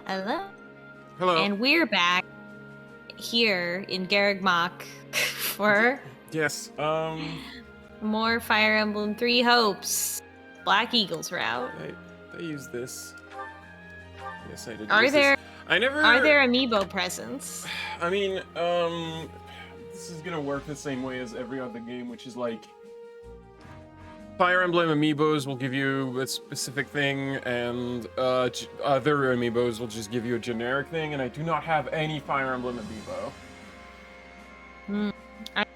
Hello. Hello. And we're back here in Garrigmach for Yes. more Fire Emblem 3 Hopes. Black Eagles route. I use this. Yes, I did. Are use there this. Are there amiibo presents? I mean, this is gonna work the same way as every other game, which is like Fire Emblem amiibos will give you a specific thing, and other amiibos will just give you a generic thing. And I do not have any Fire Emblem amiibo.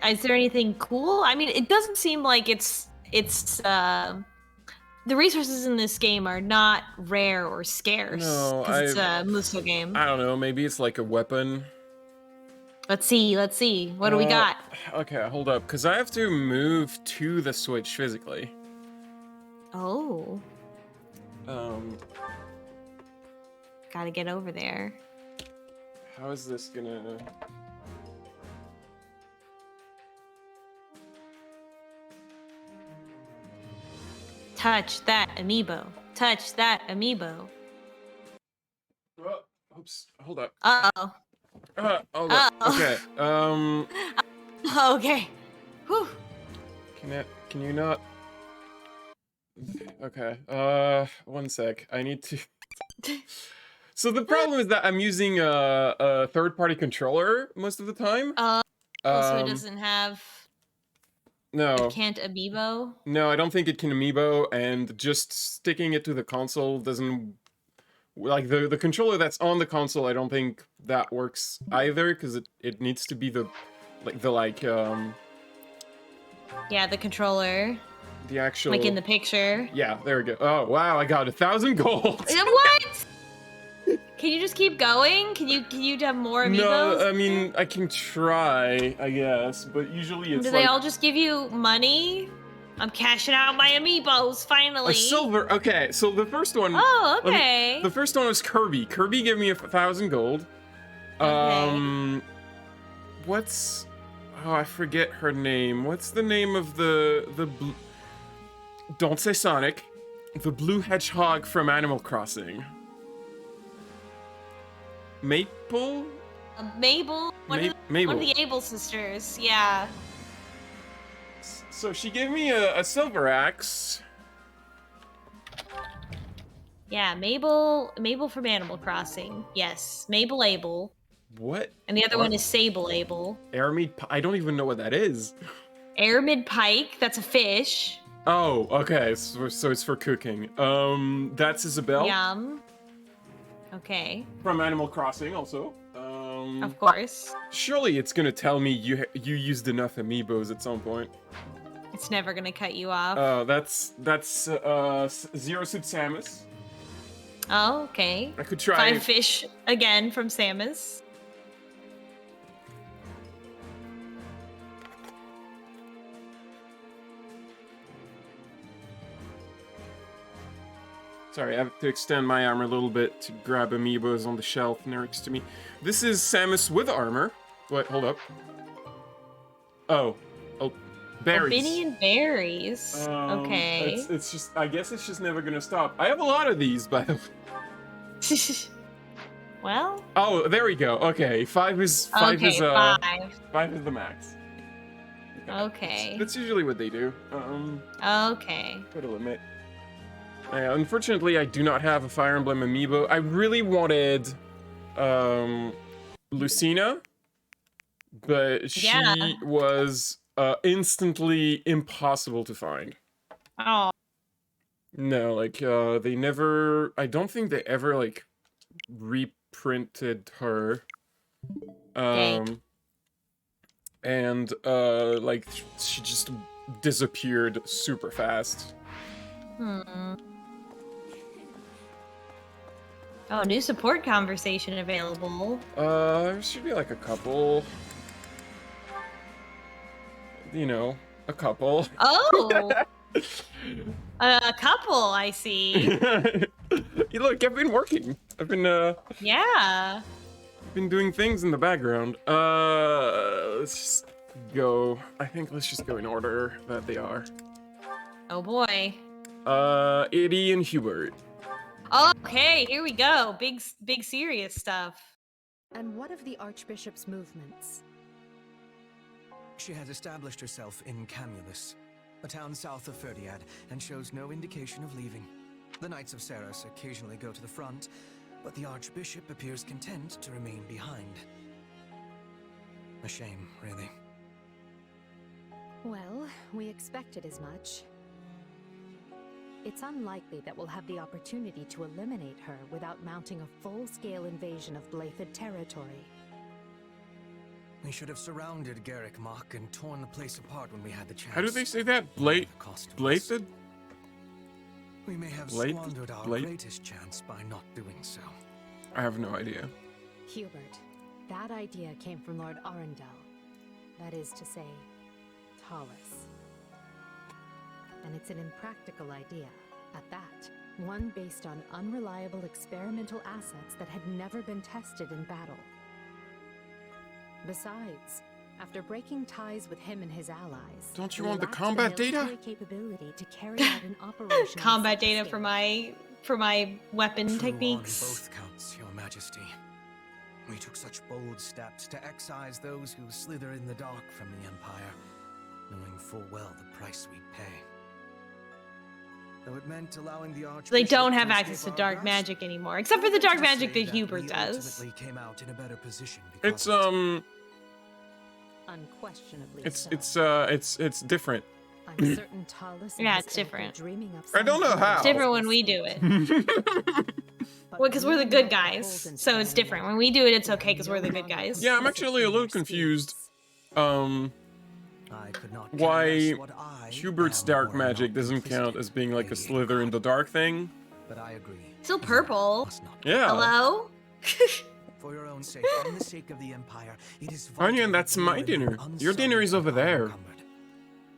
Is there anything cool? I mean, it doesn't seem like it's the resources in this game are not rare or scarce. No, because it's a Muso game. I don't know. Maybe it's like a weapon. Let's see. What do we got? Okay, hold up, because I have to move to the Switch physically. Oh. Gotta get over there. How is this gonna... Touch that amiibo. Touch that amiibo. Oh, oops, hold up. Uh-oh. Hold up. Okay, Okay. Whew. Can you not... Okay, one sec. I need to... So the problem is that I'm using a third-party controller most of the time. So it doesn't have... No. It can't amiibo? No, I don't think it can amiibo, and just sticking it to the console doesn't... Like, the controller that's on the console, I don't think that works either, because it needs to be Yeah, the controller. the actual... Like in the picture. Yeah, there we go. Oh, wow, I got 1,000 gold! What? Can you just keep going? Can you have more amiibos? No, I mean, I can try, I guess, but usually it's Do they all just give you money? I'm cashing out my amiibos, finally. A silver, okay, so the first one... Oh, okay. The first one was Kirby. Kirby gave me 1,000 gold. Okay. What's... Oh, I forget her name. What's the name of the blue... Don't say Sonic. The blue hedgehog from Animal Crossing. Maple? Mabel? Mabel. One of the Able sisters, yeah. So she gave me a silver axe. Yeah, Mabel from Animal Crossing. Yes, Mabel Able. What? And the other one is Sable Able. Aramid, I don't even know what that is. Aramid Pike, that's a fish. Oh, okay, so it's for cooking. That's Isabelle. Yum. Okay. From Animal Crossing, also. Of course. Surely it's gonna tell me you used enough amiibos at some point. It's never gonna cut you off. Oh, that's Zero Suit Samus. Oh, okay. I could try. 5 fish again from Samus. Sorry, I have to extend my arm a little bit to grab amiibos on the shelf next to me. This is Samus with armor. Wait, hold up. Oh, berries. Albinian berries. Okay. It's just, I guess it's just never gonna stop. I have a lot of these, by the way. Well. Oh, there we go. Okay, five is five. 5 is the max. Okay. That's usually what they do. Okay. Put a limit. Unfortunately, I do not have a Fire Emblem amiibo. I really wanted Lucina, but she was instantly impossible to find. Oh. No, like they never. I don't think they ever like reprinted her. Dang. And like she just disappeared super fast. Oh, new support conversation available. There should be like a couple. You know, a couple. Oh! A couple, I see. Look, I've been working. I've been, Yeah. been doing things in the background. Let's just go. I think let's just go in order that they are. Oh boy. Eddie and Hubert. Okay, here we go. Big serious stuff. And what of the Archbishop's movements? She has established herself in Camulus, a town south of Ferdiad, and shows no indication of leaving. The Knights of Ceres occasionally go to the front, but the Archbishop appears content to remain behind. A shame, really. Well, we expected as much. It's unlikely that we'll have the opportunity to eliminate her without mounting a full-scale invasion of Blaidd territory. We should have surrounded Garrick Mach and torn the place apart when we had the chance. How do they say that? Blaidd? We may have Blaidd? squandered our Blaidd? greatest chance by not doing so. I have no idea. Hubert, that idea came from Lord Arundel. That is to say, Tallis. And it's an impractical idea, at that. One based on unreliable experimental assets that had never been tested in battle. Besides, after breaking ties with him and his allies, Don't you we want the lacked combat data? military capability to carry out an operation on Combat such data scale. for my weapon True techniques. on both counts, Your Majesty. We took such bold steps to excise those who slither in the dark from the Empire, knowing full well the price we'd pay. Though it meant allowing the Archbishop They don't to have escape access to our dark grasp, magic anymore, except for the I'm dark to magic say that we Hubert does. ultimately came out in a better position because It's of it. Unquestionably so. it's different. I'm certain Tallis and Yeah, his it's ilk are different. dreaming of I don't know some how. It's different when we do it. But Well, because we're the we are good not guys, beholden to so one it's different. another. When we do it, it's We are okay because we're no the good longer guys. Yeah, I'm complicit actually a in little their confused. schemes. I could not care Why less what I Hubert's am dark or am magic not doesn't count complicit as being like a in. slither in the dark thing. But I agree. Still You purple. must not. Yeah. Hello? For your own sake and the sake of the Empire, it is vital Onion, that that's you my remain dinner. Your unsullied dinner is and over there.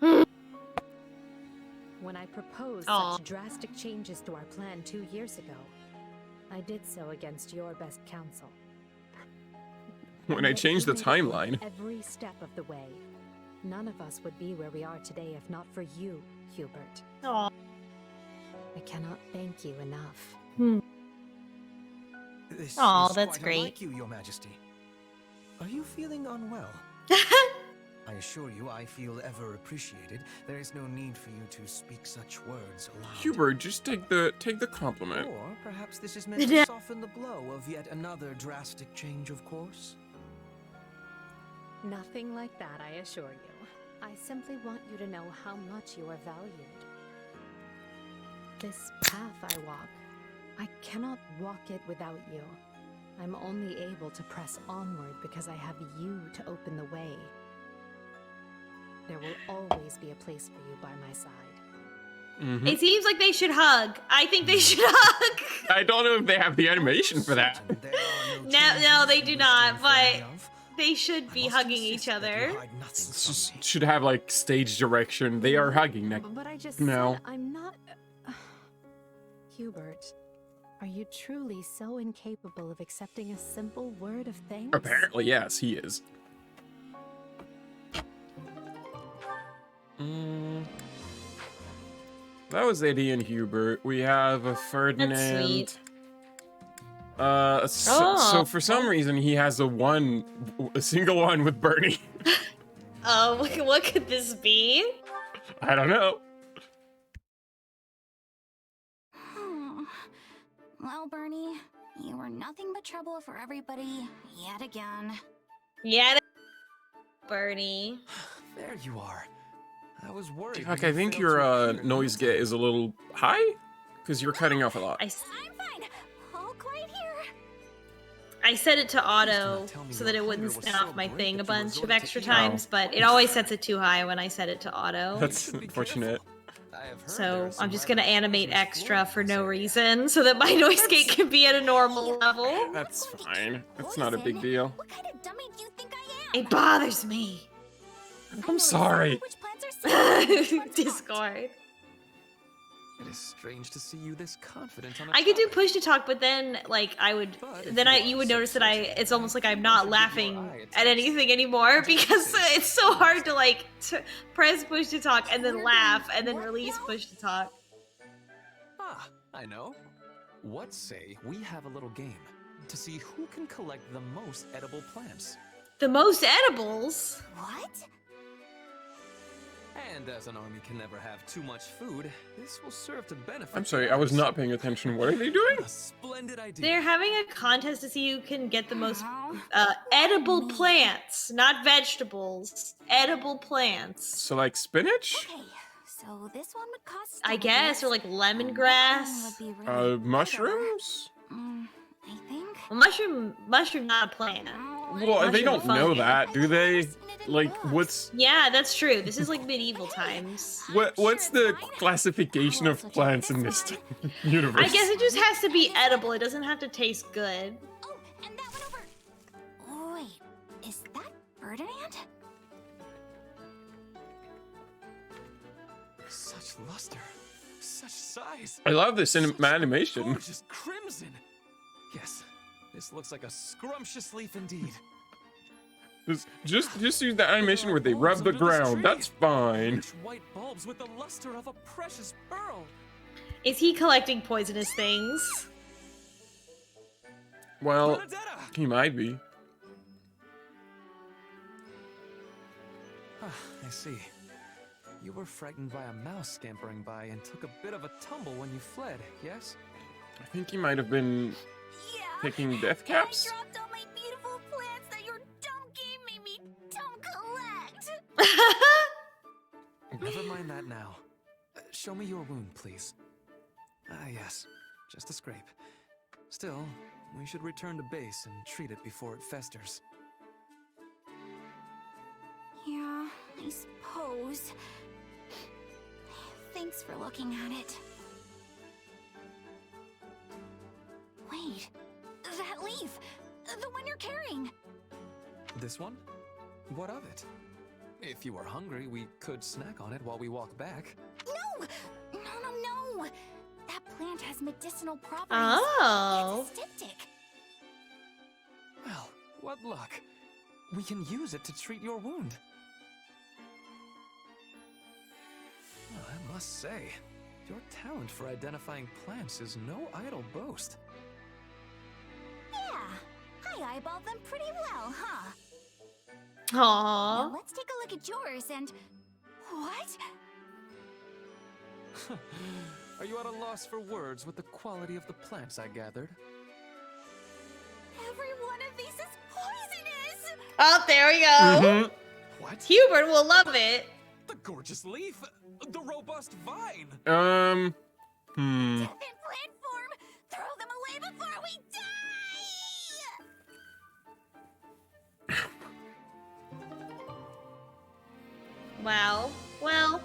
unencumbered. When I proposed Aw. such drastic changes to our plan 2 years ago, I did so against your best counsel. When And I yet changed the you made it work timeline. every step of the way. None of us would be where we are today if not for you, Hubert. Aw. I cannot thank you enough. This Aw, is that's quite great. unlike you, Your Majesty. Are you feeling unwell? I assure you, I feel ever appreciated. There is no need for you to speak such words aloud. Hubert, just take the compliment. Or perhaps this is meant to soften the blow of yet another drastic change of course. Nothing like that, I assure you. I simply want you to know how much you are valued. This path I walk, I cannot walk it without you. I'm only able to press onward because I have you to open the way. There will always be a place for you by my side. Mhm. It seems like they should hug. I think they should hug. I don't know if they have the animation for that. Certain there are No, changes no, they you do wish to not, inform but- me of. They should I be must hugging insist each that you other. hide nothing It's from just me. should have like stage direction. They are hugging next. But I just No. said I'm not... Hubert, are you truly so incapable of accepting a simple word of thanks? Apparently, yes, he is. That was Eddie and Hubert. We have a Ferdinand. sweet. So for some reason he has a single one with Bernie. What could this be? I don't know. Well, Bernie, you were nothing but trouble for everybody yet again. Yeah, Bernie. There you are. I was worried. Like, you I think failed your to appear noise today. gate is a little high, because you're cutting off a lot. I I'm fine. All quiet here. set it to auto not tell me so your that it wouldn't hunger was spin so off my great thing a that you bunch of resorted to extra eating. times, but it always sets it too high when I set it to auto. That's You should be unfortunate. careful. I have heard there So are I'm some just rather gonna animate poisonous extra flora for in this no area. reason so that my noise gate can be at a normal level. That's fine. It's not a big deal. What kind of dummy do you think I am? It bothers me. I know I'm exactly sorry. Which plants are safe and which ones aren't. Discord. It is strange to see you this confident on a I could do topic. push to talk, but then like you would notice that it's almost like I'm not laughing at anything anymore because it's so hard to like press push to talk and then laugh and then release push to talk. Ah, I know. What say we have a little game to see who can collect the most edible plants? The most edibles? What? And as an army can never have too much food, this will serve to benefit. I'm sorry, I was not paying attention. What are they doing? A splendid idea. They're having a contest to see who can get the most Aw. edible plants, not vegetables. Edible plants. So like spinach? Okay, so this one would cost. I guess, or like And that one lemongrass. would be really Mushrooms? I think. Well, mushroom, not a plant. Well, they don't Mushroom know fungi. that, do they? Like, what's Yeah, that's true. This is like medieval times. what's the classification of plants in this universe? I guess it just has to be edible. It doesn't have to taste good. Oh, and that one over. Wait, is that Ferdinand? Such luster, such size. I love this animation. Gorgeous crimson. Yes, this looks like a scrumptious leaf indeed. Just use the animation where they rub the ground. That's fine. Rich white bulbs with the luster of a precious pearl. Is he collecting poisonous things? Well, Benedetta! he might be. Ah, I see. You were frightened by a mouse scampering by and took a bit of a tumble when you fled, yes? I think he might have been Yeah. taking death I caps. dropped all my beautiful plants that your dumb game made me don't collect. Never mind that now. Show me your wound, please. Ah, yes. Just a scrape. Still, we should return to base and treat it before it festers. Yeah, I suppose. Thanks for looking at it. Wait, that leaf! The one you're carrying! This one? What of it? If you are hungry, we could snack on it while we walk back. No! No! That plant has medicinal properties. Oh. It's a styptic. Well, what luck. We can use it to treat your wound. Well, I must say, your talent for identifying plants is no idle boast. Yeah, I eyeballed them pretty well, huh? Aww. Now let's take a look at yours and... What? Are you at a loss for words with the quality of the plants I gathered? Every one of these is poisonous! Oh, there we go. Mhm. What? Hubert will love it. The gorgeous leaf! The robust vine! Hmm. Death in plant form! Throw them away before we die! Wow. Well,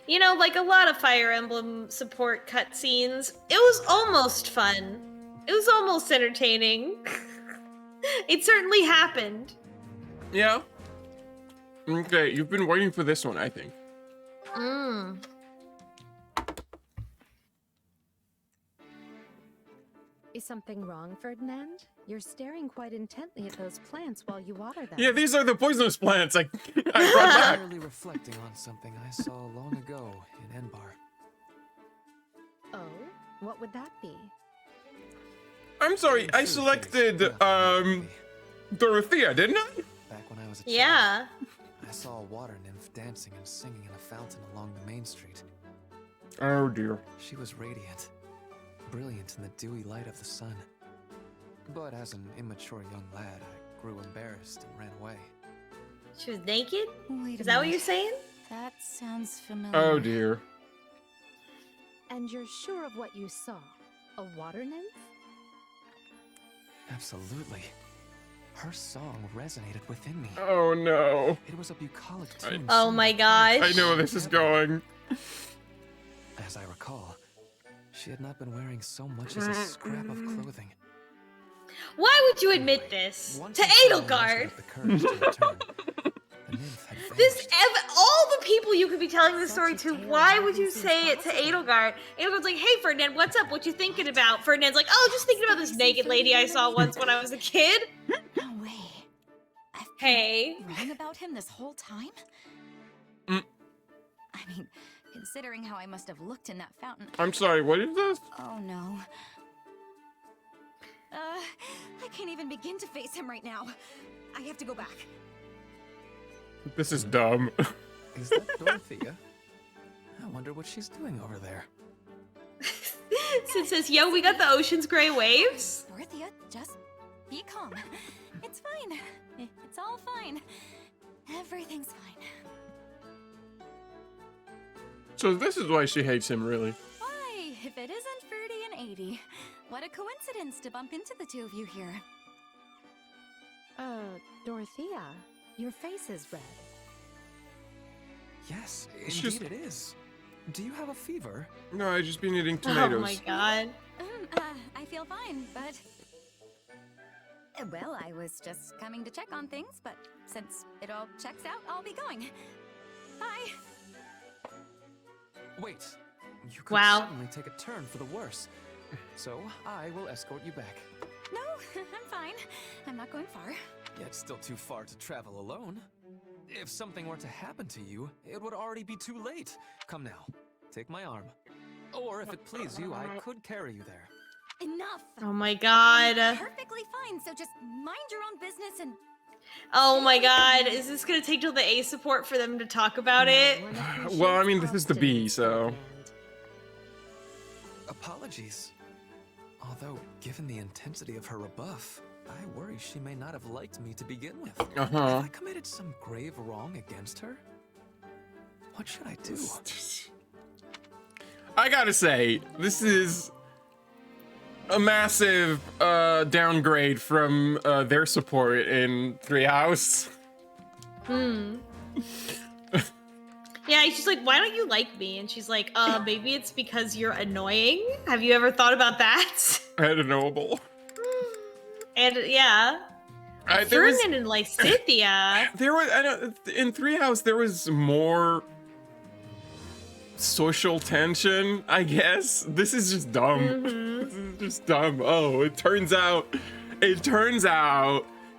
you know, like a lot of Fire Emblem support cutscenes, it was almost fun. It was almost entertaining. It certainly happened. Yeah. Okay, you've been waiting for this one, I think. Is something wrong, Ferdinand? You're staring quite intently at those plants while you water them. Yeah, these are the poisonous plants I brought back. Merely reflecting on something I saw long ago in Enbar. Oh, what would that be? I'm sorry, I selected, Dorothea, didn't I? Back when I was a child, Yeah. I saw a water nymph dancing and singing in a fountain along the main street. Oh dear. She was radiant, brilliant in the dewy light of the sun. But as an immature young lad, I grew embarrassed and ran away. She was naked? Wait Is that what you're saying? That sounds familiar. Oh dear. And you're sure of what you saw? A water nymph? Absolutely. Her song resonated within me. Oh no. It was a bucolic tune. Oh sung my by gosh. I know where this is going. As I recall, she had not been wearing so much as a scrap of clothing. Why would you admit this? Once To I finally Edelgard? mustered the courage to return, the nymph had vanished. All the people you could be telling this story to, why would you say it to Edelgard? Edelgard's like, hey Ferdinand, what's up? What you thinking about? Ferdinand's like, oh, just thinking about this naked lady I saw once when I was a kid. No way. I've Hey. been wrong about him this whole time? Mm. I mean, considering how I must have looked in that fountain. I'm sorry, what is this? Oh no. I can't even begin to face him right now. I have to go back. This is dumb. Is that Dorothea? I wonder what she's doing over there. Sid says, yo, we got the ocean's gray waves. Dorothea, just be calm. It's fine. It's all fine. Everything's fine. So this is why she hates him, really. Why, if it isn't Ferdy and 80. What a coincidence to bump into the two of you here. Dorothea, your face is red. Yes, It's indeed just- it is. Do you have a fever? No, I just been eating tomatoes. Oh my god. I feel fine, but... Well, I was just coming to check on things, but since it all checks out, I'll be going. Bye! Wait, you could Wow. suddenly take a turn for the worse. So I will escort you back. No, I'm fine. I'm not going far. Yet still too far to travel alone. If something were to happen to you, it would already be too late. Come now, take my arm. Or if it please you, I could carry you there. Enough! Oh my god. Perfectly fine, so just mind your own business and... Oh my god. Is this gonna take till the A support for them to talk about it? Well, I mean, this is the B, so... Apologies. Although, given the intensity of her rebuff, I worry she may not have liked me to begin with. Have I committed some grave wrong against her? What should I do? I gotta say, this is a massive downgrade from their support in Three House. Yeah, he's just like, why don't you like me? And she's like, maybe it's because you're annoying. Have you ever thought about that? And noble. And yeah. There was, Ferdinand and Lysithea. there was, I don't, in Three House, there was more social tension, I guess. This is just dumb. This is just dumb. Oh, it turns out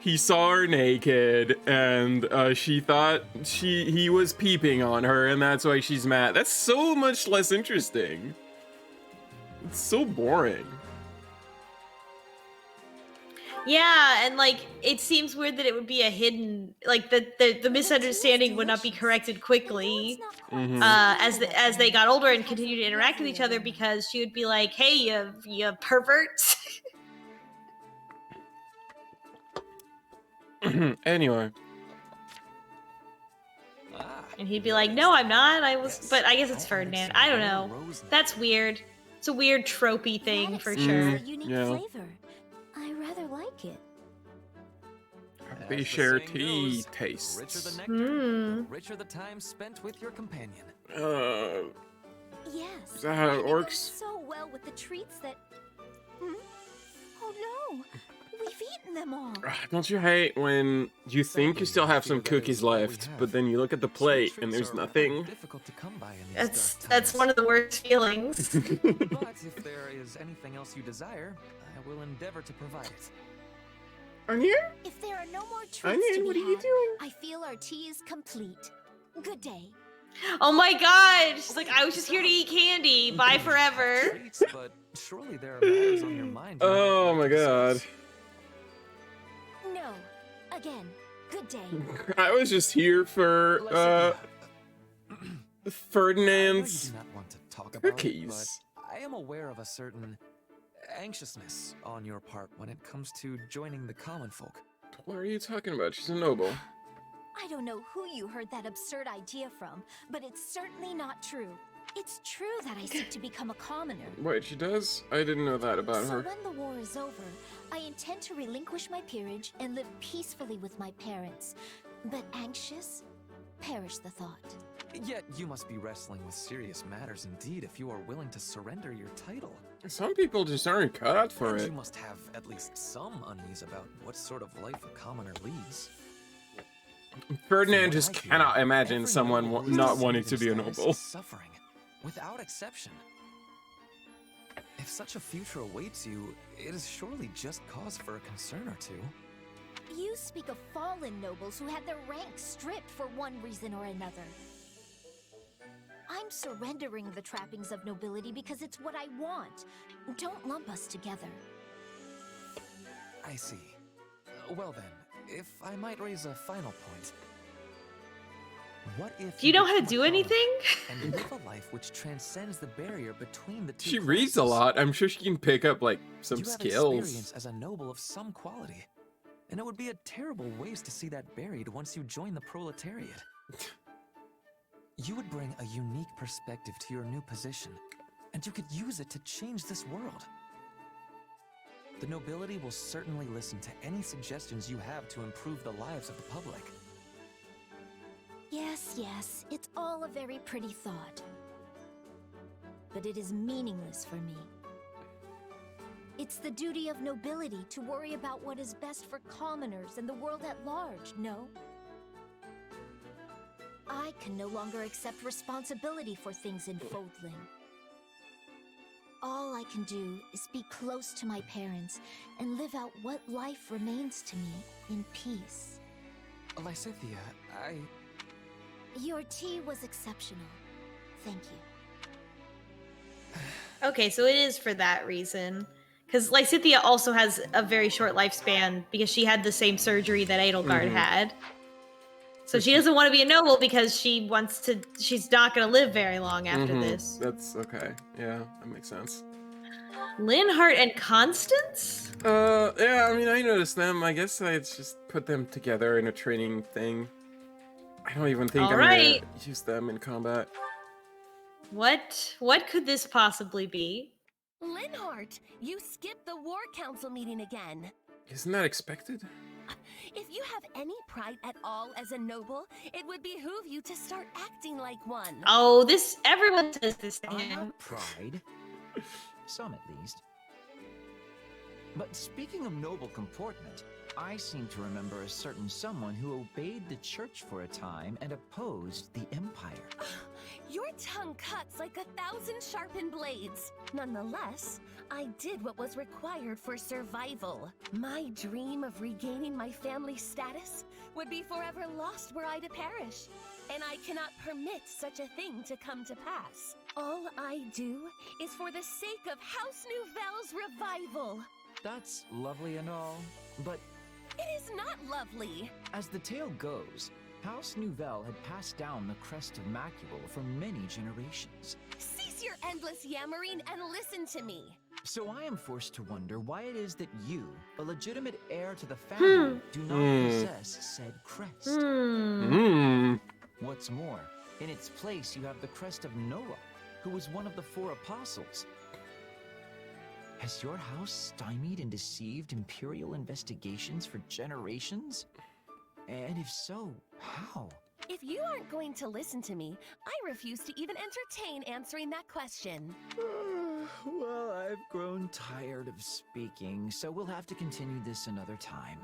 he saw her naked and she thought he was peeping on her and that's why she's mad. That's so much less interesting. It's so boring. Yeah, and like it seems weird that it would be a hidden, like the misunderstanding would not be corrected quickly as they got older and continued to interact with each other, because she would be like, "Hey, you pervert." Anyway. And he'd be like, "No, I'm not. I was," but I guess it's Ferdinand. I don't know. That's weird. It's a weird tropey thing for sure. A unique yeah. flavor. I rather like it. They As the share saying tea goes, tastes. the richer the nectar, the richer the time spent with your companion. Yes. Is that how it and works? goes so well with the treats that... Oh no! We've eaten them all. Don't you hate when you think you still have some cookies left, but then you look at the plate and there's nothing? Difficult to come by in these That's dark one of the worst feelings. times. But if there is anything else you desire, I will endeavor to provide it. Onion? If there are no more treats Onion, to be what are you had, doing? I feel our tea is complete. Good day. Oh my god! She's like, I was just here to eat candy. Bye forever. Treats, but surely there are matters on your mind. Oh my god. No. Again. Good day. I was just here for Ferdinand's I know you do not want to talk about cookies. it, but I am aware of a certain anxiousness on your part when it comes to joining the common folk. What are you talking about? She's a noble. I don't know who you heard that absurd idea from, but it's certainly not true. It's true that I seek to become a commoner. Wait, she does? I didn't know that about So her. when the war is over, I intend to relinquish my peerage and live peacefully with my parents. But anxious? Perish the thought. Yet you must be wrestling with serious matters indeed if you are willing to surrender your title. Some people just aren't cut out for And it. you must have at least some unease about what sort of life a commoner leads. Ferdinand From just what I hear, cannot imagine every someone noble who not is wanting to in be a status noble. is suffering, without exception. If such a future awaits you, it is surely just cause for a concern or two. You speak of fallen nobles who had their ranks stripped for one reason or another. I'm surrendering the trappings of nobility because it's what I want. Don't lump us together. I see. Well then, if I might raise a final point. What if Do you know how to become a do anything? colony and live a life which transcends the barrier between the two She reads a classes? lot. I'm sure she can pick up like some You have skills. experience as a noble of some quality, and it would be a terrible waste to see that buried once you join the proletariat. You would bring a unique perspective to your new position, and you could use it to change this world. The nobility will certainly listen to any suggestions you have to improve the lives of the public. Yes, yes, it's all a very pretty thought. But it is meaningless for me. It's the duty of nobility to worry about what is best for commoners and the world at large, no? I can no longer accept responsibility for things in Fodling. All I can do is be close to my parents and live out what life remains to me in peace. Lysithea, Your tea was exceptional. Thank you. Okay, so it is for that reason. Because Lysithea also has a very short lifespan because she had the same surgery that Edelgard had. So she doesn't want to be a noble because she's not going to live very long after this. That's okay. Yeah, that makes sense. Linhardt and Constance? Yeah, I mean, I noticed them. I guess I just put them together in a training thing. I don't even think I'm Alright. gonna use them in combat. What could this possibly be? Linhardt, you skipped the War Council meeting again. Isn't that expected? If you have any pride at all as a noble, it would behoove you to start acting like one. Oh, everyone says this to I him. have pride. Some at least. But speaking of noble comportment, I seem to remember a certain someone who obeyed the church for a time and opposed the empire. Your tongue cuts like 1,000 sharpened blades. Nonetheless, I did what was required for survival. My dream of regaining my family status would be forever lost were I to perish, and I cannot permit such a thing to come to pass. All I do is for the sake of House Nouvelle's revival. That's lovely and all, but It is not lovely. as the tale goes, House Nouvelle had passed down the crest of Macule for many generations. Cease your endless yammering and listen to me. So I am forced to wonder why it is that you, a legitimate heir to the family, do not possess said crest. What's more, in its place you have the crest of Noah, who was one of the 4 apostles. Has your house stymied and deceived imperial investigations for generations? And if so, how? If you aren't going to listen to me, I refuse to even entertain answering that question. Well, I've grown tired of speaking, so we'll have to continue this another time.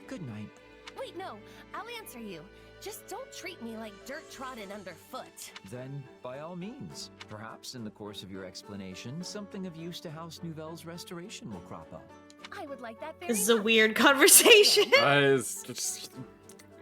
Good night. Wait, no, I'll answer you. Just don't treat me like dirt trodden underfoot. Then, by all means, perhaps in the course of your explanation, something of use to House Nouvelle's restoration will crop up. I would like that very This is a much. weird conversation. It's just,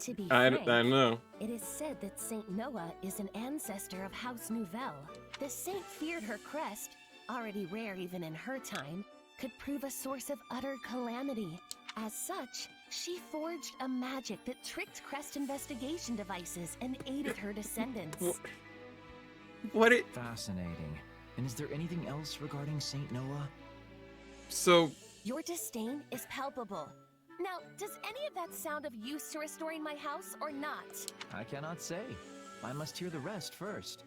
To be I frank, don't know. it is said that Saint Noah is an ancestor of House Nouvelle. The saint feared her crest, already rare even in her time, could prove a source of utter calamity. As such, she forged a magic that tricked crest investigation devices and aided her descendants. What it? Fascinating. And is there anything else regarding Saint Noah? So, Your disdain is palpable. Now, does any of that sound of use to restoring my house or not? I cannot say. I must hear the rest first.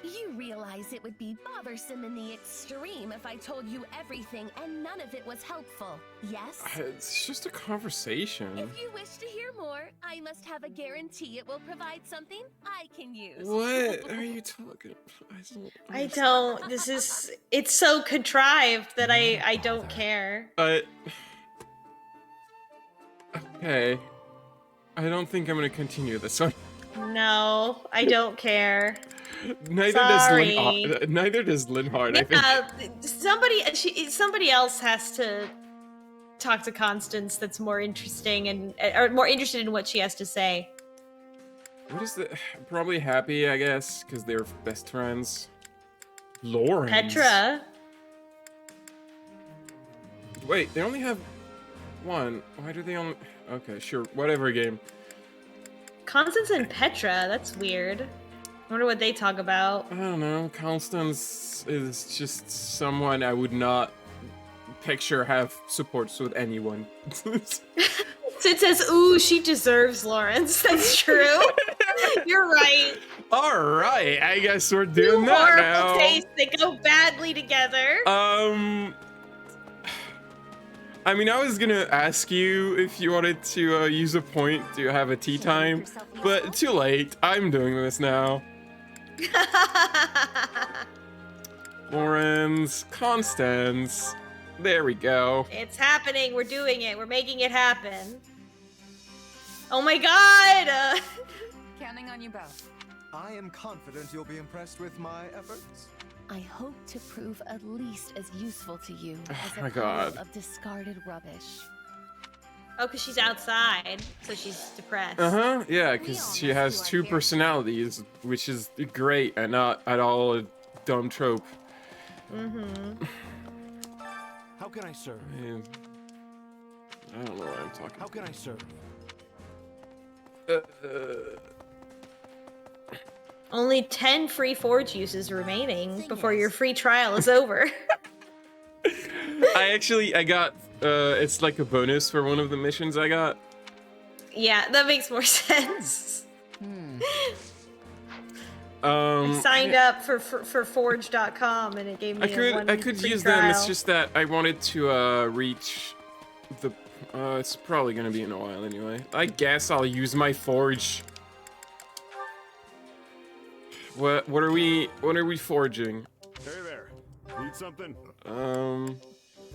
You realize it would be bothersome in the extreme if I told you everything and none of it was helpful, yes? it's just a conversation. If you wish to hear more, I must have a guarantee it will provide something I can use. What are you talking? I don't. It's so contrived that I don't care. Okay. I don't think I'm gonna continue this one. No, I don't care. Neither Sorry. does Linhardt. I think. Somebody else has to talk to Constance that's more interesting or more interested in what she has to say. What is the... Probably Happy, I guess, because they're best friends. Lawrence. Petra. Wait, they only have one. Why do they only... Okay, sure. Whatever game. Constance and Petra. That's weird. I wonder what they talk about. I don't know. Constance is just someone I would not picture have supports with anyone. So it says, ooh, she deserves Lawrence. That's true. You're right. All right, I guess we're doing Two that horrible now. tastes that go badly together. I mean, I was gonna ask you if you wanted to use a point to have a tea time, but too late. I'm doing this now. Lawrence, Constance. There we go. It's happening. We're doing it. We're making it happen. Oh my god! Counting on you both. I am confident you'll be impressed with my efforts. I hope to prove at least as useful to you as my a God. pile of discarded rubbish. Oh, because she's outside, so she's depressed. Uh-huh, yeah, because she has two personalities, which is great and not at all a dumb trope. Mm-hmm. How can I serve? I don't know what I'm talking How can I serve? Only 10 free forge uses remaining before your free trial is over. I got, it's like a bonus for one of the missions I got. Yeah, that makes more sense. I signed up for forge.com and it gave me I could free use trial. them, it's just that I wanted to, reach the, it's probably gonna be in a while anyway. I guess I'll use my forge. What are we forging? Hey there. Need something?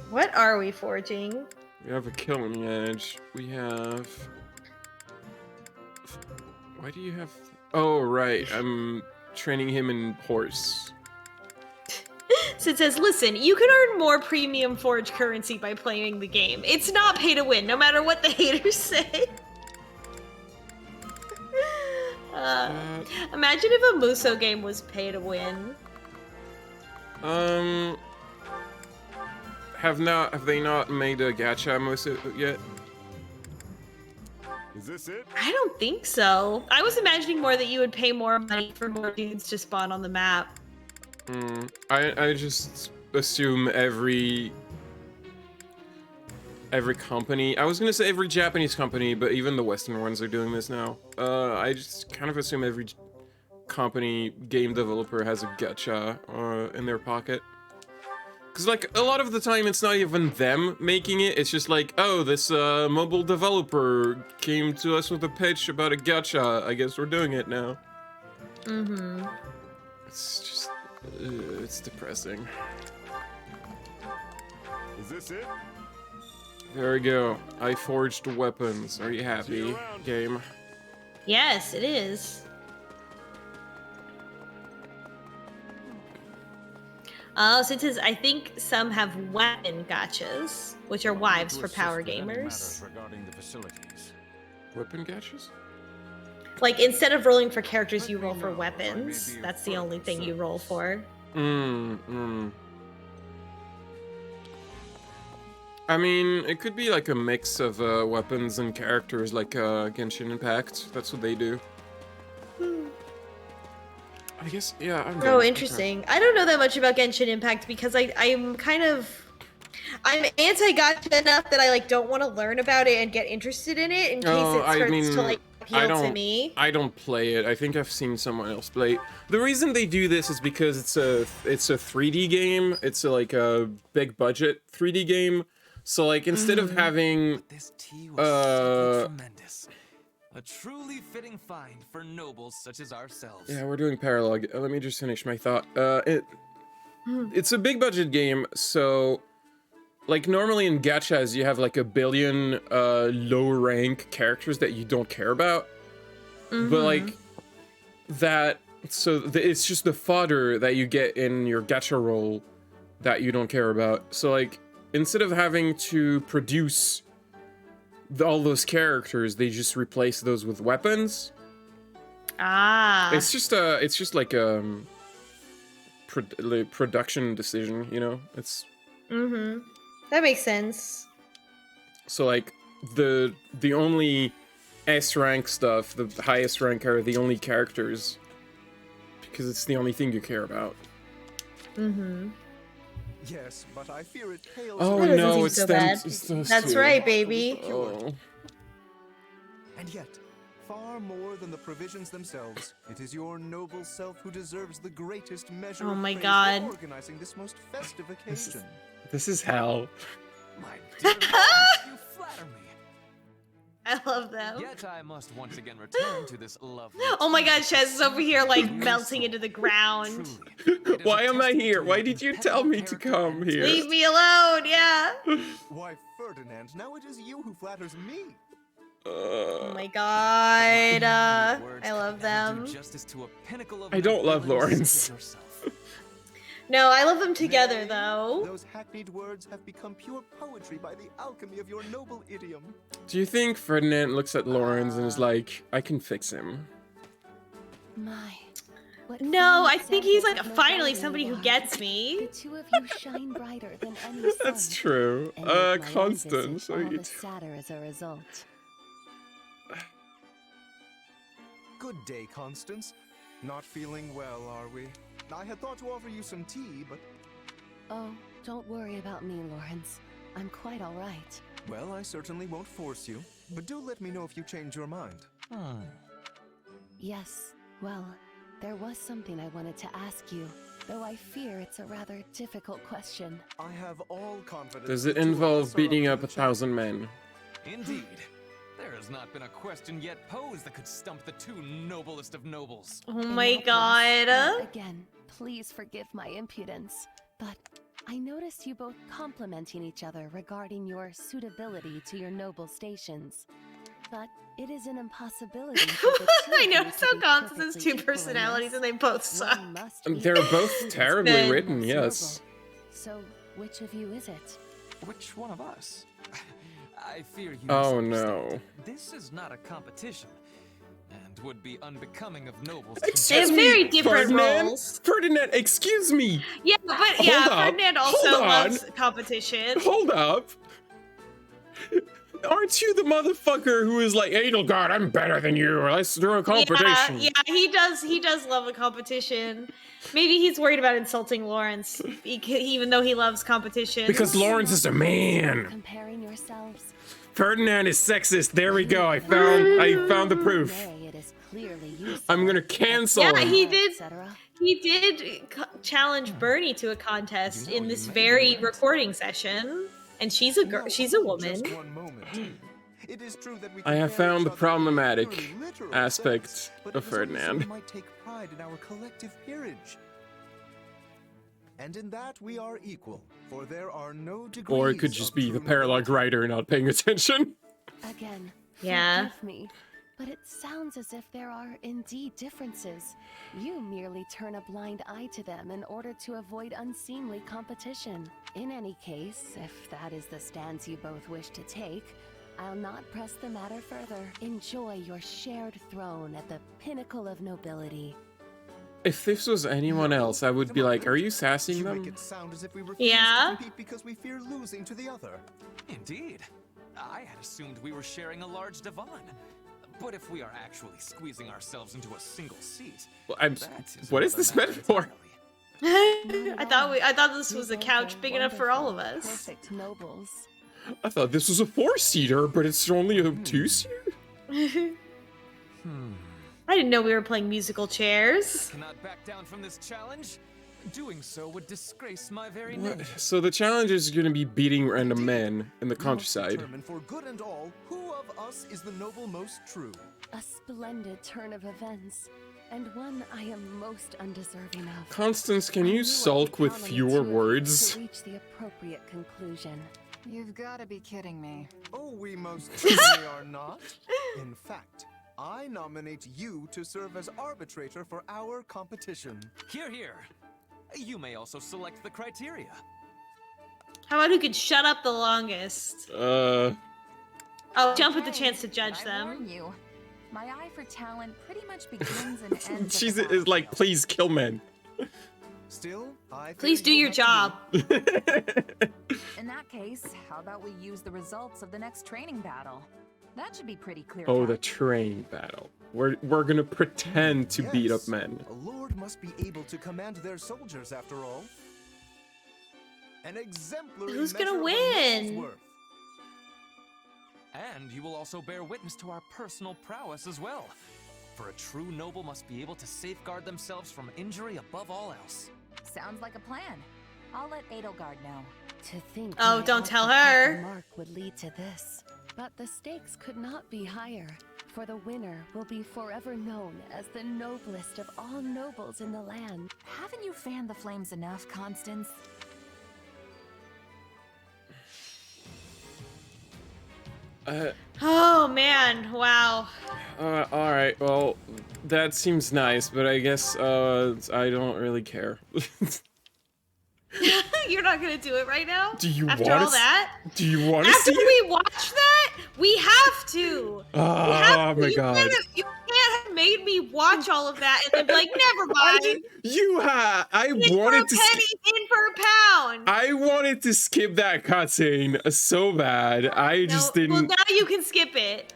What are we forging? We have a killing edge. We have... Why do you have... Oh, right. I'm training him in horse. So it says, listen, you can earn more premium forge currency by playing the game. It's not pay to win, no matter what the haters say. Imagine if a Muso game was pay to win. Have they not made a gacha Muso yet? Is this it? I don't think so. I was imagining more that you would pay more money for more dudes to spawn on the map. I just assume every company, I was gonna say every Japanese company, but even the Western ones are doing this now. I just kind of assume every company, game developer has a gacha in their pocket. Cause like a lot of the time it's not even them making it, it's just like, oh, this mobile developer came to us with a pitch about a gacha, I guess we're doing it now. Mm-hmm. It's just, it's depressing. Is this it? There we go. I forged weapons. Are you happy, game? Yes, it is. So it says, I think some have weapon gachas, which are wives for power gamers. Regarding the facilities. Weapon gachas? Like, instead of rolling for characters, you roll for weapons. That's the only thing you roll for. I mean, it could be like a mix of weapons and characters, like Genshin Impact. That's what they do. I guess, yeah. Oh, interesting. I don't know that much about Genshin Impact because I'm anti-gacha enough that I like don't want to learn about it and get interested in it in case it starts to like appeal to me. I don't play it. I think I've seen someone else play it. The reason they do this is because it's a 3D game. It's like a big budget 3D game. So like instead of having But this tea was simply tremendous. A truly fitting find for nobles such as ourselves. Yeah, we're doing paralog. Let me just finish my thought. It's a big budget game, so like normally in gachas you have like a billion low rank characters that you don't care about. But like that, it's just the fodder that you get in your gacha roll that you don't care about. So like instead of having to produce all those characters, they just replace those with weapons. Ah. It's just like like production decision, you know. It's Mm-hmm. That makes sense. so like the only S rank stuff, the highest rank are the only characters because it's the only thing you care about. Mm-hmm. Yes, but I fear it pales. Oh That doesn't no, seem it's so them. bad. It's those That's two. right, baby. Oh. And yet, far more than the provisions themselves, it is your noble self who deserves the greatest measure Oh of my praise God. for organizing this most festive occasion. This is hell. My dear Lawrence, you flatter me. I love them. Yet I must once again return to this lovely. Oh my God, tea Chaz is over here like Truly melting so. into the ground. Truly, it is Why a am I testament here? to Why your did you impeccable tell me to character come and here? Leave me alone, yeah. Why, Ferdinand, now it is you who flatters me. Oh my God. I love them. I don't love Lawrence. No, I love them together Nay, though. Those hackneyed words have become pure poetry by the alchemy of your noble idiom. Do you think Ferdinand looks at Lawrence and is like, I can fix him? My. What No, fine I think he's like examples of finally nobility somebody you who are. gets The me. two of you shine brighter than any sun. That's true. And make my own Constance, visit all are you the sadder as a result. Good day, Constance. Not feeling well, are we? I had thought to offer you some tea, but... Oh, don't worry about me, Lawrence. I'm quite all right. Well, I certainly won't force you. But do let me know if you change your mind. Yes, well, there was something I wanted to ask you, though I fear it's a rather difficult question. I have all confidence. Does it that two of involve us are beating to up the 1,000 men? Indeed. There has not been a question yet posed that could stump the two noblest of nobles. Oh In my that God. case, again, please forgive my impudence, but I noticed you both complimenting each other regarding your suitability to your noble stations. But it is an impossibility for the two I of know you so to be Constance has perfectly two equal in personalities this. and they both suck. One must be They're both who is terribly good. written, most yes. noble. So, which of you is it? Which one of us? I fear you Oh, misunderstand. no. This is not a competition, and would be unbecoming of nobles. They Excuse have me, very different Ferdinand? roles. Ferdinand, excuse me! Yeah, but Hold yeah, up, Ferdinand hold also on. loves competition. Hold up! Aren't you the motherfucker who is like, Edelgard, I'm better than you, let's do a competition? Yeah, he does love a competition. Maybe he's worried about insulting Lawrence, even though he loves competition. Because Lawrence is a man! Comparing yourselves. Ferdinand is sexist, there we go, I found the proof. Nay, it is clearly you, I'm gonna sir. cancel Yeah, him. he did. etc. He did challenge Bernie to a contest in this very recording session, and she's a girl. Now, She's a woman. Just one moment. It is true that we I have compare found each the other in a problematic purely literal aspect sense, but of it is only so Ferdinand. we might take pride in our collective peerage. And in that we are equal, for there are no degrees. Or it could just of be true the paralog nobility. writer not paying attention. Again, Yeah. forgive me, but it sounds as if there are indeed differences. You merely turn a blind eye to them in order to avoid unseemly competition. In any case, if that is the stance you both wish to take, I'll not press the matter further. Enjoy your shared throne at the pinnacle of nobility. If this was anyone else, I would be like, are you sassing You make them? it sound as if we refuse Yeah. to compete because we fear losing to the other. Indeed. I had assumed we were sharing a large divan. But if we are actually squeezing ourselves into a single seat, Well, what is another this matter metaphor? entirely. I thought this You was a both couch are big enough for all of wonderful, us. Perfect nobles. I thought this was a 4-seater, but it's only a 2-seater? I didn't know we were playing musical chairs. Cannot back down from this challenge. Doing so would disgrace my very What? name. So the challenge is going to be beating random men in the We must countryside. determine for good and all who of us is the noble most true. A splendid turn of events, and one I am most undeserving of. Constance, can I knew I you could sulk with count on the fewer two of you words? To reach the appropriate conclusion. You've got to be kidding me. Oh, we most certainly are not. In fact, I nominate you to serve as arbitrator for our competition. Here, here. You may also select the criteria. How about who could shut up the longest? I'll jump at the chance to judge I them. warn you. My eye for talent pretty much begins and ends. She's is like, please kill men. Still, I Please do your job. In that case, how about we use the results of the next training battle? That should be pretty clear. Oh, the training battle. We're gonna pretend to beat up men. A lord must be able to command their soldiers after all. An exemplary Who's gonna measure of a win? noble's worth. And you will also bear witness to our personal prowess as well. For a true noble must be able to safeguard themselves from injury above all else. Sounds like a plan. I'll let Edelgard know. To think Oh, my don't tell off-the-cuff her. remark would lead to this. But the stakes could not be higher, for the winner will be forever known as the noblest of all nobles in the land. Haven't you fanned the flames enough, Constance? Oh man, wow. All right. Well, that seems nice, but I guess I don't really care. You're not gonna do it right now? Do you After want all that? Do you want to After see it? we watch that, we have to. Oh, We have to. my You god. you can't have made me watch all of that and then be like, never mind. I In for a wanted to penny, in for a pound. I wanted to skip that cutscene so bad. I just didn't. Well, now you can skip it.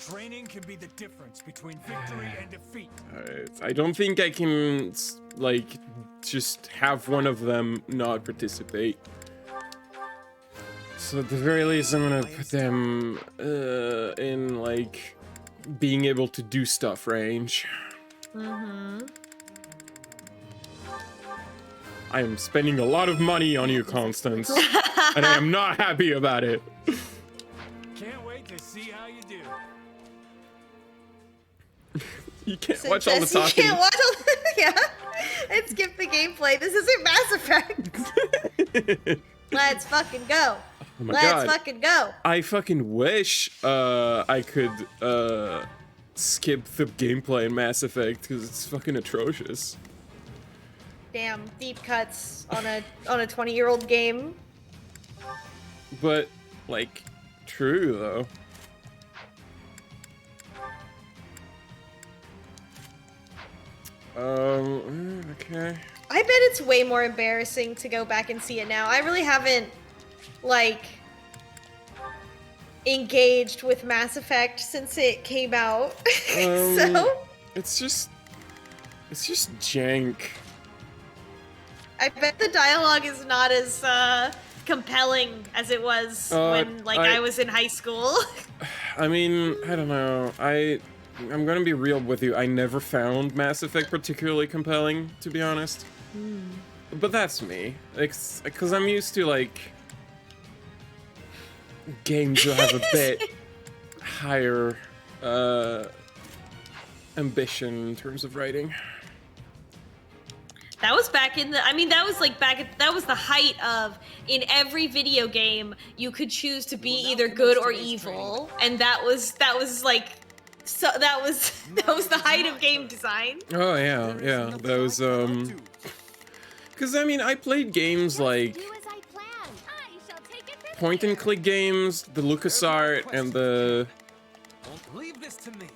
Training can be the difference between victory and defeat. I don't think I can like just have one of them not participate. So at the very least, I'm gonna put them in like being able to do stuff range. Mm-hmm. I am spending a lot of money on you, Constance, and I am not happy about it. Can't wait to see how you do. You can't So watch all the Jess, you talking. can't watch all the yeah. And skip the gameplay. This isn't Mass Effect. Let's fucking go. Oh my Let's god. fucking go. I fucking wish I could skip the gameplay in Mass Effect because it's fucking atrocious. Damn, deep cuts on a 20-year-old game. But like true though. Okay. I bet it's way more embarrassing to go back and see it now. I really haven't, like, engaged with Mass Effect since it came out. So, it's just jank. I bet the dialogue is not as compelling as it was when, like, I was in high school. I mean, I don't know. I'm gonna be real with you. I never found Mass Effect particularly compelling, to be honest. But that's me. Because I'm used to, like, games that have a bit higher ambition in terms of writing. That was back in the, I mean, that was like that was the height of, in every video game, you could choose to be either good or evil. And that was like, so that was the height of game design. Oh yeah, yeah. That was because I mean I played games like point and click games, the LucasArts and the Leave this to me.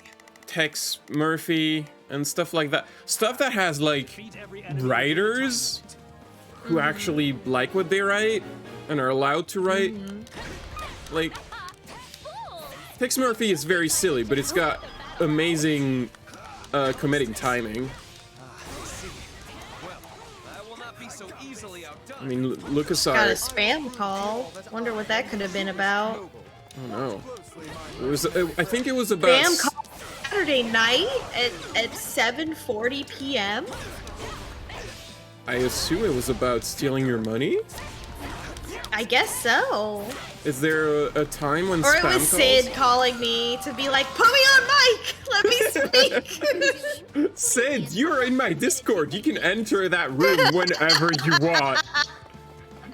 Tex Murphy and stuff like that. Stuff that has like writers who actually like what they write and are allowed to write. Like Tex Murphy is very silly, but it's got amazing comedic timing. I mean, Got a LucasArts. spam call. Wonder what that could have been about. Oh no. It was. I think it was about. Spam call Saturday night at 7:40 p.m. I assume it was about stealing your money. I guess so. Is there a time when Or spam it was calls? Sid calling me to be like, put me on mic! Let me speak! Sid, you're in my Discord. You can enter that room whenever you want.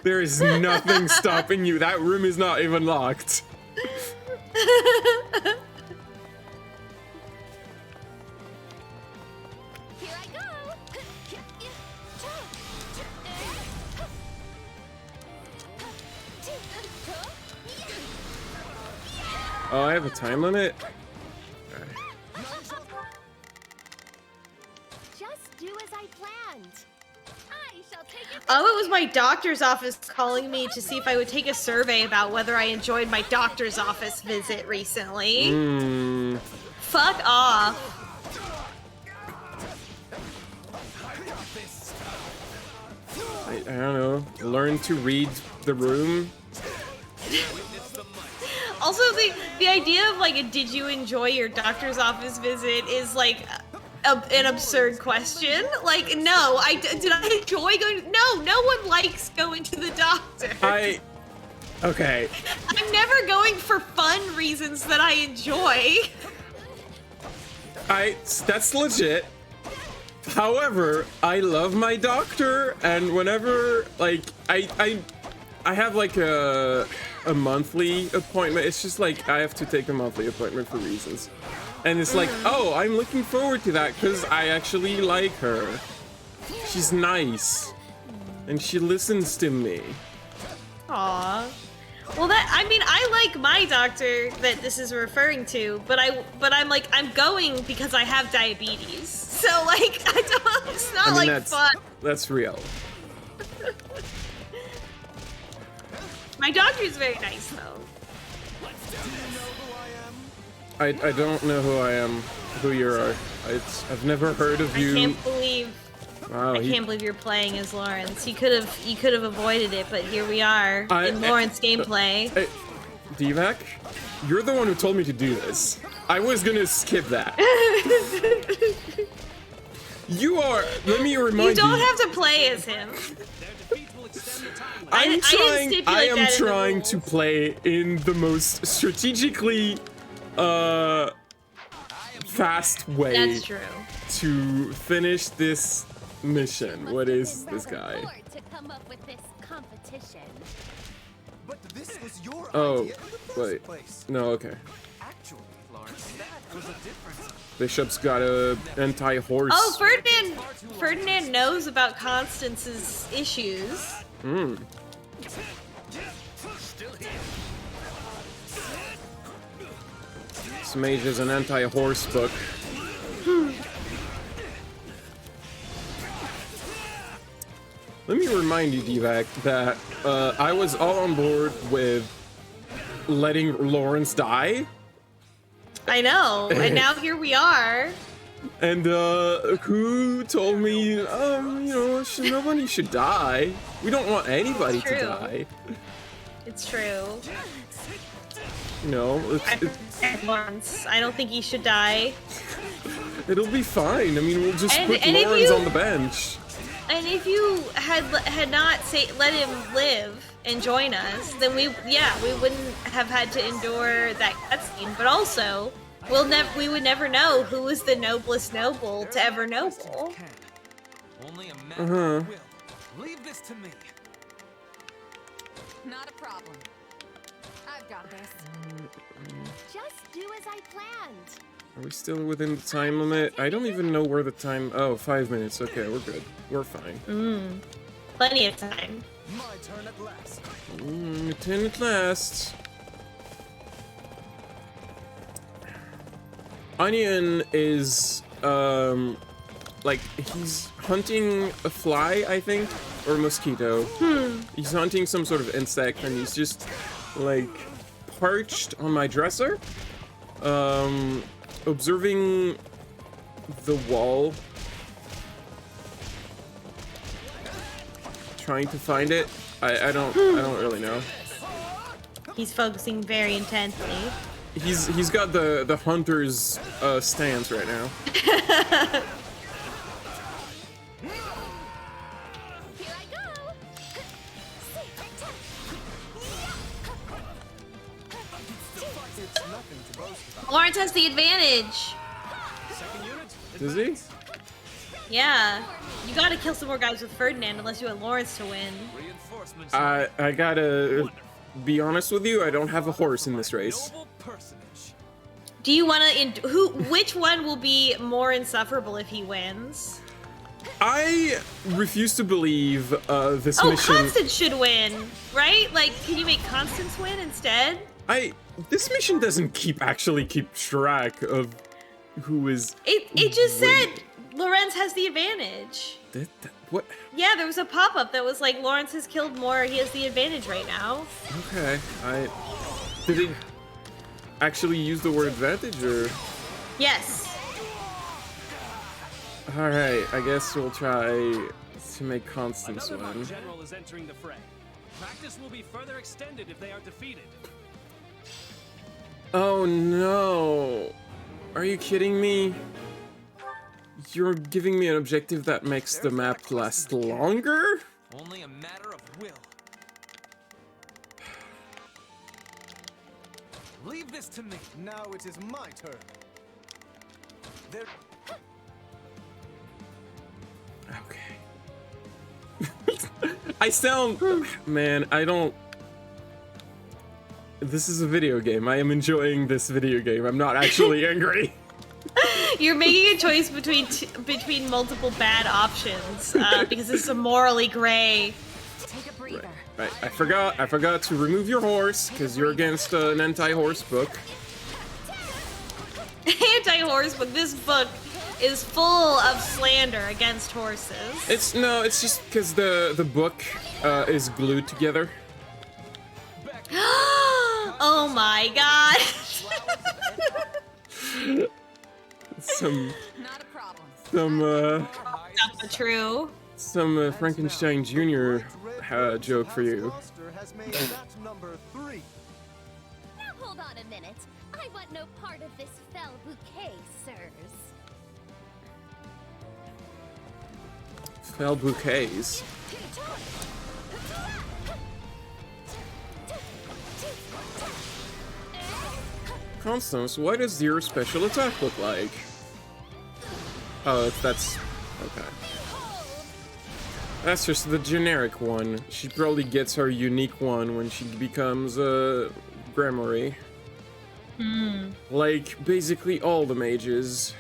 There is nothing stopping you. That room is not even locked. Here I go. Oh, I have a time limit? Just do as I planned. I shall take it. Oh, it was my doctor's office calling me to see if I would take a survey about whether I enjoyed my doctor's office visit recently. Fuck off. I don't know. Learn to read the room. Also, the idea of like a "did you enjoy your doctor's office visit" is like an absurd question. Like, no, did I enjoy going? No one likes going to the doctor. Okay. I'm never going for fun reasons that I enjoy. That's legit. However, I love my doctor, and whenever like I have like a monthly appointment. It's just like I have to take a monthly appointment for reasons. And it's like, oh, I'm looking forward to that because I actually like her. She's nice. And she listens to me. Aww. Well, I like my doctor that this is referring to, but I'm going because I have diabetes. So like, it's not like fun. That's real. My doctor's very nice though. I don't know who I am, who you are. I've never heard of you. I can't believe. Wow, I can't believe you're playing as Lawrence. You could have avoided it, but here we are in Lawrence gameplay. Divac, you're the one who told me to do this. I was gonna skip that. You are. Let me remind you. You don't have to play as him. I am trying to play in the most strategically fast way. That's true. To finish this mission. What is this guy? To come up with this competition. But this was your Oh, idea in the first wait. place. No, okay. Actually, Lawrence, that was a difference. Bishop's got a anti-horse. Oh, Ferdinand knows about Constance's issues. This mage is an anti-horse book. Let me remind you, Divac, that I was all on board with letting Lawrence die. I know, and now here we are. And who told me, nobody should die. We don't want anybody to die. It's true. No, Lawrence, I don't think he should die. It'll be fine. I mean, we'll just put Lawrence on the bench. And if you had not let him live and join us, then we wouldn't have had to endure that cutscene. But also, we would never know who was the noblest noble to ever noble. Only a matter of will. Leave this to me. Not a problem. I've got this. Just do as I planned. Are we still within the time limit? I don't even know where the time... Oh, 5 minutes. Okay, we're good. We're fine. Plenty of time. My turn at last. Turn at last. Onion is, like, he's hunting a fly, I think, or a mosquito. He's hunting some sort of insect, and he's just, like, perched on my dresser, observing the wall, trying to find it. I don't really know. He's focusing very intensely. He's got the hunter's stance right now. Here I go. Lawrence has the advantage. Does he? Yeah. You gotta kill some more guys with Ferdinand unless you want Lawrence to win. I gotta be honest with you, I don't have a horse in this race. Do you want to? Which one will be more insufferable if he wins? I refuse to believe this Oh, mission. Constance should win, right? Like, can you make Constance win instead? This mission doesn't actually keep track of who is. It just said Lorenz has the advantage. What? Yeah, there was a pop-up that was like Lawrence has killed more. He has the advantage right now. Okay, did it actually use the word advantage or? Yes. All right, I guess we'll try to make Constance Another win. general is entering the fray. Practice will be further extended if they are defeated. Oh no! Are you kidding me? You're giving me an objective that makes the map last longer? Only a matter of will. Leave this to me. Now it is my turn. There. Okay. I sound... Man, I don't... This is a video game. I am enjoying this video game. I'm not actually angry. You're making a choice between multiple bad options because this is a morally gray. Take a breather. Right, I forgot to remove your horse because you're against an anti-horse book. Anti-horse, but this book is full of slander against horses. It's just because the book is glued together. Oh my god. Not a problem. Not true. Some Frankenstein Jr. Joke for you. Now hold on a minute. I want no part of this fell bouquet, sirs. Fell bouquets. Constance, what does your special attack look like? Oh, that's... okay. That's just the generic one. She probably gets her unique one when she becomes a Gramarye. Like, basically all the mages.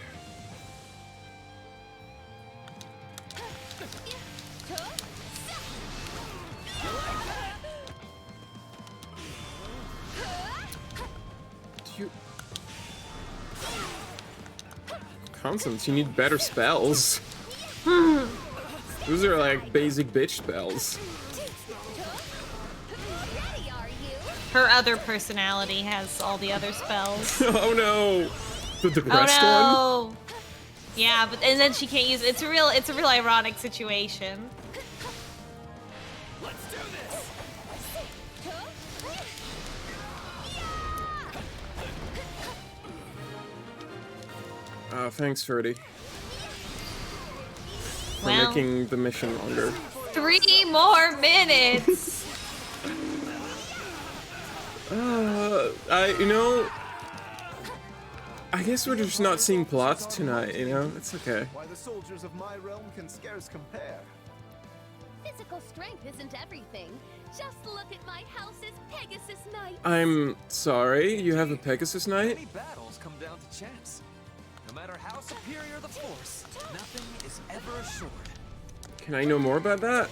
Constance, you need better spells. Those are like basic bitch spells. Her other personality has all the other spells. Oh no! The depressed oh no! one? Yeah, but and then she can't use it. It's a real ironic situation. Let's do this. Thanks, Ferdy. For Well, making the mission longer. 3 more minutes! I guess we're just not seeing plots tonight, you know? It's okay. Why the soldiers of my realm can scarce compare. Physical strength isn't everything. Just look at my house's Pegasus Knight. I'm sorry, you have a Pegasus Knight? Many battles come down to chance. No matter how superior the force, nothing is ever assured. Can I know more about that?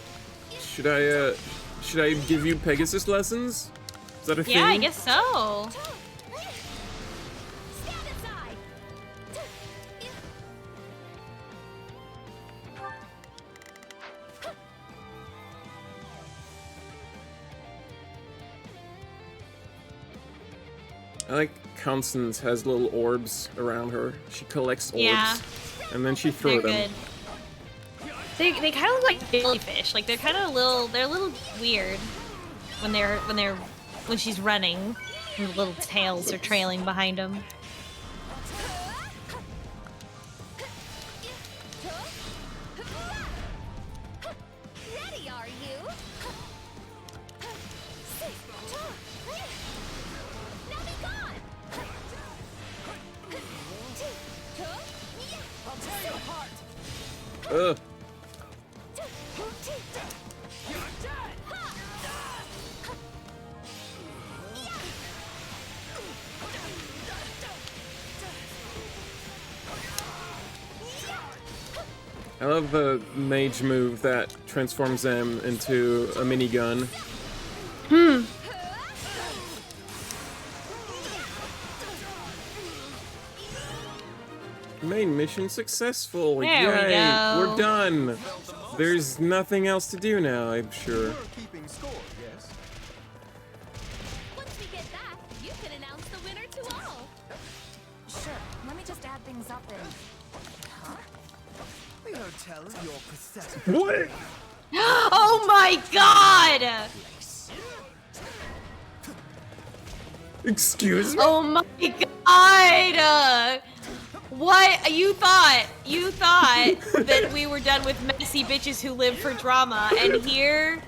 Should I give you Pegasus lessons? Is that a thing? Yeah, I guess so. Stand aside. I like Constance has little orbs around her. She collects orbs. Yeah. And then she throws They're them. good. They kind of look like jellyfish. Like they're kind of they're a little weird when she's running. And the little tails are trailing behind them. Ready, are you? Now be gone. I'll tear you apart. Ugh. I love the mage move that transforms them into a minigun. Main mission successful. There we Yay, go. we're done. There's nothing else to do now, I'm sure. Keeping score, yes? Once we get back, you can announce the winner to all. Sure, let me just add things up and... Huh? The hotel, you're pathetic. What? Oh my god! Excuse me? Oh my god! What? You thought that we were done with messy bitches who live for drama, and here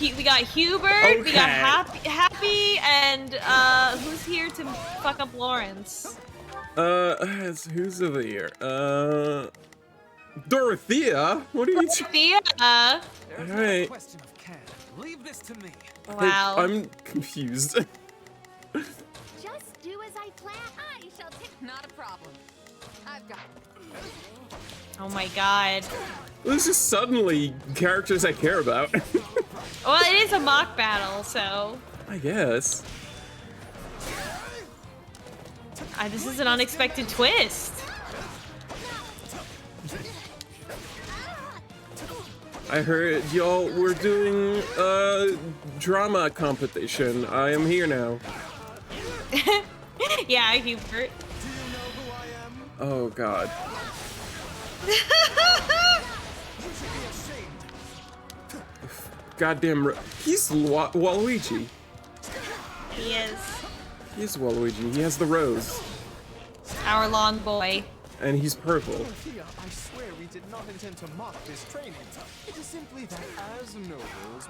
we got Hubert, we got Happy, and who's here to fuck up Lawrence? Who's over here? Dorothea? What are you Dorothea? Alright. Question of can. Leave this to me. Wow. I'm confused. Just do as I plan. I shall take. Not a problem. I've got it. Oh my god. This is suddenly characters I care about. Well, it is a mock battle, so... I guess. This is an unexpected twist. I heard y'all were doing a drama competition. I am here now. Yeah, Hubert. Oh god. Goddamn, he's Waluigi. He is. He is Waluigi. He has the rose. Our long boy. And he's purple. Dorothea, I swear we did not intend to mock this training. It is simply that as nobles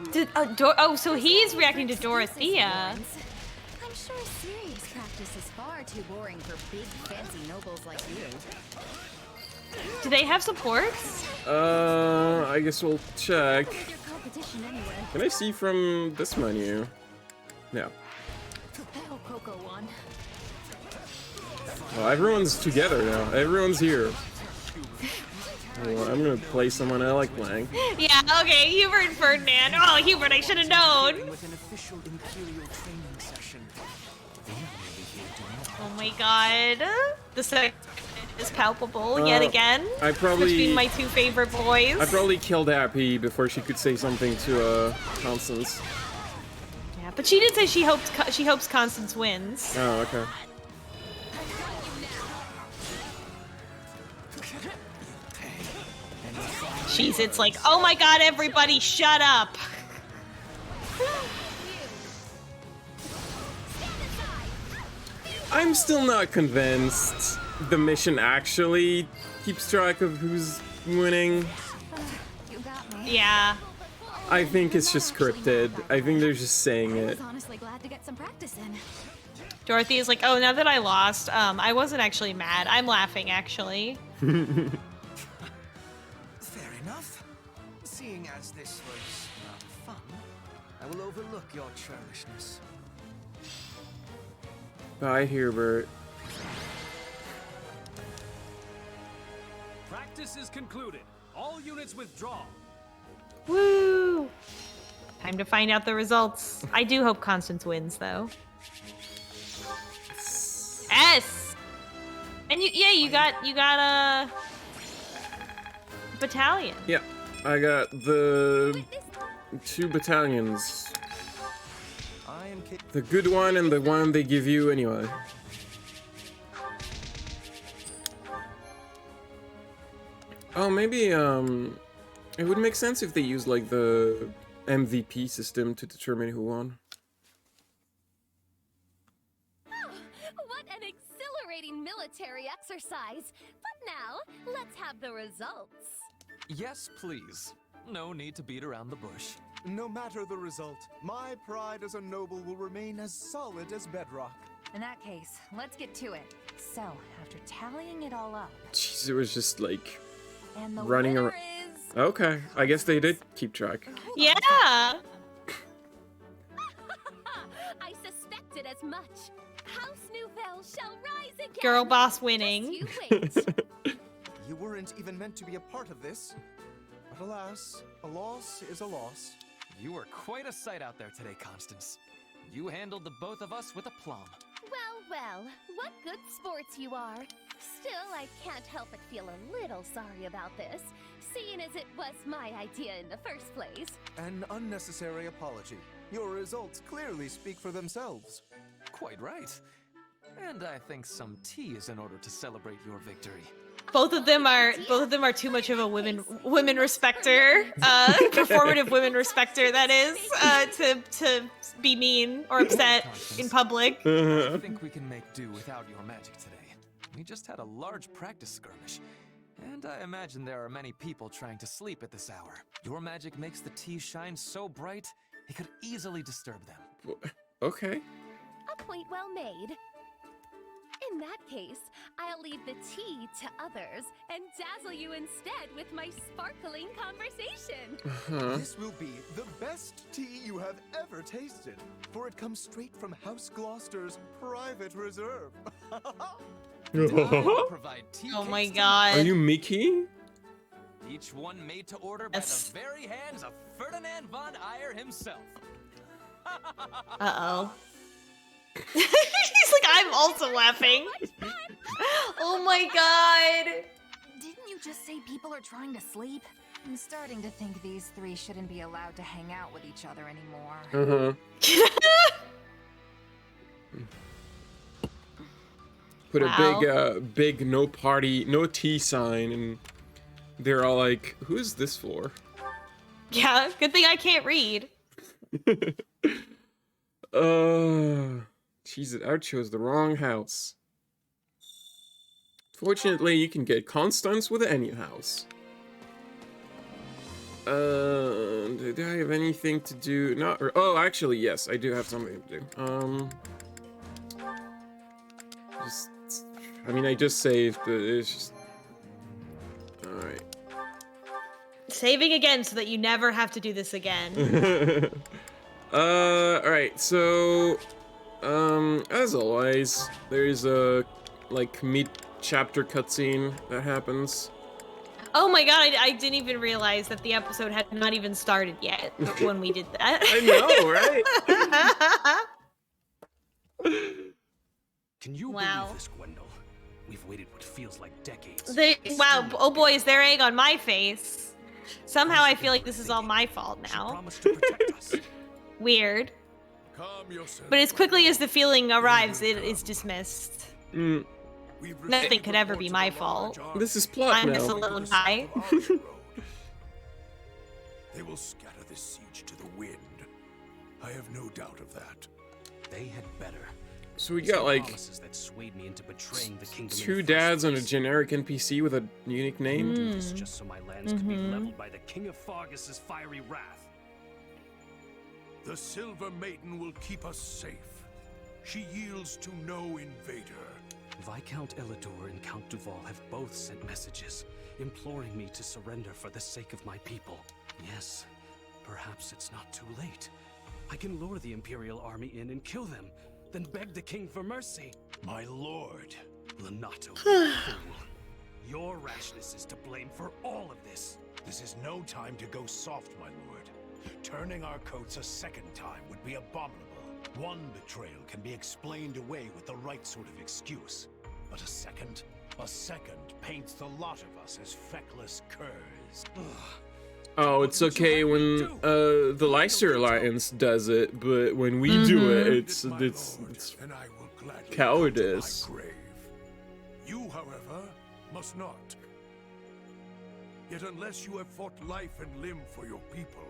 we... So he's reacting to Dorothea. I'm sure serious practice is far too boring for big, fancy nobles like you. Do they have supports? I guess we'll check. With your competition anyway. Can I see from this menu? No. I hope Coco won. Well, everyone's together now. Everyone's here. Well, I'm gonna play someone I like playing. Yeah, okay, Hubert and Ferdinand. Oh, Hubert, I should have known. With an official Imperial training session. Oh my god. The second is palpable yet again. Between my two favorite boys. I probably killed Happy before she could say something to Constance. Yeah, but she did say she hopes Constance wins. Oh, okay. Jeez, it's like, oh my god, everybody, shut up. I'm still not convinced the mission actually keeps track of who's winning. You got me. Yeah. I think it's just scripted. I think they're just saying I it. was honestly glad to get some practice in. Dorothy is like, oh, now that I lost, I wasn't actually mad. I'm laughing, actually. Fair enough. Seeing as this was fun, I will overlook your churlishness. Bye, Hubert. Practice is concluded. All units withdraw. Woo! Time to find out the results. I do hope Constance wins, though. S. And you got a battalion. Yeah, I got the 2 battalions. The good one and the one they give you anyway. Oh, maybe it would make sense if they used like the MVP system to determine who won. What an exhilarating military exercise! But now, let's have the results. Yes, please. No need to beat around the bush. No matter the result, my pride as a noble will remain as solid as bedrock. In that case, let's get to it. So, after tallying it all up, Jeez, it was just like and the running winner around. is... Okay, I guess they did keep track. Yeah. I suspected as much. House Nouvelle shall rise again. Girl boss winning. You wait. You weren't even meant to be a part of this. But alas, a loss is a loss. You were quite a sight out there today, Constance. You handled the both of us with aplomb. Well, well, what good sports you are. Still, I can't help but feel a little sorry about this, seeing as it was my idea in the first place. An unnecessary apology. Your results clearly speak for themselves. Quite right. And I think some tea is in order to celebrate your victory. Both of them are too much of a women respecter, performative women respecter. That is to be mean or upset in public. I think we can make do without your magic today. We just had a large practice skirmish, and I imagine there are many people trying to sleep at this hour. Your magic makes the tea shine so bright it could easily disturb them. Okay. A point well made. In that case, I'll leave the tea to others and dazzle you instead with my sparkling conversation. This will be the best tea you have ever tasted, for it comes straight from House Gloucester's private reserve. Provide tea Oh my cakes god. Are you Mickey? Each one made to order by the very hands of Ferdinand von Eyre himself. Uh-oh. He's like, I'm also laughing. Oh my god. Didn't you just say people are trying to sleep? I'm starting to think these three shouldn't be allowed to hang out with each other anymore. Put a big no party, no tea sign, and they're all like, "Who's this for?" Yeah, good thing I can't read. Jesus, I chose the wrong house. Fortunately, you can get Constance with any house. Do I have anything to do? Not. Oh, actually, yes, I do have something to do. I mean, I just saved, but it's just. All right. Saving again so that you never have to do this again. Alright, so, as always, there's a, like, mid-chapter cutscene that happens. Oh my god, I didn't even realize that the episode had not even started yet when we did that. I know, right? Can you Wow. believe this, Gwendol? We've waited what feels like decades. Wow, oh boy, is there egg on my face. Somehow I feel like this is all my fault now. Promise to protect us. Weird. Calm yourself. But as quickly as the feeling arrives, it is dismissed. Nothing could ever be my fault. This is plot I'm now. just a little guy. They will scatter this siege to the wind. I have no doubt of that. They had better. So we got, like, Promises that swayed me into betraying the kingdom in two the dads first and a place. generic NPC with a unique name. Do this just so my lands could be leveled by the King of Fargus's fiery wrath. The Silver Maiden will keep us safe. She yields to no invader. Viscount Elidor and Count Duval have both sent messages, imploring me to surrender for the sake of my people. Yes, perhaps it's not too late. I can lure the Imperial army in and kill them, then beg the king for mercy. My lord, Lenato, fool. Your rashness is to blame for all of this. This is no time to go soft, my lord. Turning our coats a second time would be abominable. One betrayal can be explained away with the right sort of excuse. But a second paints the lot of us as feckless curs. Oh, it's okay when the Leicester Alliance does it, but when we do it, it's cowardice. You, however, must not. Yet unless you have fought life and limb for your people,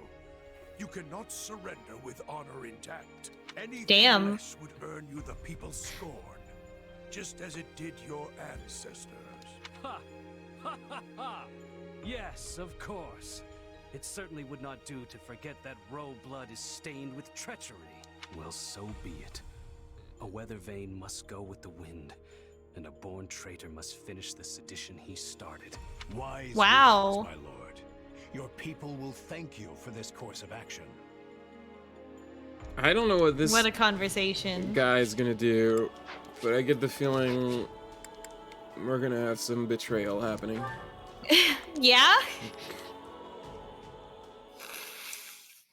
you cannot surrender with honor intact. Anything less would earn you the people's scorn, just as it did your ancestors. Ha! Ha ha ha! Yes, of course. It certainly would not do to forget that roe blood is stained with treachery. Well, so be it. A weather vane must go with the wind, and a born traitor must finish the sedition he started. Wise Wow. words, my lord. Your people will thank you for this course of action. I don't know what this What a conversation. guy's gonna do, but I get the feeling we're gonna have some betrayal happening. Yeah?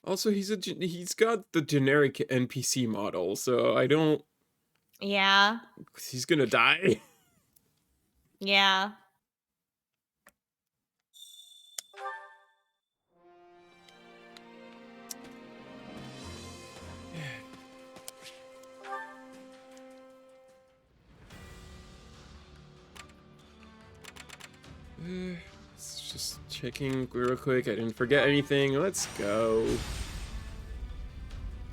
Also, he's got the generic NPC model, so I don't. Yeah. He's gonna die. Yeah. Just checking real quick. I didn't forget anything. Let's go.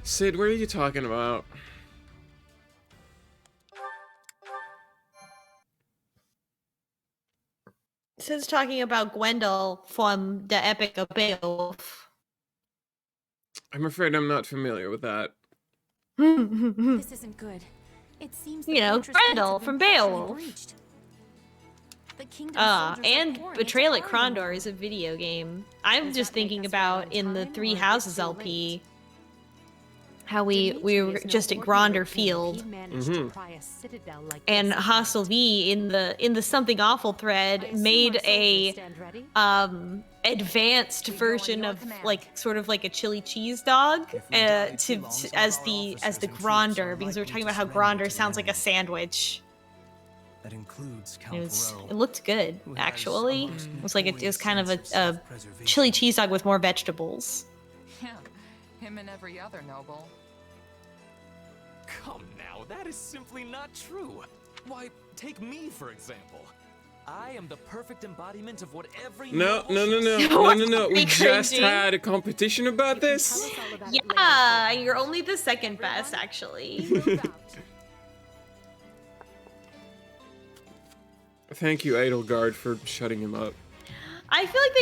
Sid, what are you talking about? Sid's talking about Gwendol from the Epic of Beowulf. I'm afraid I'm not familiar with that. This isn't good. It seems the You know, fortress gates Grendel have been from partially Beowulf. breached. The kingdom's soldiers are And pouring into Betrayal at Arnhem. Krondor is a video game. I'm Does just that make thinking us right on about in the time Three or a bit Houses too LP, late? how we were Demetrius, no just at ordinary Gronder king, Field. he managed to pry a citadel like And this Hostel apart. V in the Something Awful thread I assume made our soldiers a stand ready? advanced We go on version your of command. like sort of like a chili cheese dog If we die to too long, some of as our the officers and troops Gronder, are because we were likely talking to about how surrender Gronder to the sounds like a enemy. sandwich. That includes It Count was Rowe, it looked good who has actually. a most It was like it was kind of notorious a sense of self-preservation. chili cheese dog with more vegetables. Yeah, him and every other noble. Come now, that is simply not true. Why, take me for example. I am the perfect embodiment of what every No. What? We Are you just cringing? had a competition about Tell this. us all about it later, Yeah, Sid. you're only the second best actually. Move out. Thank you, Edelgard, for shutting him up. I feel like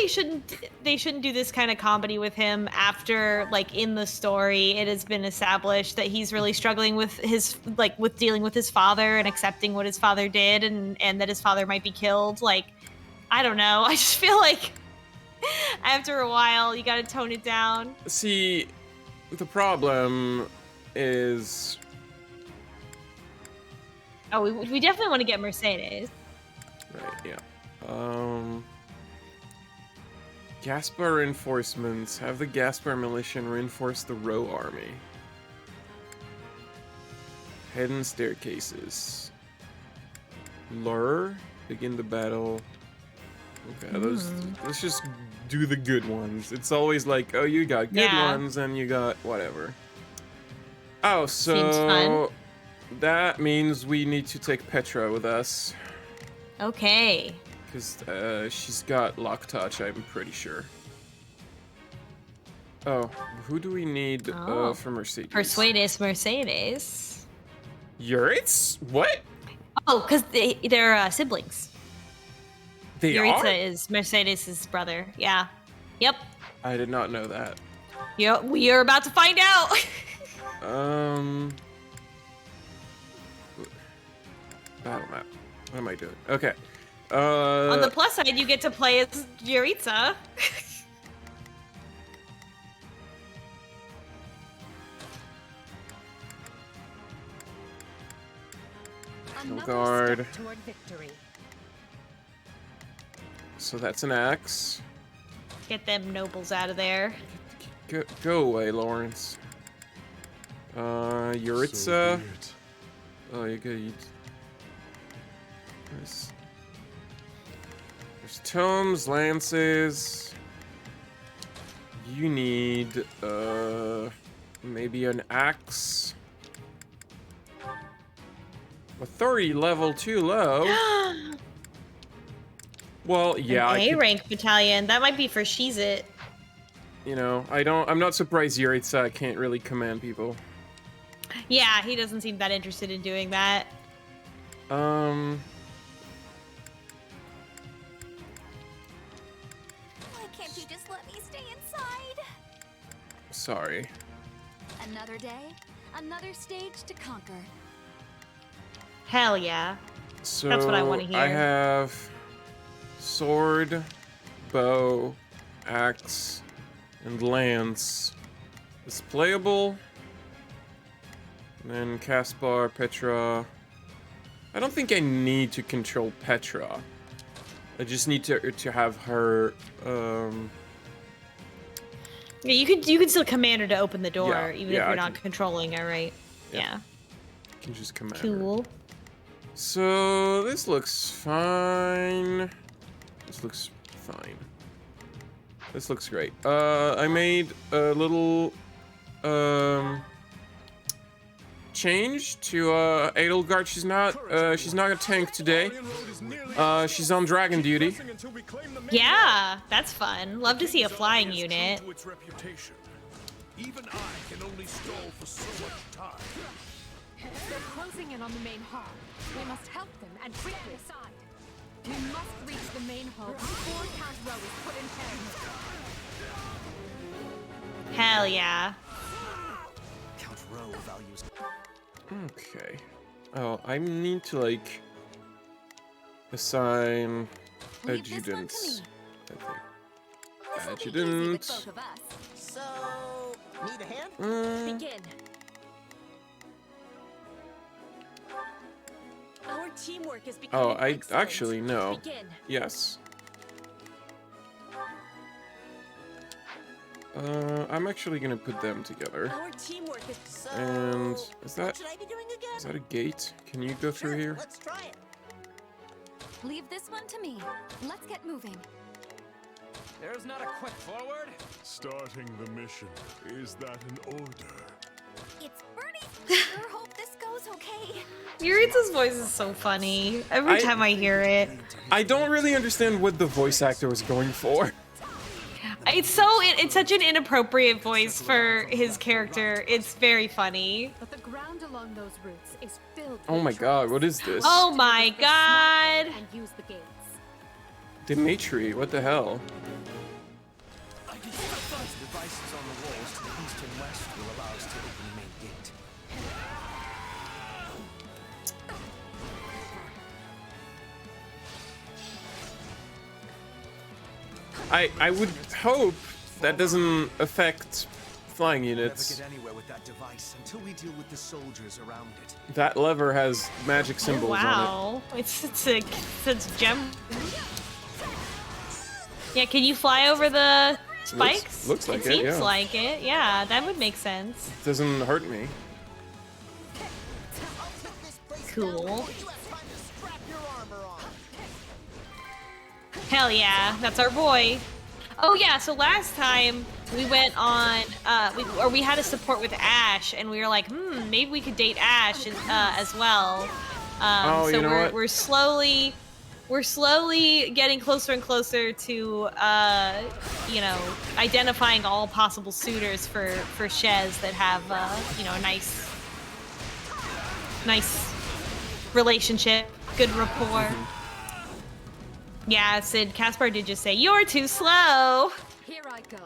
they shouldn't do this kind of comedy with him after, like, in the story it has been established that he's really struggling with his with dealing with his father and accepting what his father did and that his father might be killed. Like, I don't know. I just feel like after a while you gotta tone it down. See, the problem is Oh, we definitely want to get Mercedes. right. Yeah. Gaspar reinforcements. Have the Gaspar militia reinforce the Row army. Hidden staircases. Lure. Begin the battle. Okay, those. Let's just do the good ones. It's always like, oh, you got good Yeah. ones, and you got whatever. Oh, Seems fun. so that means we need to take Petra with us. Okay. Because she's got lock touch, I'm pretty sure. Oh, who do we need for Mercedes? Persuades Mercedes. Yuritz? What? Oh, because they're siblings. They are? Yuritsa is Mercedes' brother. Yeah. Yep. I did not know that. Yep. We are about to find out. Battle map. What am I doing? Okay. On the plus side, you get to play as Yuritsa. Another guard. step toward victory. So that's an axe. Get them nobles out of there. Go away, Lawrence. Yuritsa. Oh, you good. There's tomes, lances. You need maybe an axe. Authority level too low. Well, yeah, An I could, A-rank battalion. That might be for She's It. you know, I'm not surprised Yuritsa can't really command people. Yeah, he doesn't seem that interested in doing that. Why can't you just let me stay inside? Sorry. Another day, another stage to conquer. Hell yeah. So That's what I wanna hear. I have sword, bow, axe, and lance. It's playable. And then Caspar, Petra. I don't think I need to control Petra. I just need to have her. Yeah, you could still command her to open the door, Yeah, even yeah, if you're I not can- controlling her, right? Yeah. Yeah. Can just command her. Cool. So this looks fine. This looks fine. This looks great. I made a little change to Edelgard. She's not a tank today. She's on dragon duty. Yeah, that's fun. Love to see a flying unit. Even I can only stall for so much time. They're closing in on the main hall. We must help them and quickly aside. We must reach the main hall before Count Row is put in peril. Hell yeah. Count Row values. Okay. Oh, I need to like assign adjutants. I think. Adjutants. So, need a hand? Begin. Our teamwork is becoming Oh, I excellent. actually no. Begin. Yes. I'm actually gonna put them together. Our teamwork is so. And is that What should I be doing again? is that a gate? Can you go through here? Let's try it. Leave this one to me. Let's get moving. There's not a quick forward. Starting the mission. Is that an order? It's Bernie. Sure hope this goes okay. Yuritsa's voice is so funny. Every time I hear it. I don't really understand what the voice actor was going for. It's such an inappropriate voice for his character. It's very funny. But the ground along those routes is filled Oh my god, what is this? Oh my god. and use the gates. Dimitri, what the hell? Devices on the walls to the east and west will allow us to open the main gate. I would hope that doesn't affect flying units. Never get anywhere with that device until we deal with the soldiers around it. That lever has magic symbols on Wow. It's a gem. Yeah, can you fly over the spikes? Looks like it it, seems yeah. like it. Yeah, that would make sense. it. Doesn't hurt me. Cool. Hell yeah, that's our boy. Oh yeah, so last time we went on, we had a support with Ash, and we were like, maybe we could date Ash as well. Oh, so you know what? we're slowly getting closer and closer to, identifying all possible suitors for Shez that have, a nice relationship, good rapport. Yeah, Sid, Caspar did just say, "You're too slow." Here I go.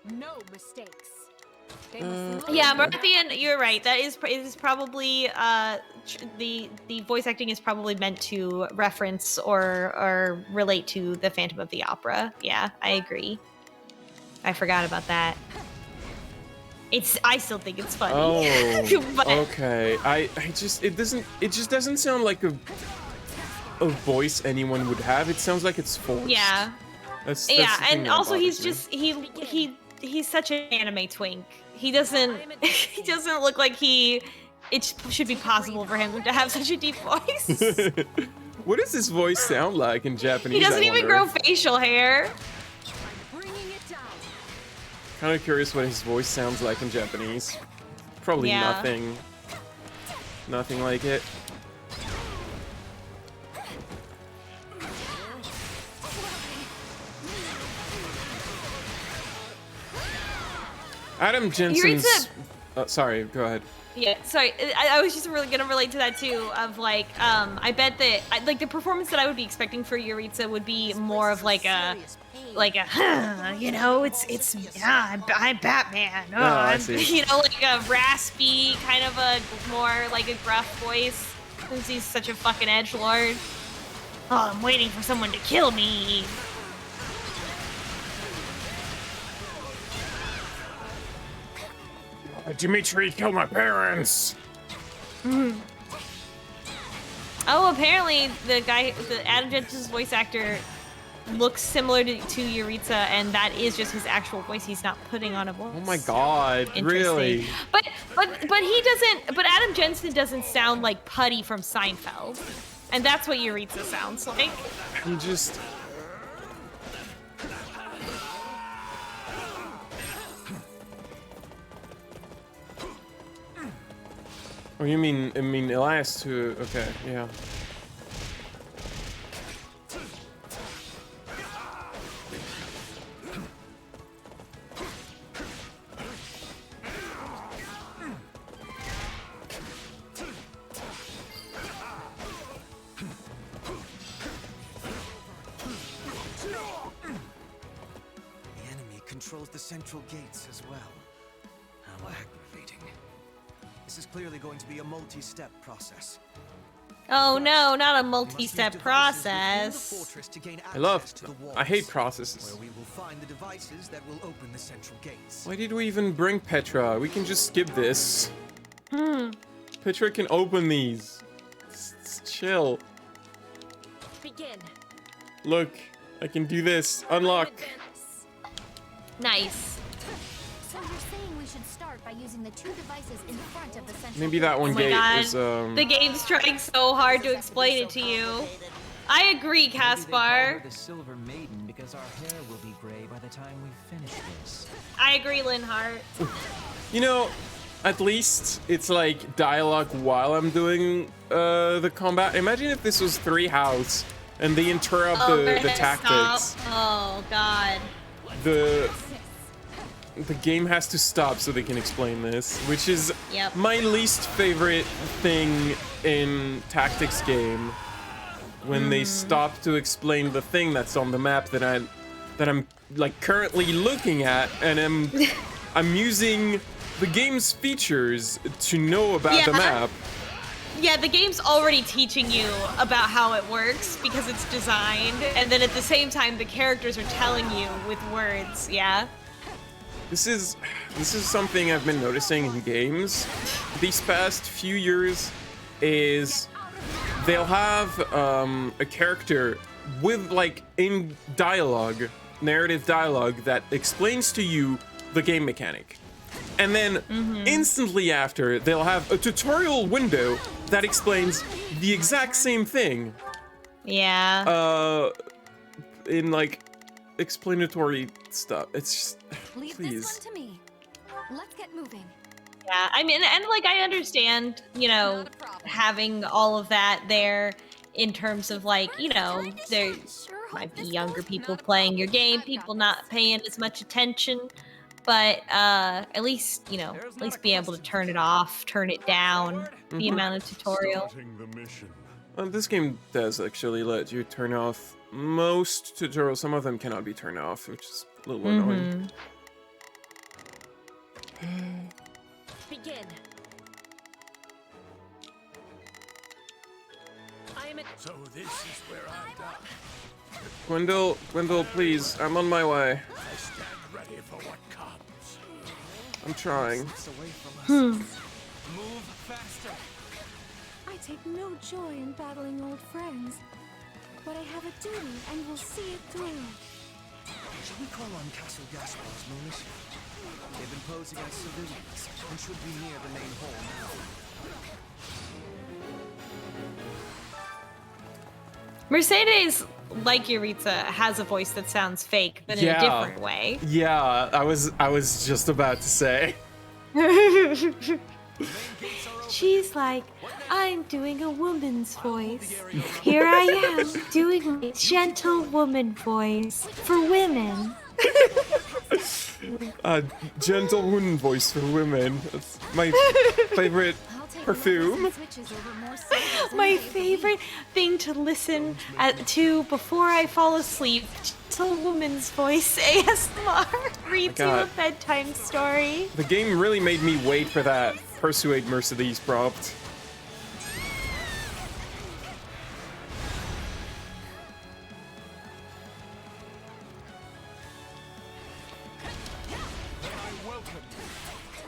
No mistakes. Yeah, Marathian, you're right. That is probably the voice acting is probably meant to reference or relate to the Phantom of the Opera. Yeah, I agree. I forgot about that. I still think it's funny. Oh, But- okay. It just doesn't sound like a voice anyone would have. It sounds like it's forced. Yeah. That's the Yeah, thing and that also bothers he's me. just he's such an anime twink. He doesn't look like it should be possible for him to have such a deep voice. What does this voice sound like in Japanese? He doesn't I even wonder? grow facial hair. Kind of curious what his voice sounds like in Japanese. Probably Yeah. nothing like it. Adam Jensen's. Sorry, go ahead. Yeah, sorry. I was just really gonna relate to that too. Of like, I bet that like the performance that I would be expecting for Yuritsa would be more of like a, I'm Batman. Oh, I see. Like a raspy kind of a more like a gruff voice, since he's such a fucking edgelord. Oh, I'm waiting for someone to kill me. Dimitri killed my parents. Oh, apparently the Adam Jensen's voice actor looks similar to Yuritsa, and that is just his actual voice. He's not putting on a voice. Oh my god, Interesting. really? But he doesn't. But Adam Jensen doesn't sound like Putty from Seinfeld. And that's what Yuritsa sounds like. I'm just... Oh, you mean, Elias too? Okay, yeah. Controls the central gates as well. How aggravating. This is clearly going to be a multi-step process. Oh no, not a multi-step process. I hate processes. Where we will find the devices that will open the central gates. Why did we even bring Petra? We can just skip this. Petra can open these. It's chill. Begin. Look, I can do this. Unlock. Nice. So you're saying we should start by using the two devices in front of the central. Maybe that one gate is The game's trying so hard to explain it to you. I agree, Caspar. The Silver Maiden because our hair will be gray by the time we finish this. I agree, Linhart. You know, at least it's like dialogue while I'm doing the combat. Imagine if this was 3 House and they interrupt the tactics. Stop. Oh god. The game has to stop so they can explain this, which is my least favorite thing in tactics game. When they stop to explain the thing that's on the map that I'm like currently looking at, and I'm using the game's features to know about the map. Yeah, the game's already teaching you about how it works because it's designed, and then at the same time the characters are telling you with words, yeah? This is something I've been noticing in games these past few years, is they'll have a character with like in dialogue, narrative dialogue that explains to you the game mechanic. And then instantly after, they'll have a tutorial window that explains the exact same thing. Yeah. In like explanatory stuff. It's just, Leave please. this one to me. Let's get moving. Yeah, I mean, and like I understand, you know, having all of that there in terms of like, you know, there might be younger people playing your game, people not paying as much attention. But at least, you know, at least be able to turn it off, turn it down, the amount of tutorial. This game does actually let you turn off most tutorials. Some of them cannot be turned off, which is a little annoying. Begin. So this is where I die. Gwendol, please, I'm on my way. I stand ready for what comes. I'm trying. Move faster. I take no joy in battling old friends, but I have a duty and will see it through. Should we call on Castle Gaspar's militia? They've been posing as civilians and should be near the main hall now. Mercedes, like Yuritsa, has a voice that sounds fake, but in a different way. Yeah, I was just about to say. She's like, I'm doing a woman's voice. Here I am, doing a gentle woman voice for women. Gentle woman voice for women. That's my favorite perfume. My favorite thing to listen to before I fall asleep. Gentle woman's voice ASMR. Reads you a bedtime story. The game really made me wait for that Persuade Mercedes prompt.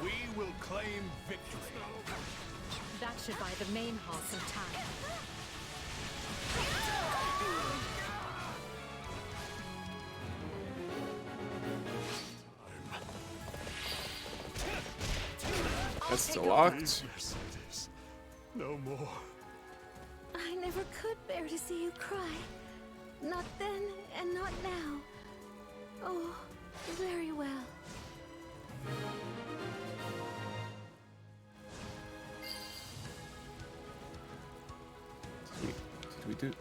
We will claim victory. That should buy the main hall some time. That's still locked. No more. I never could bear to see you cry. Not then and not now. Oh, very well. Did we do?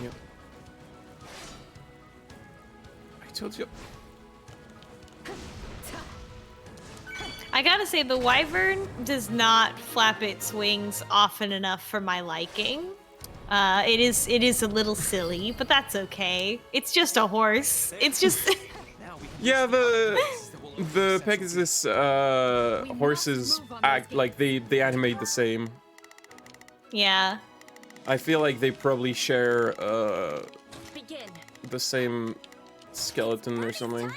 Yep. I told you. I gotta say, the wyvern does not flap its wings often enough for my liking. It is a little silly, but that's okay. It's just a horse. It's just. Yeah, the Pegasus horses act like they animate the same. Yeah. I feel like they probably share Begin. the same skeleton or something.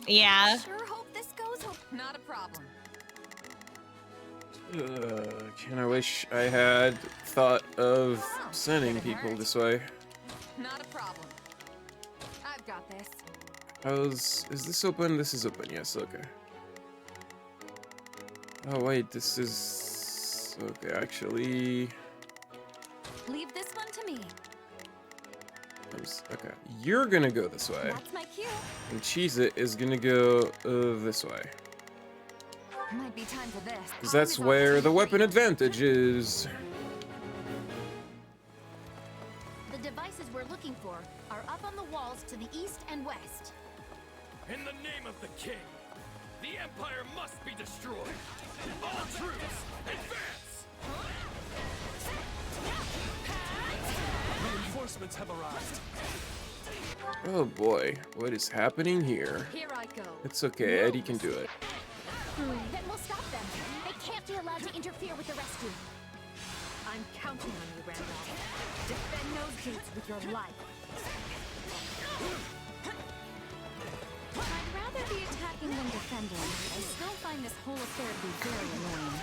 Yeah. Sure hope this goes. Not a problem. Can I wish I had thought of sending people this way? Not a problem. I've got this. Is this open? This is open, yes, okay. Oh wait, this is... okay, actually... Leave this one to me. Okay, you're gonna go this way. That's my cue. And Cheez-It is gonna go this way. Might be time for this. Because that's where the weapon advantage is. The devices we're looking for are up on the walls to the east and west. In the name of the king, the Empire must be destroyed. All troops, advance! Reinforcements have arrived. Oh boy, what is happening here? Here I go. It's okay, Eddie can do it. Then we'll stop them. They can't be allowed to interfere with the rescue. I'm counting on you, Randolph. Defend those gates with your life. I'd rather be attacking than defending. I still find this whole affair to be very annoying.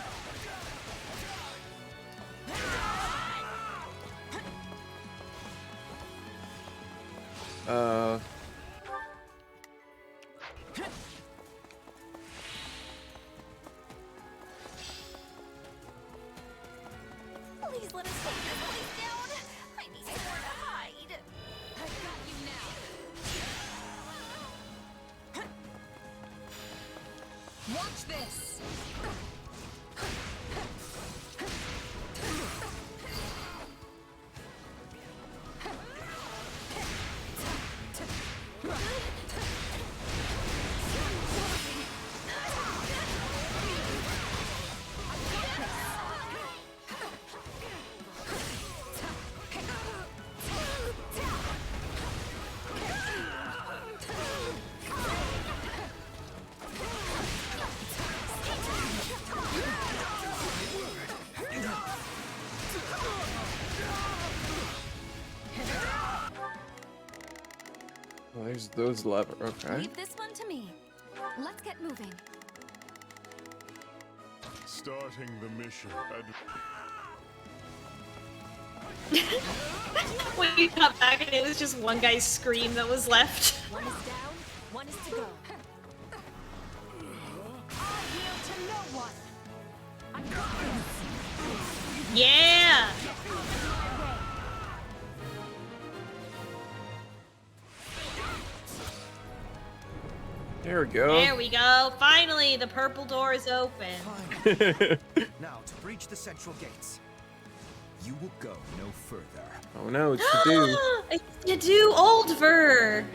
Please let us take this place down. I need somewhere to hide. I've got you now. Watch this. Oh, there's those lever. Okay. Leave this one to me. Let's get moving. Starting the mission. When you got back and it was just one guy's scream that was left. One is down, one is to go. I yield to no one. I got this. Yeah! There we go. There we go. Finally, the purple door is open. Now, to breach the central gates, you will go no further. Oh no, it's to do. It's to do old Ver.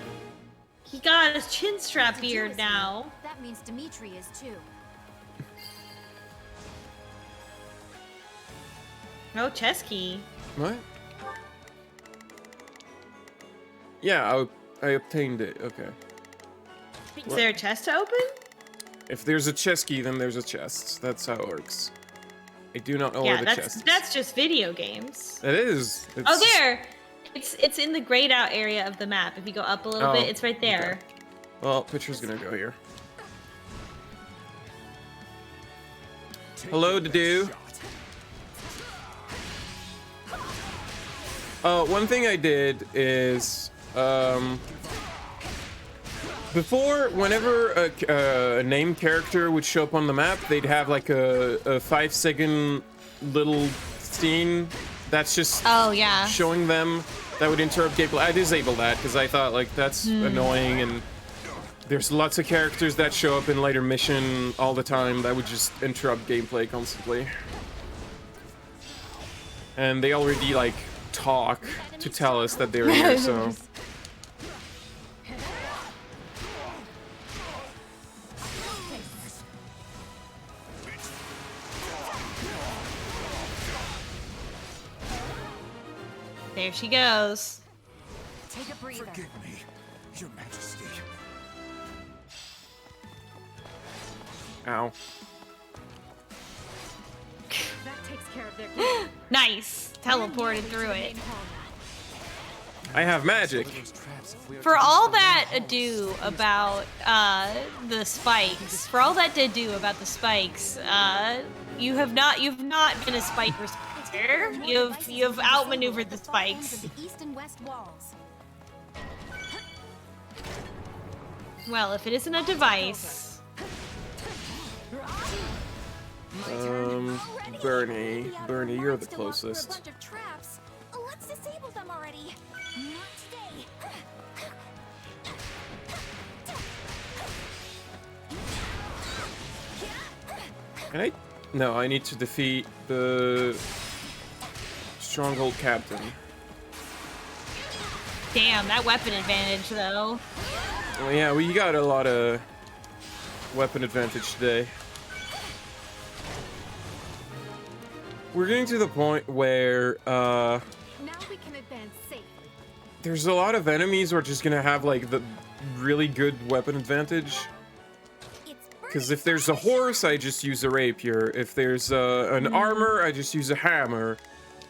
He got his chin strap beard now. That means Dimitri is too. No chess key. What? Yeah, I obtained it. Okay. Is there a chest to open? If there's a chest key, then there's a chest. That's how it works. I do not know where the chest is. That's just video games. It is. It's... Oh, there! It's in the grayed out area of the map. If you go up a little bit, it's right there. Okay. Well, Pitcher's gonna go here. Hello, Dadu. One thing I did is, before, whenever a named character would show up on the map, they'd have like a 5-second little scene that's just yeah, showing them that would interrupt gameplay. I disabled that because I thought like that's annoying, and there's lots of characters that show up in later mission all the time that would just interrupt gameplay constantly. And they already like talk to tell us that they're here, so. There she goes. Take a breather. Forgive me, Your Majesty. Ow. That takes care of their Nice. Teleported through it. I have magic. For all that ado about the spikes, you've not been a spike respecter. You've outmaneuvered the spikes. The east and west walls. Well, if it isn't a device. Bernie, you're the closest. A bunch of traps. Let's disable them already. Not today. Can I? No, I need to defeat the Stronghold Captain. Damn, that weapon advantage though. Well, yeah, we got a lot of weapon advantage today. We're getting to the point where Now we can advance safely. there's a lot of enemies who are just gonna have like the really good weapon advantage. Because if there's a horse, I just use a rapier. If there's an armor, I just use a hammer.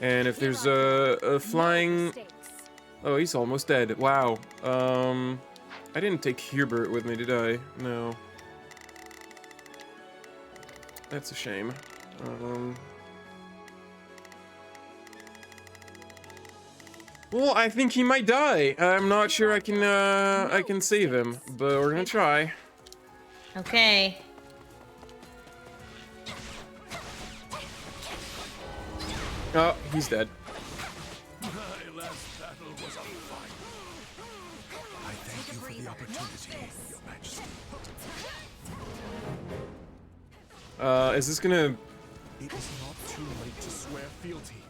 And if there's a flying... Oh, he's almost dead. Wow. I didn't take Hubert with me, did I? No. That's a shame. Well, I think he might die. I'm not sure I can save him, but we're gonna try. Okay. Oh, he's dead. My last battle was a fight. I thank you for the opportunity, Your Majesty. Is this gonna... It is not too late to swear fealty.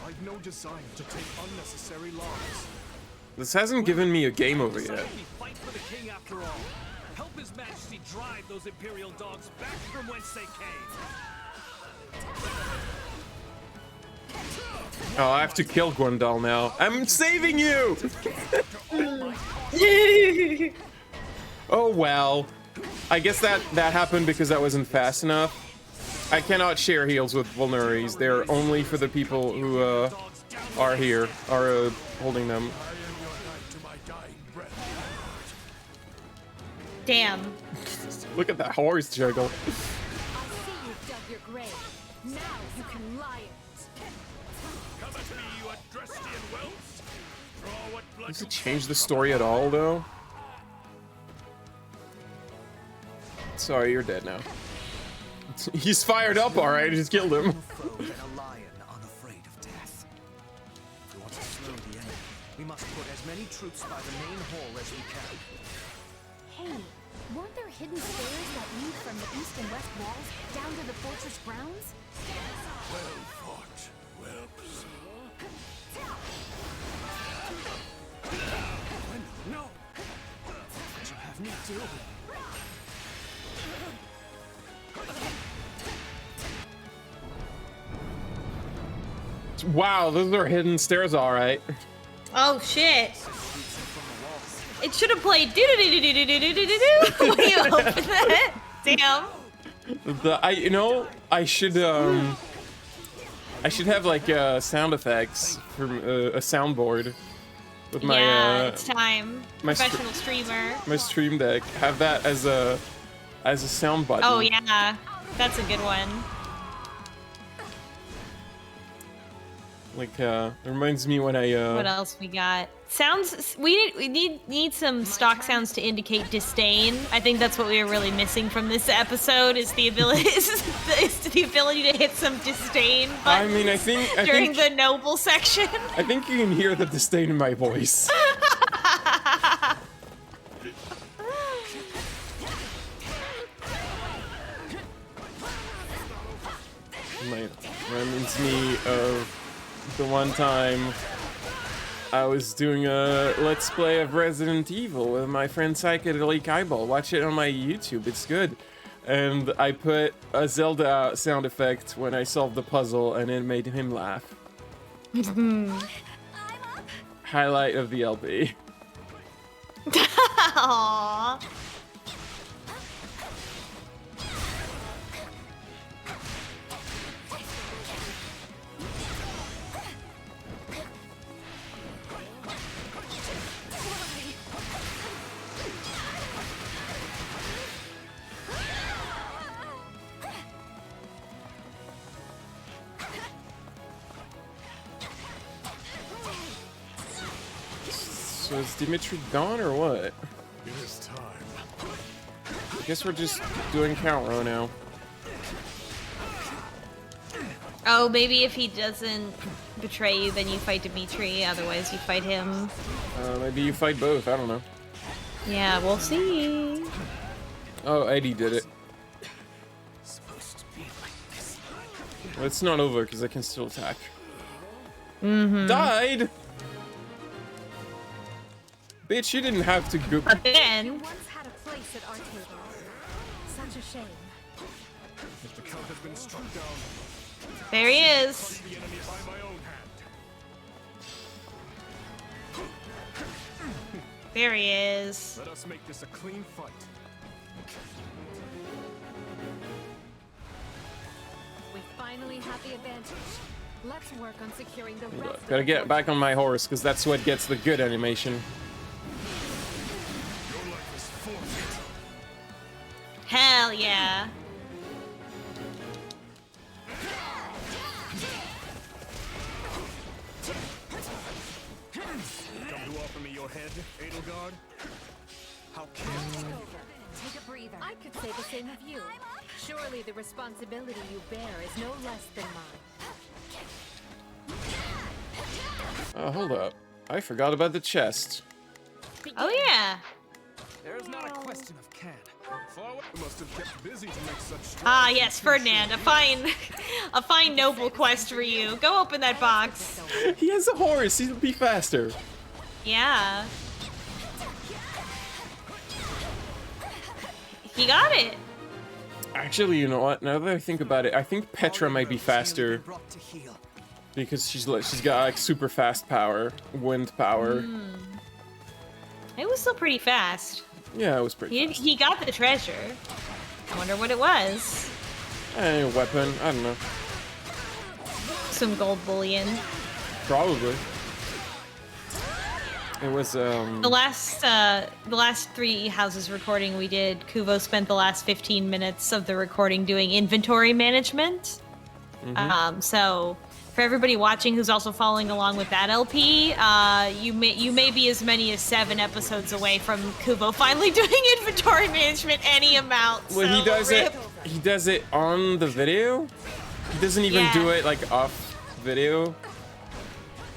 I've no desire to take unnecessary lives. This hasn't given me a game over yet. Fight for the king after all. Help His Majesty drive those Imperial dogs back from whence they came. Oh, I have to kill Gwendal now. I'm saving you! Oh well. I guess that happened because I wasn't fast enough. I cannot share heals with Vulneraries. They're only for the people who are here, are holding them. Damn. Look at that horse juggle. I see you've dug your grave. Now you can lie in it. Come at me, you Adrestian whelps. Draw what blood Does it change the story at all, though? Sorry, you're dead now. He's fired up, alright, I just killed him. Than a lion unafraid of death. If we want to slow the enemy, we must put as many troops by the main hall as we can. Hey, weren't there hidden stairs that lead from the east and west walls down to the fortress grounds? Well fought, whelps. No! Would you have me do? Wow, those are hidden stairs, alright. Oh shit. It should have played do do do do do do do do do when you open that. Damn. I should have like sound effects from a soundboard with my Yeah, it's time. my Professional streamer. my stream deck. Have that as a sound button. Oh yeah, that's a good one. Like, it reminds me when I, What else we got? Sounds. We need some stock sounds to indicate disdain. I think that's what we were really missing from this episode is the ability is the ability to hit some disdain. I mean, I think during the noble section. I think you can hear the disdain in my voice. Reminds me of the one time I was doing a Let's Play of Resident Evil with my friend Psychedelic Eyeball. Watch it on my YouTube, it's good. And I put a Zelda sound effect when I solved the puzzle and it made him laugh. Highlight of the LP. Aww. So is Dimitri gone or what? It is time. I guess we're just doing count row now. Oh, maybe if he doesn't betray you, then you fight Dimitri. Otherwise, you fight him. Maybe you fight both. I don't know. Yeah, we'll see. Oh, Eddie did it. Well, it's not over because I can still attack. Died. Bitch, you didn't have to go. But then. Once had a place at our table. Such a shame. If the count has been struck down, There he is. the enemy by my own hand. There he is. Let us make this a clean fight. We finally have the advantage. Let's work on securing the Hold rest. up. Gotta get back on my horse because that's what gets the good animation. Your life is forfeit. Hell yeah. Come to offer me your head, Edelgard? How careless. Take a breather. I could say the same of you. Surely the responsibility you bear is no less than mine. Oh, hold up. I forgot about the chest. Oh yeah. There is not a question of can. Forward. You must have kept busy to make such Ah yes, Ferdinand, a fine noble quest for you. Go open that box. He has a horse. He'll be faster. Yeah. He got it. Actually, you know what? Now that I think about it, I think Petra might be faster because she's got like super fast power, wind power. It was still pretty fast. Yeah, it was pretty fast. He got the treasure. I wonder what it was. A weapon. I don't know. Some gold bullion. Probably. It was The last 3 houses recording we did, Kuvo spent the last 15 minutes of the recording doing inventory management. So for everybody watching who's also following along with that LP, you may be as many as 7 episodes away from Kuvo finally doing inventory management any amount. Well, so he does it on the video. He doesn't even do it like off video.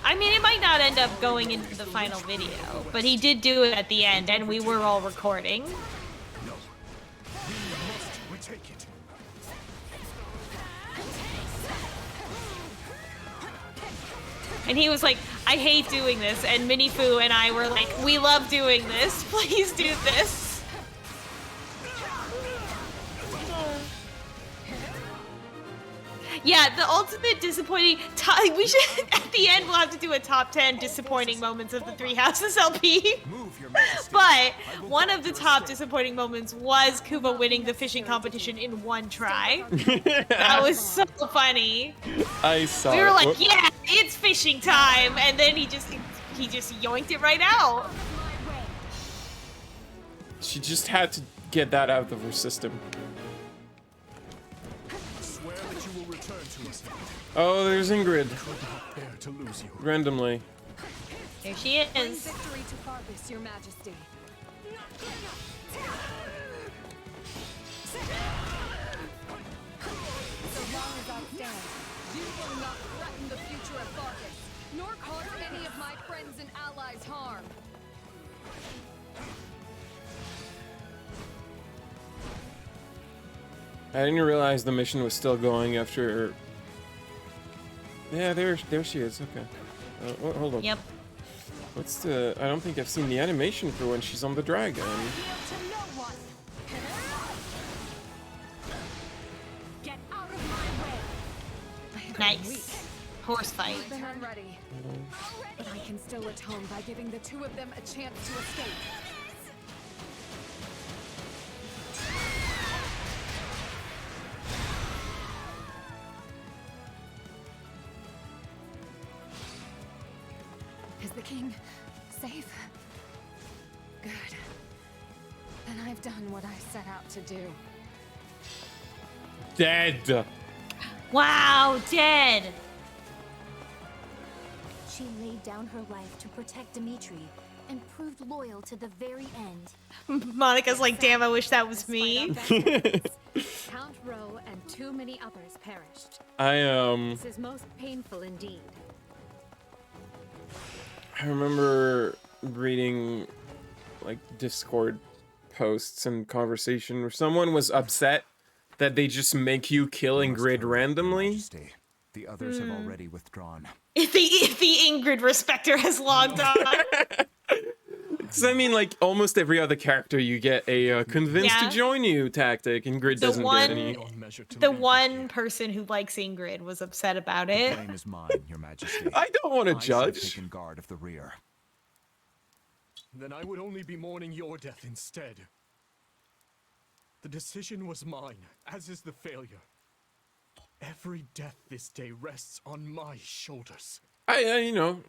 I mean, it might not end up going into the final video, but he did do it at the end, and we were all recording. We take it. And he was like, I hate doing this, and Minifu and I were like, we love doing this, please do this. Yeah, the ultimate disappointing. We should at the end we'll have to do a top 10 disappointing moments of the 3 Houses LP. But one of the top disappointing moments was Kuba winning the fishing competition in 1 try. That was so funny. I saw. We were it. like, Whoop. yeah, it's fishing time, and then he just yoinked it right out. She just had to get that out of her system. Swear that you will will return to us. Oh, there's Ingrid. Could not bear to lose you. Randomly. There she Bring is. victory to Fargus, your majesty. So long as I stand, you will not threaten the future of Fargus, nor cause any of my friends and allies harm. I didn't realize the mission was still going after. Yeah, there she is. Okay. Hold on. Yep. What's the? I don't think I've seen the animation for when she's on the dragon. Get out of my way. Nice. Horse fight. I've been unready, but I can still atone by giving the two of them a chance to escape. Is the king safe? Good. Then I've done what I set out to do. Dead. Wow, dead. She laid down her life to protect Dimitri and proved loyal to the very end. Monica's like, damn, I wish that was me. Count Rowe and too many others perished. This is most painful indeed. I remember reading like Discord posts and conversation where someone was upset that they just make you kill Ingrid randomly. The others have already withdrawn. If the Ingrid respecter has logged on. Because I mean, like almost every other character, you get a convince to join you tactic. Ingrid doesn't get any. The one person who likes Ingrid was upset about it. The blame is mine, Your Majesty. I don't want to I should have judge. taken guard of the rear. Then I would only be mourning your death instead. The decision was mine, as is the failure. Every death this day rests on my shoulders. You know,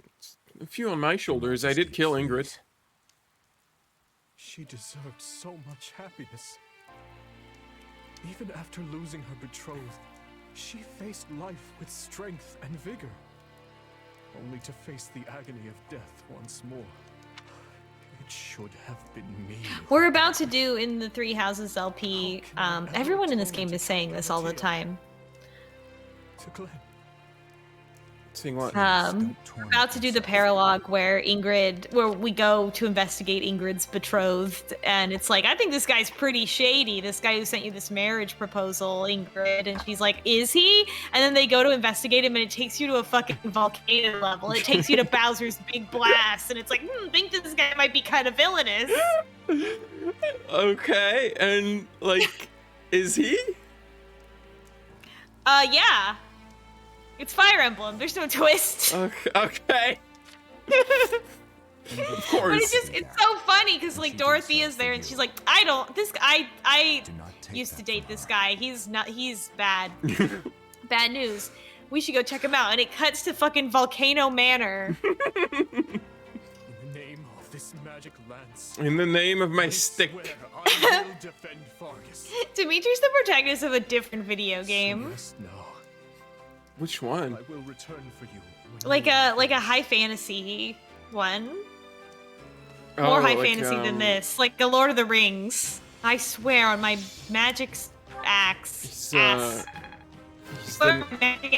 a few on my shoulders. I did kill Ingrid. She deserved so much happiness. Even after losing her betrothed, she faced life with strength and vigor, only to face the agony of death once more. It should have been me. We're about to do in the Three Houses LP. Everyone in this game is saying this all the time. To Glenn. Seeing what? We're about to do the paralogue where we go to investigate Ingrid's betrothed, and it's like, I think this guy's pretty shady. This guy who sent you this marriage proposal, Ingrid, and she's like, is he? And then they go to investigate him, and it takes you to a fucking volcano level. It takes you to Bowser's Big Blast, and it's like, I think this guy might be kind of villainous. Okay, and like, is he? Yeah. It's Fire Emblem. There's no twist. Okay. Of course. But it's so funny because like Dorothea's there and she's like, I used to date this guy. He's bad. Bad news. We should go check him out. And it cuts to fucking Volcano Manor. In the name of this magic lance. In the name of my stick. I will defend Fargus. Dimitri's the protagonist of a different video game. No. Which one? I will return for you. Like a high fantasy one. More high fantasy than this. Like the Lord of the Rings. I swear on my magic axe. Magic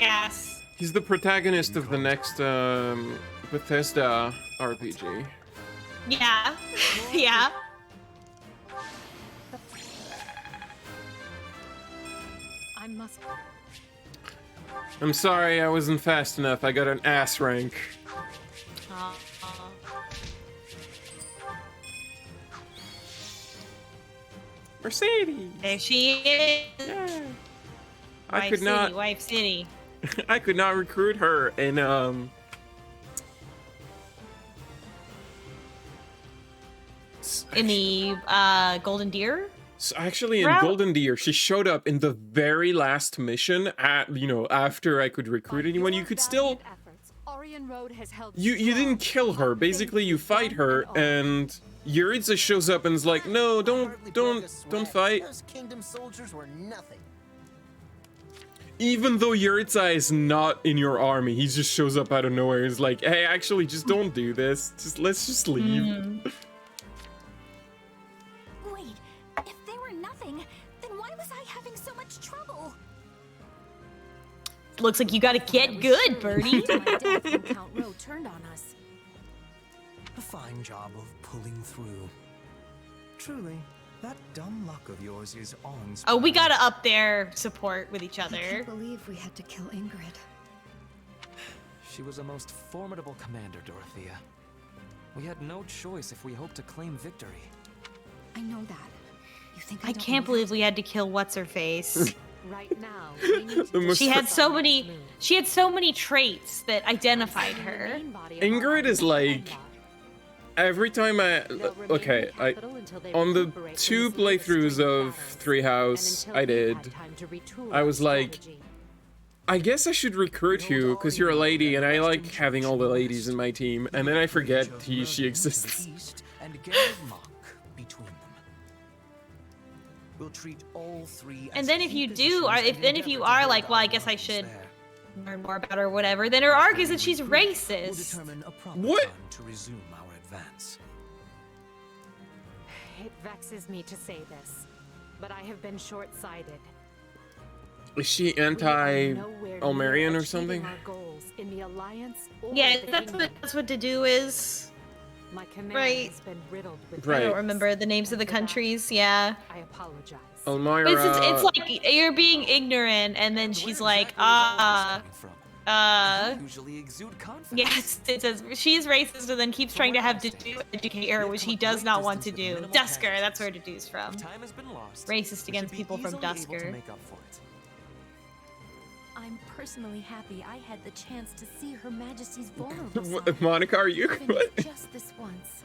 ass. He's the protagonist of the next Bethesda RPG. Yeah. Yeah. I must. I'm sorry, I wasn't fast enough. I got an ass rank. Mercedes. There she is. Yeah. Wife City. I could not recruit her in in the Golden Deer. So actually, in Golden Deer, she showed up in the very last mission. After I could recruit anyone, you could still. You didn't kill her. Basically, you fight her, and Yuritsa shows up and is like, "No, don't fight." Those kingdom soldiers were nothing. even though Yuritsa is not in your army, he just shows up out of nowhere. He's like, hey, actually, just don't do this. Let's just leave. Wait, if they were nothing, then why was I having so much trouble? Looks like you gotta get good, Birdie. My death when Count Rowe turned on us. A fine job of pulling through. Truly, that dumb luck of yours is awe-inspiring. Oh, we gotta up their support with each I other. can't believe we had to kill Ingrid. She was a most formidable commander, Dorothea. We had no choice if we hoped to claim victory. I know that. You think I can't believe we had to kill what's-her-face. Right now, we need to She had so many traits that identified her. Ingrid is like, every time okay, on the 2 playthroughs of Three House I did, I was like, I guess I should recruit you because you're a lady and I like having all the ladies in my team, and then I forget she exists. And Garrett Mock between them. We'll treat all three. And then if you do, if you are like, well, I guess I should learn more about her or whatever, then her arc is that she's racist. What? To resume our advance. It vexes me to say this, but I have been short-sighted. Is she anti-Almerian or something? In the Alliance Yeah, that's what to do is. My command Right. has been riddled with I don't remember the names of the countries. Yeah. I apologize. Elmira. But it's like you're being ignorant, and then she's like, Usually exude confidence. yes, it says she's racist, and then keeps trying to have Dedu educate her, which he does not want to do. Dusker, that's where Dedu's from. Time has been lost. Racist against people from Easily able to Dusker. make up for it. I'm personally happy I had the chance to see Her Majesty's vulnerable side. Monica, are you? Even if just this once.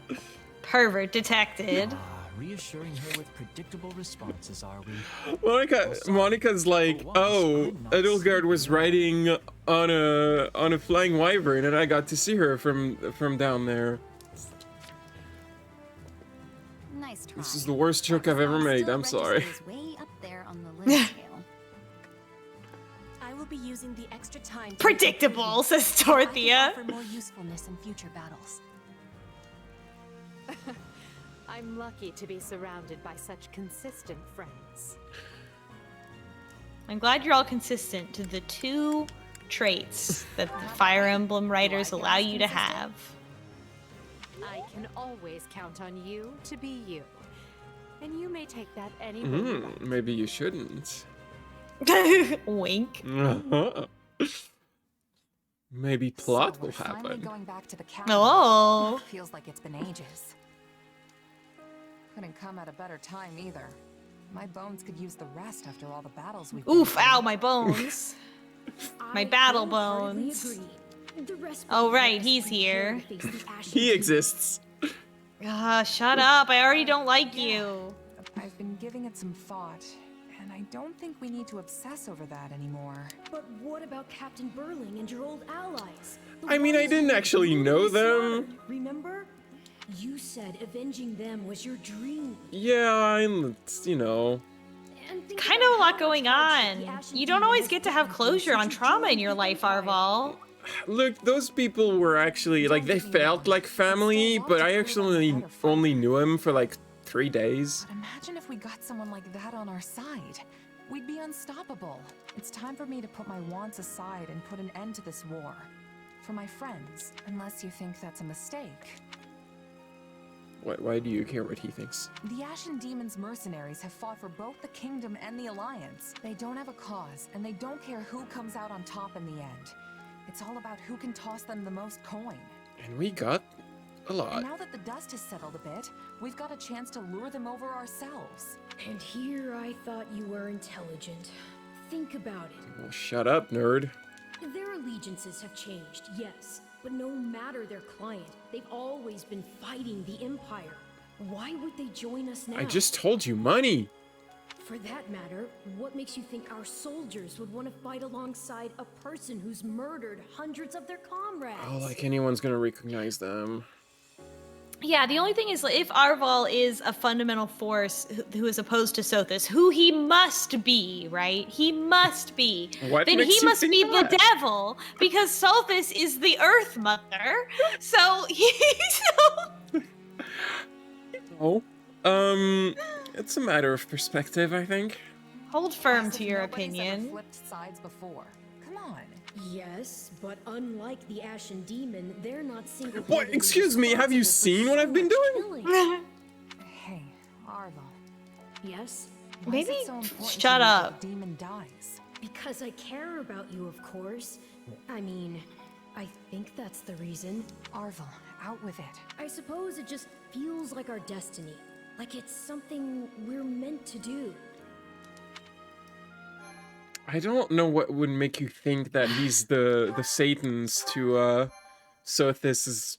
Pervert detected. Reassuring her with predictable responses, are we? Monica's like, oh, Edelgard was riding on a flying wyvern, and I got to see her from down there. Nice try. This is the worst joke I've ever made. I'm sorry. Way up there on the list scale. I will be using the extra time. Predictable, says Dorothea. For more usefulness in future battles. I'm lucky to be surrounded by such consistent friends. I'm glad you're all consistent to the 2 traits that the Fire Emblem writers allow you to have. I can always count on you to be you. And you may take that any way you like. Maybe you shouldn't. Wink. Maybe plot will Finally happen. going back to the capital. Oh. Feels like it's been ages. Couldn't come at a better time either. My bones could use the rest after all the battles we've Oof, been ow, through. my bones. My battle bones. Oh, right, he's here. He exists. Shut up. I already don't like you. I've been giving it some thought, and I don't think we need to obsess over that anymore. But what about Captain Burling and your old allies? I mean, I didn't actually know them. Remember? You said avenging them was your dream. Yeah, I'm, you know. Kind of a lot going on. You don't always get to have closure on trauma in your life, Arval. Look, those people were actually, like, they felt like family, but I actually only knew him for like 3 days. But imagine if we got someone like that on our side. We'd be unstoppable. It's time for me to put my wants aside and put an end to this war. For my friends, unless you think that's a mistake. Why do you care what he thinks? The Ashen Demon's mercenaries have fought for both the Kingdom and the Alliance. They don't have a cause, and they don't care who comes out on top in the end. It's all about who can toss them the most coin. And we got a lot. And now that the dust has settled a bit, we've got a chance to lure them over ourselves. And here I thought you were intelligent. Think about it. Well, shut up, nerd. Their allegiances have changed, yes. But no matter their client, they've always been fighting the Empire. Why would they join us now? I just told you, money. For that matter, what makes you think our soldiers would want to fight alongside a person who's murdered hundreds of their comrades? Oh, like anyone's gonna recognize them. Yeah, the only thing is, if Arval is a fundamental force who is opposed to Sothis, who he must be, right? He must be. What Then makes he you must think be that? the devil, because Sothis is the Earth Mother. So he's Oh, it's a matter of perspective, I think. Hold firm As to if your nobody's ever opinion. flipped sides before. Come on. Yes, but unlike the Ashen Demon, they're not single. What? Excuse me, have you seen what I've been doing? Hey, Arval. Yes? Why is Maybe it so important to shut you that up. the demon dies? Because I care about you, of course. I mean, I think that's the reason. Arval, out with it. I suppose it just feels like our destiny. Like it's something we're meant to do. I don't know what would make you think that he's the Satan's to Sothis is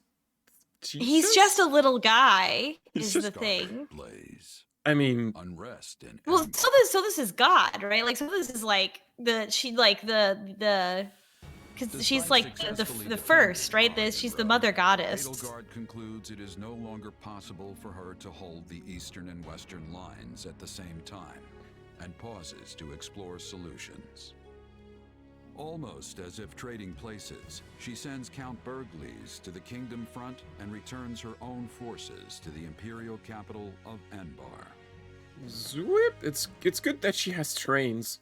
Jesus? He's just a little guy, He's is just the thing. Blaze. I mean, Unrest and Well, Sothis is God, right? Like Sothis is like the because she's like the first, right? She's the mother goddess. Edelgard concludes it is no longer possible for her to hold the eastern and western lines at the same time, and pauses to explore solutions. Almost as if trading places, she sends Count Berglies to the Kingdom front and returns her own forces to the imperial capital of Enbar. Zwip. It's good that she has trains.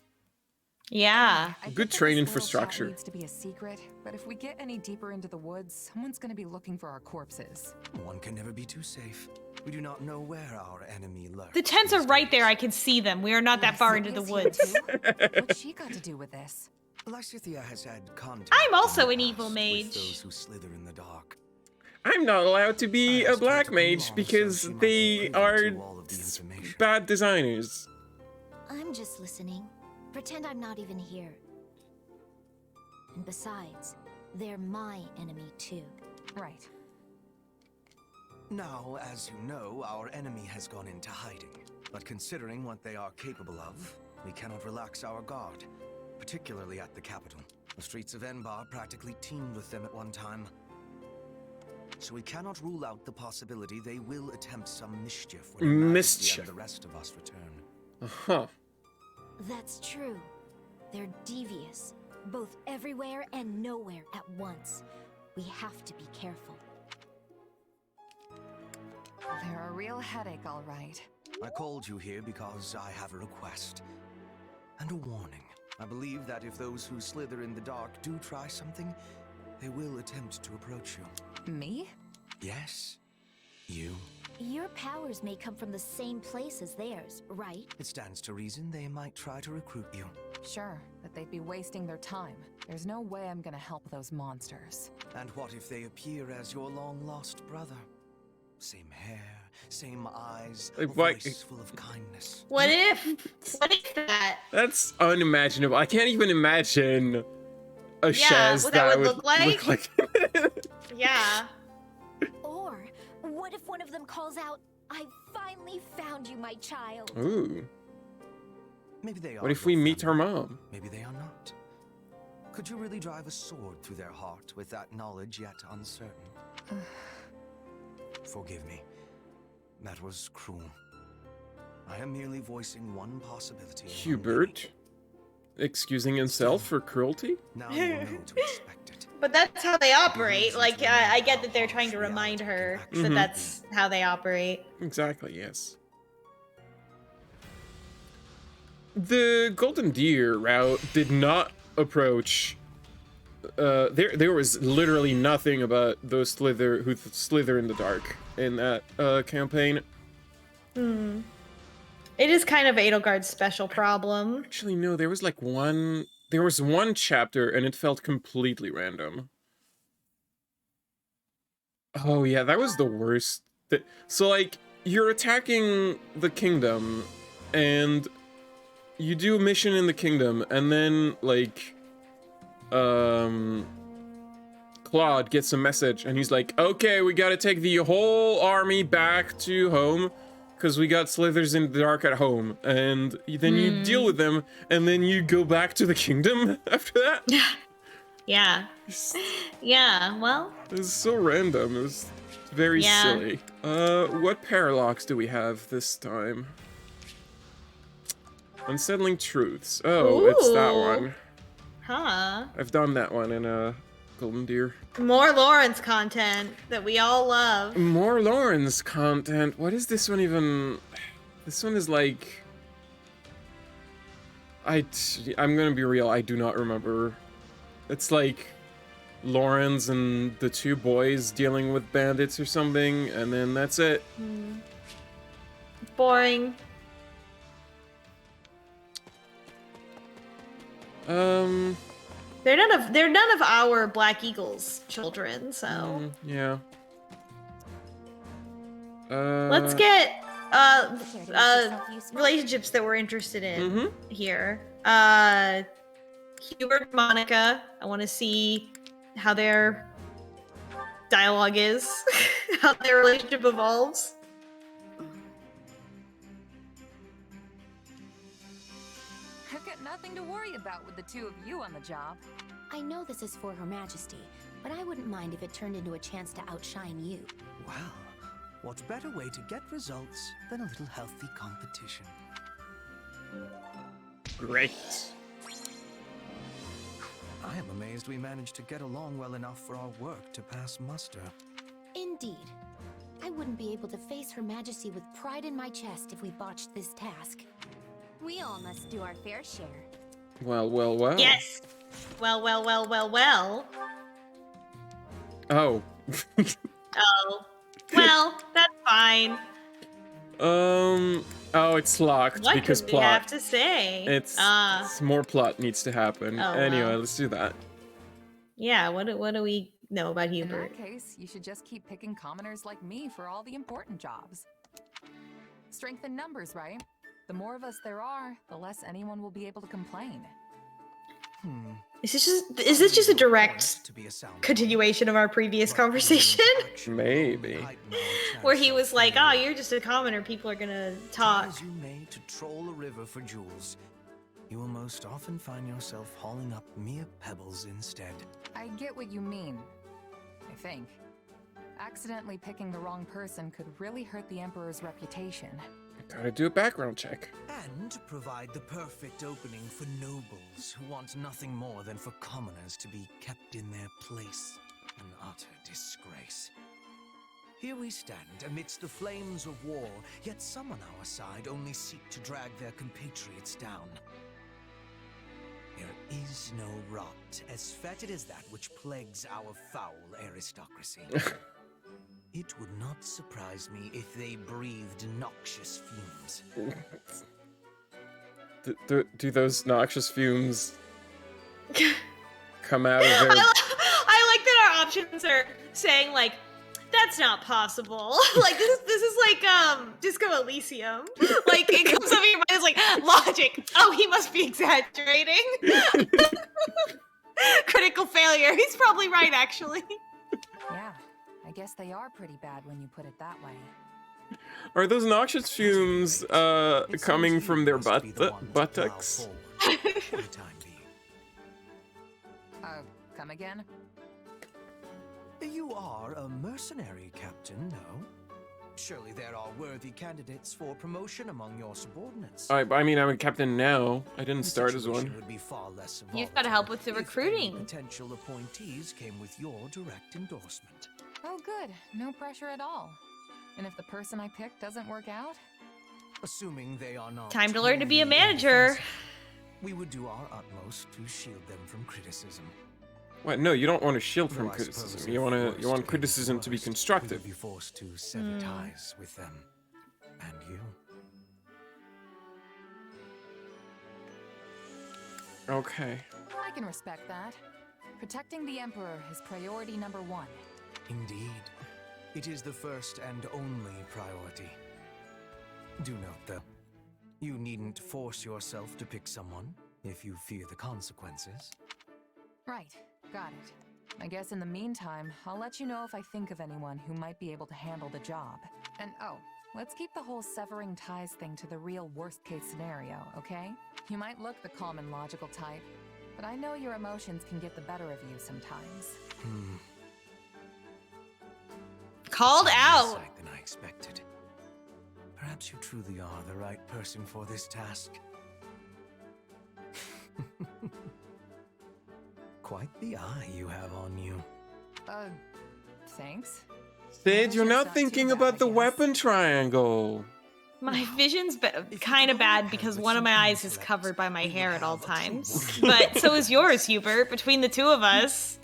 Yeah. I get Good that train this little infrastructure. chat needs to be a secret, but if we get any deeper into the woods, someone's gonna be looking for our corpses. One can never be too safe. We do not know where our enemy lurks. The tents are right there. I can see them. We are not that far into the woods. What's she got to do with this? Lysithea has had contact. I'm also in an the evil past mage. With those who slither in the dark. I'm not allowed to be a black mage because they are bad designers. I'm just listening. Pretend I'm not even here. And besides, they're my enemy too. Right. Now, as you know, our enemy has gone into hiding. But considering what they are capable of, we cannot relax our guard, particularly at the capital. The streets of Enbar practically teemed with them at one time. So we cannot rule out the possibility they will attempt some mischief when Her Majesty and the rest of us return. Uh-huh. That's true. They're devious, both everywhere and nowhere at once. We have to be careful. They're a real headache, all right. I called you here because I have a request. And a warning. I believe that if those who slither in the dark do try something, they will attempt to approach you. Me? Yes. You. Your powers may come from the same place as theirs, right? It stands to reason they might try to recruit you. Sure, but they'd be wasting their time. There's no way I'm gonna help those monsters. And what if they appear as your long-lost brother? Same hair, same eyes, a voice full of kindness. What if? What if that? That's unimaginable. I can't even imagine a Shaz what that would look like. Yeah. Or what if one of them calls out, "I finally found you, my child." Ooh. Maybe they are. What if we meet her mom? Maybe they are not. Could you really drive a sword through their heart with that knowledge yet uncertain? Forgive me. That was cruel. I am merely voicing one possibility. Hubert? Excusing himself for cruelty? Now you know to expect it. But that's how they operate. Like, I get that they're trying to remind her that that's how they operate. Exactly, yes. The Golden Deer route did not approach. There was literally nothing about those who slither in the dark in that campaign. It is kind of Edelgard's special problem. Actually, no, there was one chapter and it felt completely random. Oh yeah, that was the worst. So like, you're attacking the kingdom and you do a mission in the kingdom and then like, Claude gets a message and he's like, okay, we gotta take the whole army back to home because we got slithers in the dark at home, and then you deal with them and then you go back to the kingdom after that. Yeah. Yeah, well. It was so random. It was Very Yeah. silly. What paradox do we have this time? Unsettling Truths. Oh, it's that Ooh. one. Huh. I've done that one in Golden Deer. More Lawrence content that we all love. More Lawrence content. What is this one even? This one is like... I'm gonna be real, I do not remember. It's like Lawrence and the two boys dealing with bandits or something, and then that's it. Boring. They're none of our Black Eagle's children, so Yeah. let's get relationships that we're interested in here. Hubert, Monica. I want to see how their dialogue is, how their relationship evolves. I've got nothing to worry about with the two of you on the job. I know this is for Her Majesty, but I wouldn't mind if it turned into a chance to outshine you. Well, what better way to get results than a little healthy competition? Great. I am amazed we managed to get along well enough for our work to pass muster. Indeed. I wouldn't be able to face Her Majesty with pride in my chest if we botched this task. We all must do our fair share. Well, well, well. Yes. Well, well, well, well, well. Oh. Oh. Well, that's fine. Oh, it's locked What because could we plot. have to say? It's more plot needs to happen. Oh, Anyway, well. let's do that. Yeah, what do we know about In Hubert? that case, you should just keep picking commoners like me for all the important jobs. Strength in numbers, right? The more of us there are, the less anyone will be able to complain. Is this just a direct continuation of our previous conversation? Maybe. Where he was like, oh, you're just a commoner, people are gonna talk. As you may to troll a river for jewels, you will most often find yourself hauling up mere pebbles instead. I get what you mean, I think. Accidentally picking the wrong person could really hurt the Emperor's reputation. Gotta do a background check. And provide the perfect opening for nobles who want nothing more than for commoners to be kept in their place. An utter disgrace. Here we stand amidst the flames of war, yet some on our side only seek to drag their compatriots down. There is no rot as fetid as that which plagues our foul aristocracy. It would not surprise me if they breathed noxious fumes. Do those noxious fumes come out of their... I like that our options are saying like, that's not possible. Like this is like Disco Elysium. Like it comes up in your mind as like logic. Oh, he must be exaggerating. Critical failure. He's probably right, actually. Yeah, I guess they are pretty bad when you put it that way. Are those noxious fumes coming from their buttocks? Come again? You are a mercenary, Captain, no? Surely there are worthy candidates for promotion among your subordinates. I mean, I'm a captain now. I didn't start as one. Would be far less You've got to help with the recruiting. Potential appointees came with your direct endorsement. Oh, good. No pressure at all. And if the person I pick doesn't work out? Assuming they are not... Time to learn to be a manager. We would do our utmost to shield them from criticism. What? No, you don't want to shield from criticism. You want criticism to be constructive. We would be forced to sever ties with them. And you. Okay. I can respect that. Protecting the Emperor is priority number 1. Indeed. It is the first and only priority. Do note, though, you needn't force yourself to pick someone if you fear the consequences. Right. Got it. I guess in the meantime, I'll let you know if I think of anyone who might be able to handle the job. And oh, let's keep the whole severing ties thing to the real worst-case scenario, okay? You might look the calm and logical type, but I know your emotions can get the better of you sometimes. Called out. Sight than I expected. Perhaps you truly are the right person for this task. Quite the eye you have on you. Thanks. Sid, you're not thinking about the weapon triangle. My vision's kind of bad because one of my eyes is covered by my hair at all times. But so is yours, Hubert. Between the two of us,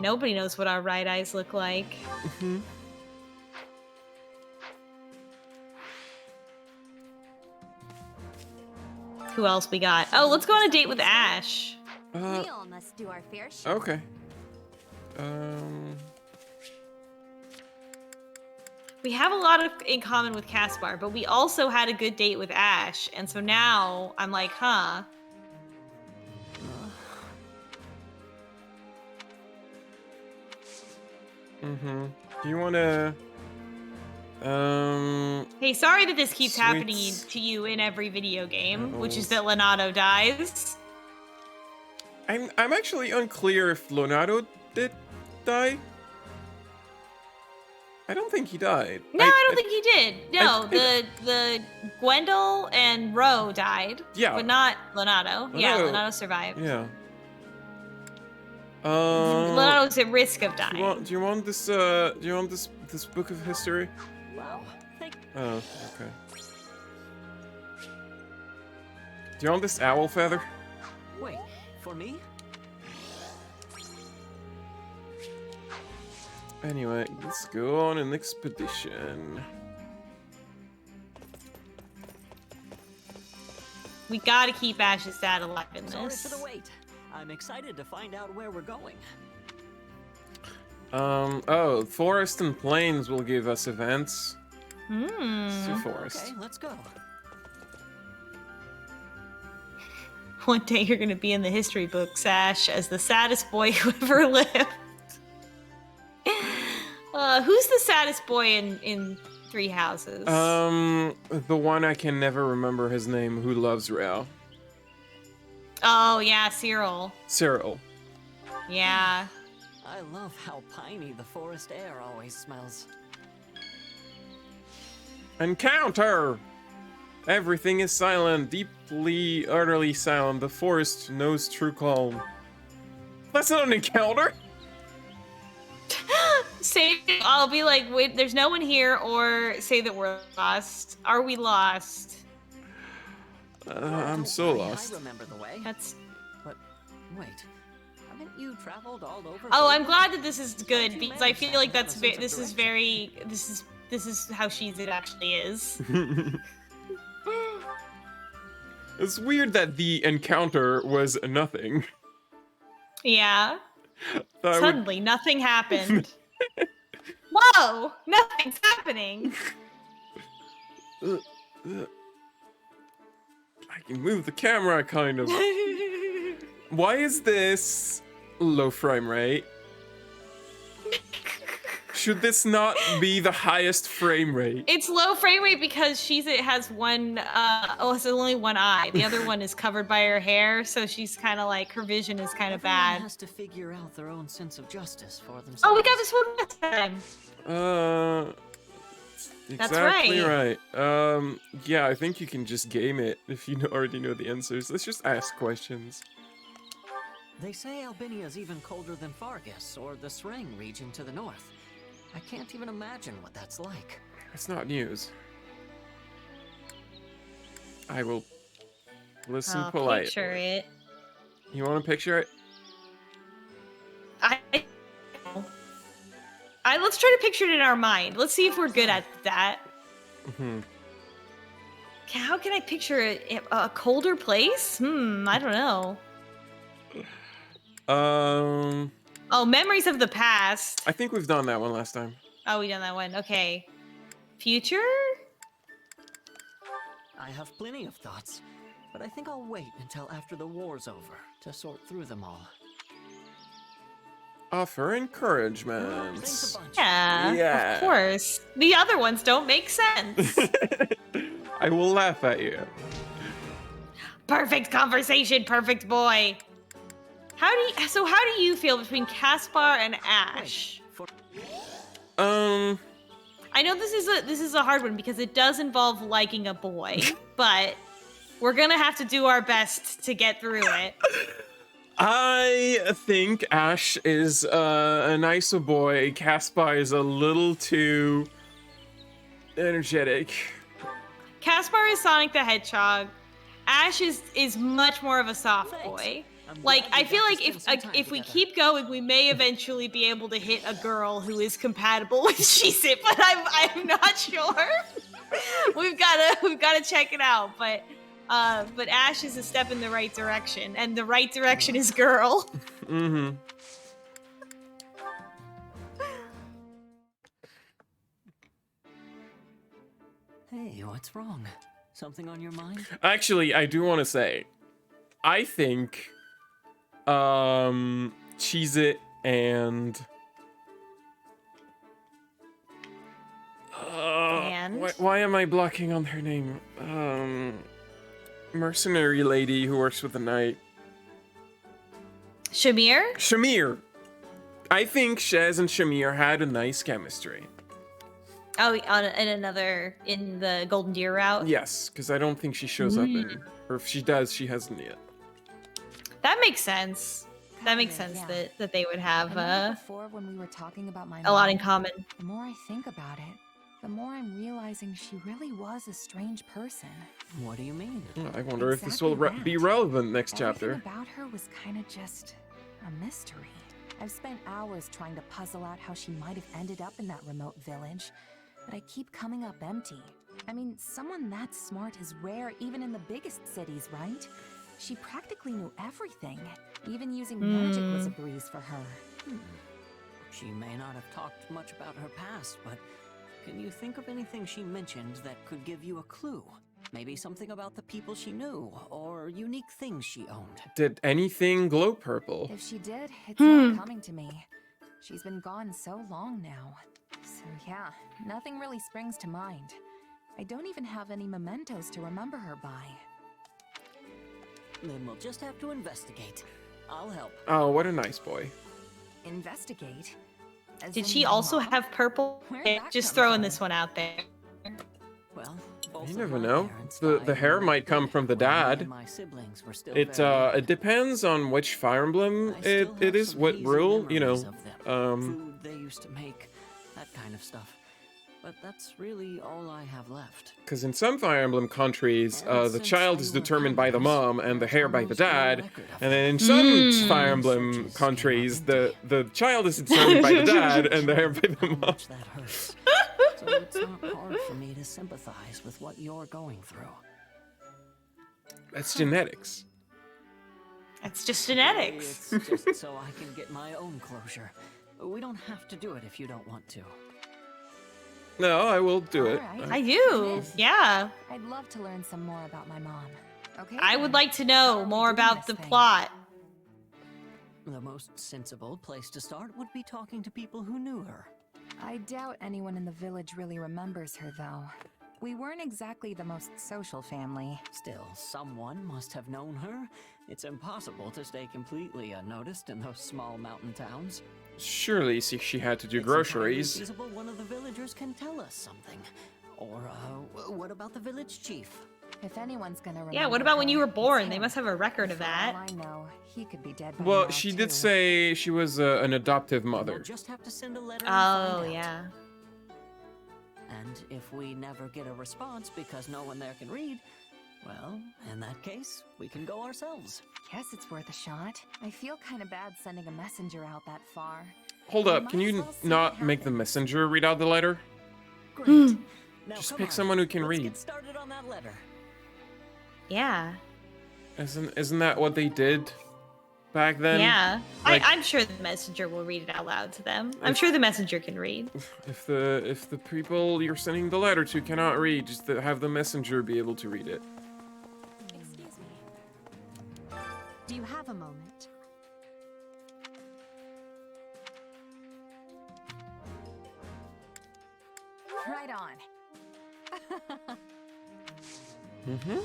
nobody knows what our right eyes look like. Who else we got? Oh, let's go on a date with Ash. We all must do our fair share. Okay. We have a lot in common with Caspar, but we also had a good date with Ash, and so now I'm like, huh. Do you wanna Hey, sorry that this keeps happening to you in every video game, which is that Leonardo dies. I'm actually unclear if Leonardo did die. I don't think he died. No, I don't think he did. No, the Gwendol and Ro died. Yeah. But not Leonardo. Yeah, Leonardo- Leonardo survived. Yeah. Leonardo was at risk of dying. Do you want this this book of history? Wow. Oh, okay. Do you want this owl feather? Wait, for me? Anyway, let's go on an expedition. We gotta keep Ash's dad alive in Sorry this. for the wait. I'm excited to find out where we're going. Oh, forest and plains will give us events. Let's do forest. Okay, let's go. One day you're gonna be in the history books, Ash, as the saddest boy who ever lived. Who's the saddest boy in Three Houses? The one I can never remember his name who loves Rao. Oh, yeah, Cyril. Cyril. Yeah. I love how piney the forest air always smells. Encounter! Everything is silent, deeply, utterly silent. The forest knows true calm. That's not an encounter! Say, I'll be like, wait, there's no one here, or say that we're lost. Are we lost? I'm so lost. I remember the way. That's. But wait, haven't you traveled all over? Oh, I'm glad that this is good because I feel like this is how it actually is. It's weird that the encounter was nothing. Yeah. Suddenly, nothing happened. Whoa! Nothing's happening. I can move the camera, kind of. Why is this low frame rate? Should this not be the highest frame rate? It's low frame rate because it has one, it's only one eye. The other one is covered by her hair, so she's kind of like, her vision is kind of bad. Everyone has to figure out their own sense of justice for themselves. Oh, we got this one last time. Exactly right. Yeah, I think you can just game it if you already know the answers. Let's just ask questions. They say Albinia's even colder than Fargus or the Sreng region to the north. I can't even imagine what that's like. It's not news. I will listen politely. Picture it. You want to picture it? Let's try to picture it in our mind. Let's see if we're good at that. How can I picture a colder place? I don't know. Oh, memories of the past. I think we've done that one last time. Oh, we done that one. Okay. Future? I have plenty of thoughts, but I think I'll wait until after the war's over to sort through them all. Offer encouragement. Thanks a bunch. Yeah, of course. The other ones don't make sense. I will laugh at you. Perfect conversation, perfect boy. How do you feel between Caspar and Ash? Wait, I know this is a hard one because it does involve liking a boy, but we're gonna have to do our best to get through it. I think Ash is a nicer boy. Caspar is a little too energetic. Caspar is Sonic the Hedgehog. Ash is much more of a soft boy. Like, I feel like if we keep going, we may eventually be able to hit a girl who is compatible with Shizit, but I'm not sure. we've gotta check it out. But Ash is a step in the right direction, and the right direction is girl. Mm-hmm. Hey, what's wrong? Something on your mind? Actually, I do want to say, I think, Cheez-It and why am I blocking on her name? Mercenary lady who works with the knight. Shamir? Shamir. I think Shez and Shamir had a nice chemistry. Oh, in the Golden Deer route? Yes, because I don't think she shows up in, or if she does, she hasn't yet. That makes sense. That makes sense that they would have before when we were talking about my a lot in mom, common. The more I think about it, the more I'm realizing she really was a strange person. What do you mean? I wonder if this will be relevant next chapter. Everything about her was kind of just a mystery. I've spent hours trying to puzzle out how she might have ended up in that remote village, but I keep coming up empty. I mean, someone that smart is rare even in the biggest cities, right? She practically knew everything. Even using magic was a breeze for her. She may not have talked much about her past, but can you think of anything she mentioned that could give you a clue? Maybe something about the people she knew, or unique things she owned. Did anything glow purple? If she did, it's not coming to me. She's been gone so long now. So yeah, nothing really springs to mind. I don't even have any mementos to remember her by. Then we'll just have to investigate. I'll help. Oh, what a nice boy. Investigate? Did she also have purple? Just throwing this one out there. Well, you never know. The hair might come from the dad. It depends on which Fire Emblem it is, what rule, you know. Food they used to make, that kind of stuff. But that's really all I have left. Because in some Fire Emblem countries, the child is determined by the mom and the hair by the dad. And then in some Fire Emblem countries, the child is determined by the dad and the hair by the mom. That hurts. So it's not hard for me to sympathize with what you're going through. That's genetics. It's just genetics. It's just so I can get my own closure. We don't have to do it if you don't want to. No, I will do it. I do. Yeah. I'd love to learn some more about my mom. Okay. I would like to know more about the plot. The most sensible place to start would be talking to people who knew her. I doubt anyone in the village really remembers her, though. We weren't exactly the most social family. Still, someone must have known her. It's impossible to stay completely unnoticed in those small mountain towns. Surely she had to do It's groceries. feasible one of the villagers can tell us something. Or, what about the village chief? If anyone's gonna remember Yeah, what about when you were her, born? it's They him. must have a record of For that. all I know, he could be dead by Well, now, she too. did say she was an adoptive mother. We'll just have to send a letter Oh, and find out. yeah. And if we never get a response because no one there can read, well, in that case, we can go ourselves. Guess it's worth a shot. I feel kind of bad sending a messenger out that far. Hold up, can you not make the messenger read out the letter? Great. Now, Just come pick on. someone who can Let's read. Get started on that letter. Yeah. Isn't that what they did back then? Yeah. Like, I'm sure the messenger will read it out loud to them. I'm sure the messenger can read. if the people you're sending the letter to cannot read, just have the messenger be able to read it. Excuse me. Do you have a moment? Right on. Mm-hmm.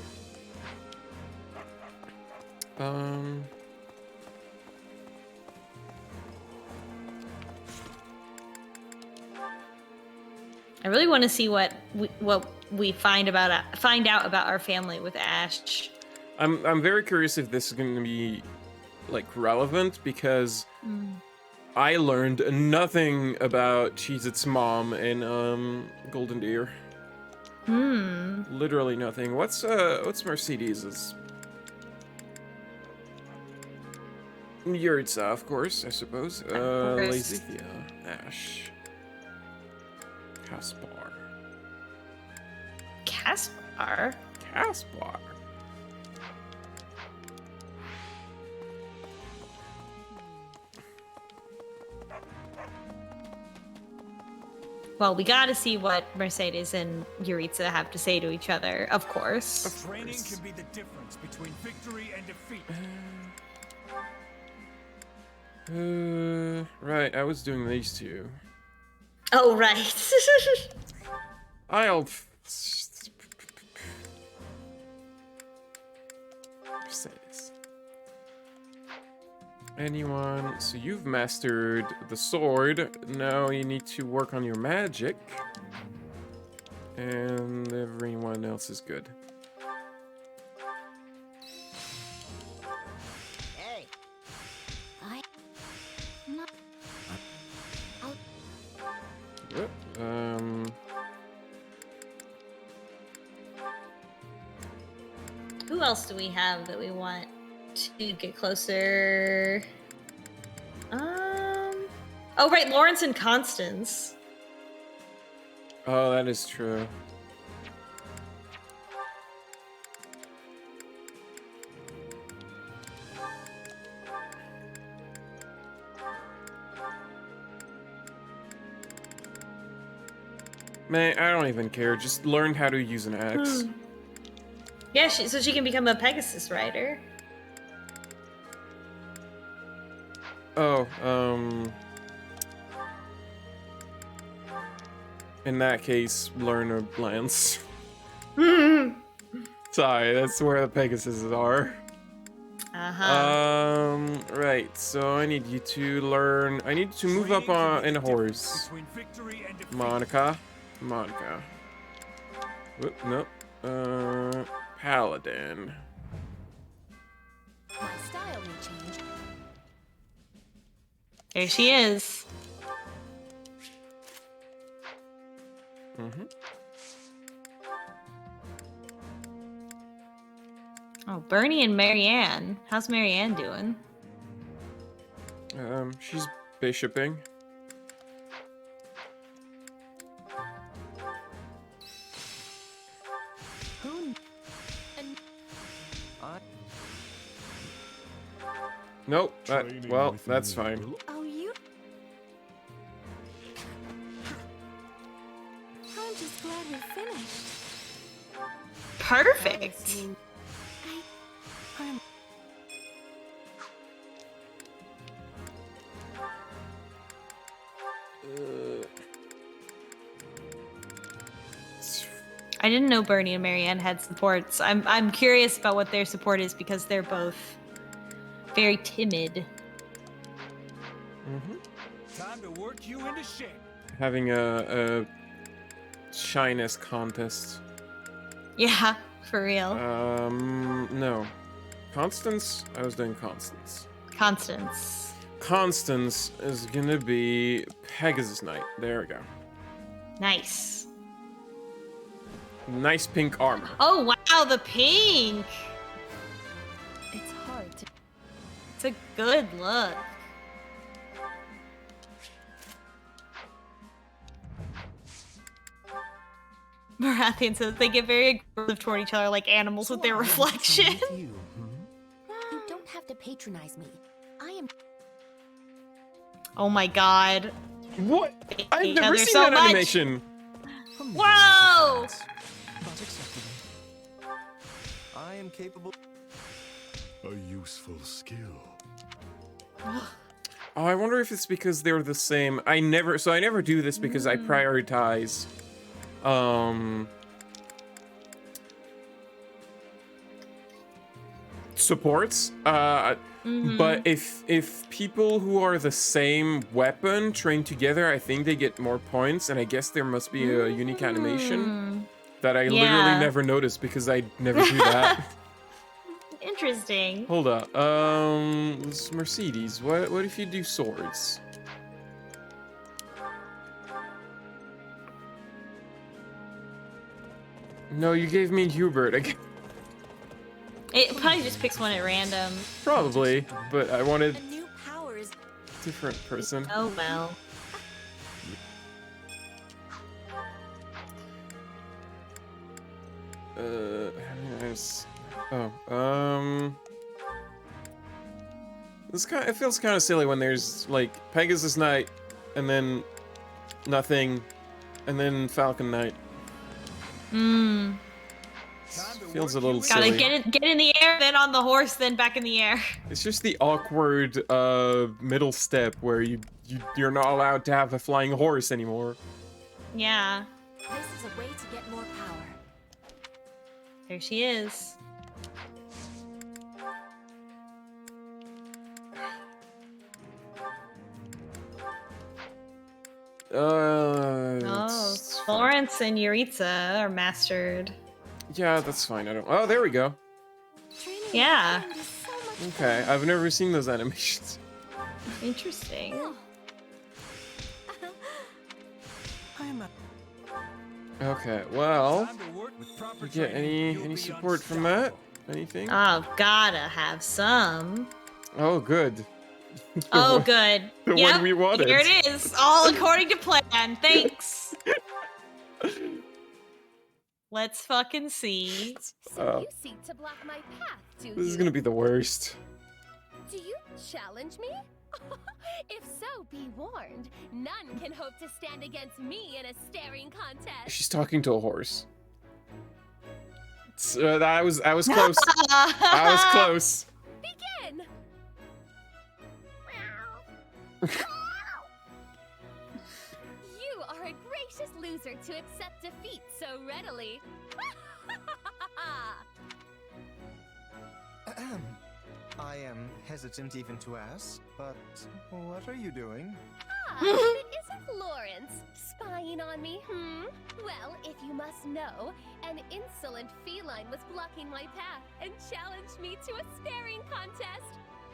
I really want to see what we find out about our family with Ash. I'm very curious if this is going to be like relevant because I learned nothing about Cheez-Its mom in Golden Deer. Literally nothing. What's Mercedes's? Yuritsa, of course, I suppose. Lazithia, Ash, Caspar. Caspar? Caspar. Well, we gotta see what Mercedes and Yuritsa have to say to each other, of course. Training can be the difference between victory and defeat. Right, I was doing these two. Oh, right. I'll... Mercedes. Anyone? So you've mastered the sword. Now you need to work on your magic. And everyone else is good. Hey. Whoop, Who else do we have that we want to get closer? Oh, right, Lawrence and Constance. Oh, that is true. Man, I don't even care. Just learn how to use an axe. Yeah, so she can become a Pegasus rider. Oh, in that case, learn a lance. Sorry, that's where the Pegasuses are. Right, so I need you to learn... I need to move up in a horse. Monica. Whoop, nope. Paladin. My style may change. There she is. Oh, Bernie and Marianne. How's Marianne doing? She's bishoping. Nope. Well, that's fine. Oh, you? I'm just glad we finished. Perfect. I didn't know Bernie and Marianne had supports. I'm curious about what their support is because they're both very timid. Time to work you into shape. Having a shyness contest. Yeah, for real. No. Constance? I was doing Constance. Constance. Constance is gonna be Pegasus Knight. There we go. Nice. Nice pink armor. Oh, wow, the pink. It's hard to... It's a good look. Marathian says they get very aggressive toward each other like animals with their reflection. You don't have to patronize me. I am... Oh my god. What? I've Hate each never other seen so that much. animation. Whoa! But acceptable. I am capable. A useful skill. Oh, I wonder if it's because they're the same. I never do this because I prioritize supports. But if people who are the same weapon train together, I think they get more points, and I guess there must be a unique animation that I literally never noticed because I never do that. Interesting. Hold up. This Mercedes. What if you do swords? No, you gave me Hubert. It probably just picks one at random. Probably, but I wanted A new power is different person. Oh well. It feels kind of silly when there's like Pegasus Knight, and then nothing, and then Falcon Knight. Feels a little silly. Gotta get in the air, then on the horse, then back in the air. It's just the awkward middle step where you're not allowed to have a flying horse anymore. Yeah. This is a way to get more power. There she is. Oh, Florence and Yuritsa are mastered. Yeah, that's fine. Oh, there we go. Yeah. Okay, I've never seen those animations. Interesting. Okay, well, you get any support from that? Anything? Oh, gotta have some. Oh, good. Oh, good. The yep, one we wanted. Here it is, all according to plan. Thanks. Let's fucking see. So you seek to block my path, do you? This is gonna be the worst. Do you challenge me? If so, be warned. None can hope to stand against me in a staring contest. She's talking to a horse. I was close. I was close. Begin. You are a gracious loser to accept defeat so readily. I am hesitant even to ask, but what are you doing? It isn't Lawrence spying on me, Well, if you must know, an insolent feline was blocking my path and challenged me to a staring contest.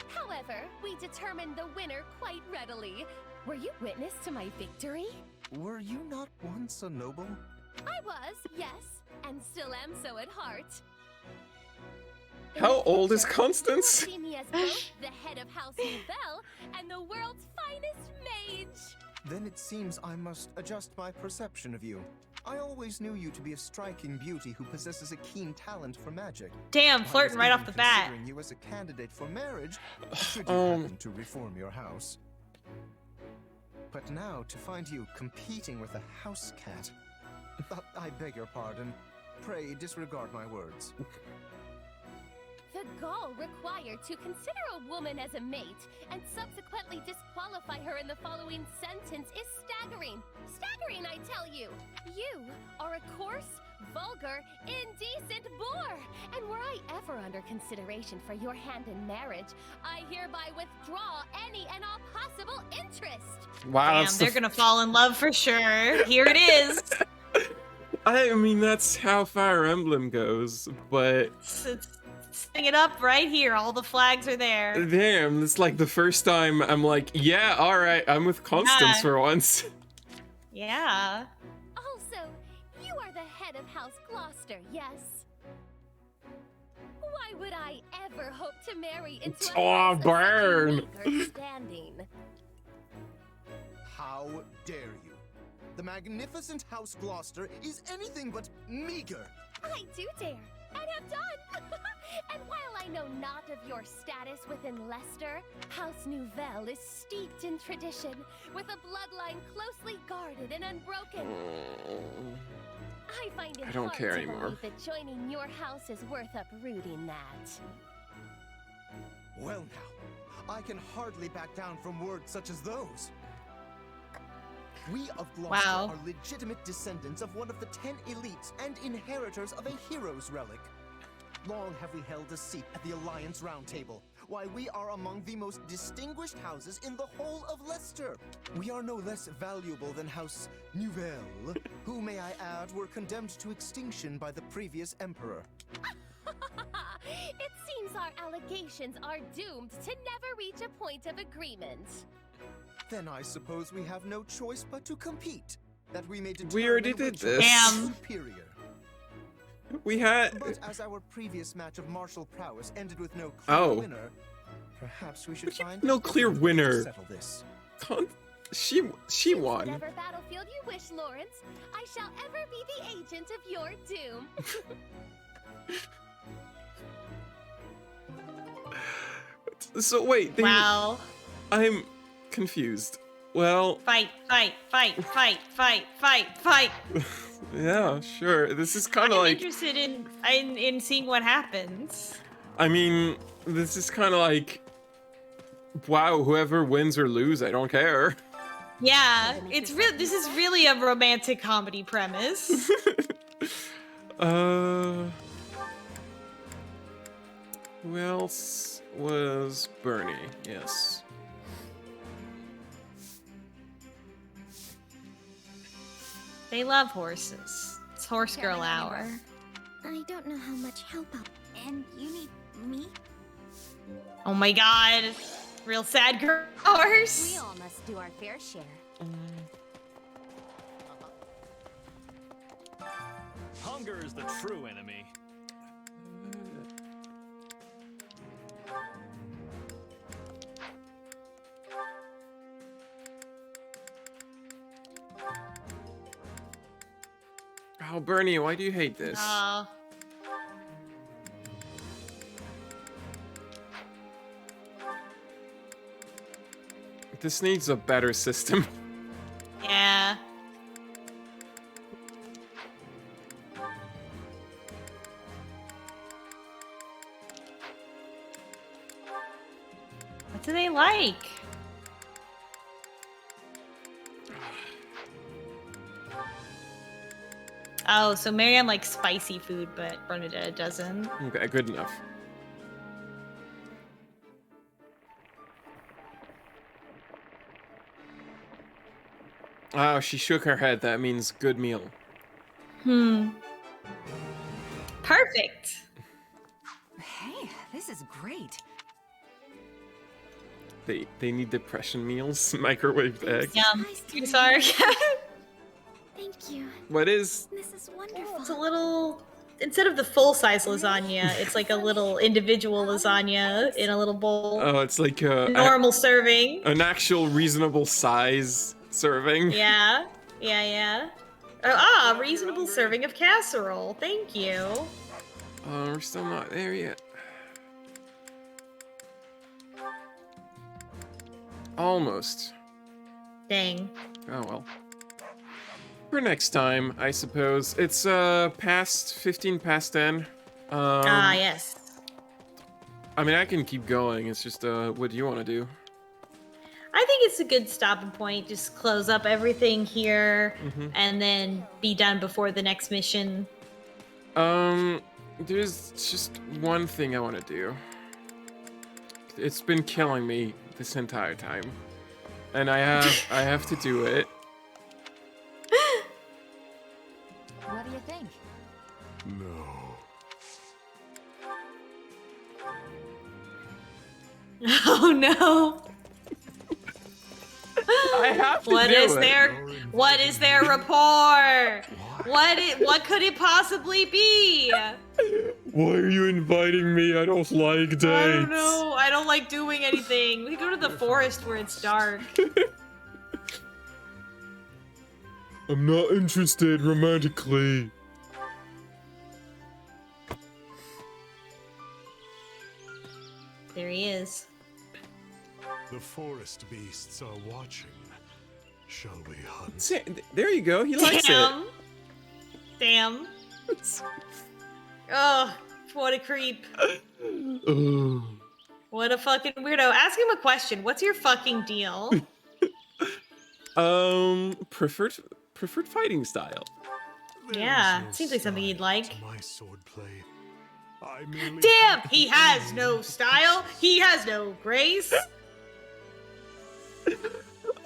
However, we determined the winner quite readily. Were you witness to my victory? Were you not once a noble? I was, yes, and still am so at heart. How old is Constance? You will see me as both the head of House Nouvelle and the world's finest mage. Then it seems I must adjust my perception of you. I always knew you to be a striking beauty who possesses a keen talent for magic. Damn, flirting right off the bat. Considering you as a candidate for marriage, should you happen to reform your house. But now to find you competing with a house cat. I beg your pardon. Pray disregard my words. The gall required to consider a woman as a mate and subsequently disqualify her in the following sentence is staggering. Staggering, I tell you. You are a coarse, vulgar, indecent boor. And were I ever under consideration for your hand in marriage, I hereby withdraw any and all possible interest. Wow, damn, they're gonna fall in love for sure. Here it is. I mean, that's how Fire Emblem goes, but It's setting it up right here. All the flags are there. damn, it's like the first time I'm like, yeah, all right, I'm with Constance for once. Yeah. Also, you are the head of House Gloucester, yes? Why would I ever hope to marry into a Oh, house of burn. such meager standing? How dare you? The magnificent House Gloucester is anything but meager. I do dare, and have done. And while I know not of your status within Leicester, House Nouvelle is steeped in tradition, with a bloodline closely guarded and unbroken. I find it don't hard care to anymore. believe that joining your house is worth uprooting that. Well now, I can hardly back down from words such as those. We of Gloucester Wow. are legitimate descendants of one of the 10 elites and inheritors of a hero's relic. Long have we held a seat at the Alliance Round Table. Why, we are among the most distinguished houses in the whole of Leicester. We are no less valuable than House Nouvelle, who, may I add, were condemned to extinction by the previous emperor. It seems our allegations are doomed to never reach a point of agreement. Then I suppose we have no choice but to compete, that we may determine We already did which this. is superior. We had. But as our previous match of martial prowess ended with no clear winner, perhaps we should find no clear winner. to settle this. She won. Whatever battlefield you wish, Lawrence, I shall ever be the agent of your doom. So wait. Wow. I'm confused. Well. Fight, fight, fight, fight, fight, fight, fight. Yeah, sure. This is kind of I'm like. interested in seeing what happens. I mean, this is kind of like. Wow, whoever wins or lose, I don't care. Yeah, it's real. This is really a romantic comedy premise. Who else was Bernie? Yes. They love horses. It's horse girl hour. I don't know how much help And you need me? Oh my god. Real sad girl horse. We all must do our fair share. Hunger is the true enemy. Oh, Bernie, why do you hate this? This needs a better system. Yeah. What do they like? Oh, so Marianne likes spicy food, but Bernadette doesn't. Okay, good enough. Oh, she shook her head. That means good meal. Perfect. Hey, this is great. They need depression meals, microwaved eggs. Yum. I'm sorry. Thank you. What is? This is wonderful. It's a little. Instead of the full-size lasagna, it's like a little individual lasagna in a little bowl. Oh, it's like a normal serving. An actual reasonable size serving. Yeah, yeah. Reasonable serving of casserole. Thank you. We're still not there yet. Almost. Dang. Oh well. For next time, I suppose. It's past 15 past 10. Yes. I mean, I can keep going. It's just what do you want to do? I think it's a good stopping point. Just close up everything here and then be done before the next mission. There's just one thing I want to do. It's been killing me this entire time. And I have to do it. What do you think? No. Oh no. I have to What do is it. what is their rapport? What could it possibly be? Why are you inviting me? I don't like dates. I don't know. I don't like doing anything. We go to the forest where it's dark. I'm not interested romantically. There he is. The forest beasts are watching. Shall we hunt? There you go. He likes it. Damn. Oh, what a creep. What a fucking weirdo. Ask him a question. What's your fucking deal? Preferred fighting style. Yeah, seems like something you'd like. My swordplay. I merely Damn, happen he to has be- no style. He has no grace.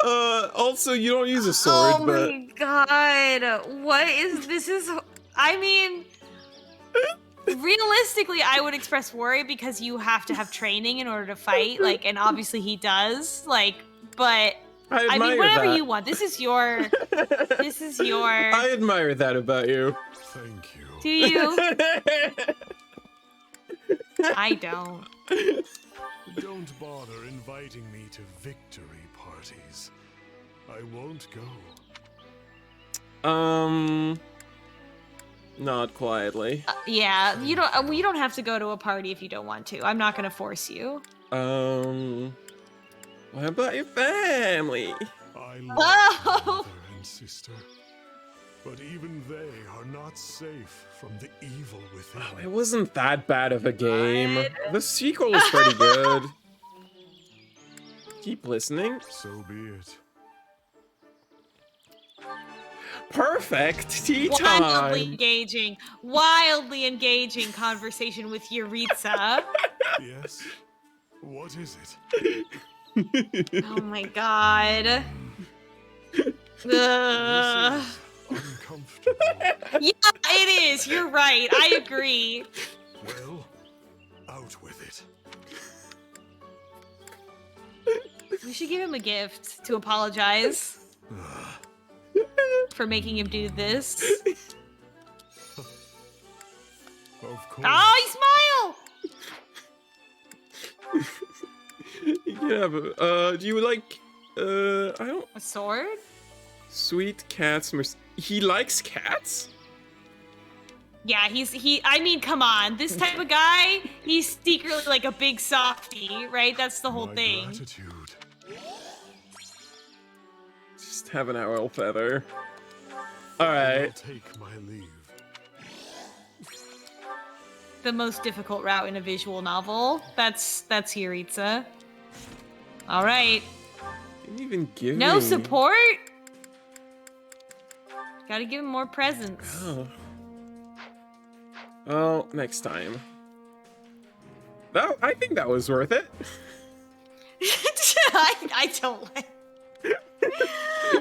Also, you don't use a sword, Oh but my god. What is this? I mean, realistically, I would express worry because you have to have training in order to fight. Like, and obviously he does. Like, but I I mean, admire whatever that. you want. This is your. This is your. I admire that about you. Thank you. Do you? I don't. Don't bother inviting me to victory parties. I won't go. Not quietly. Yeah, you don't. You don't have to go to a party if you don't want to. I'm not gonna force you. What about your family? I love Oh! my mother and sister, but even they are not safe from the evil within. Oh, it wasn't that bad of a game. The sequel was pretty good. Keep listening. So be it. Perfect tea time. Wildly engaging conversation with Yuritsa. Yes? What is it? Oh my god. Uncomfortable. Yeah, it is. You're right. I agree. Well, out with it. We should give him a gift to apologize for making him do this. Of course. Oh, he smiled! Yeah, but, do you like, I don't... A sword? Sweet cats, he likes cats? Yeah, I mean, come on. This type of guy, he's secretly like a big softie, right? That's the whole thing. Gratitude. Just have an owl feather. Alright. I'll take my leave. The most difficult route in a visual novel. That's Yuritsa. All right. Didn't even give No me... support? Gotta give him more presents. Oh. Well, next time. I think that was worth it. I don't like...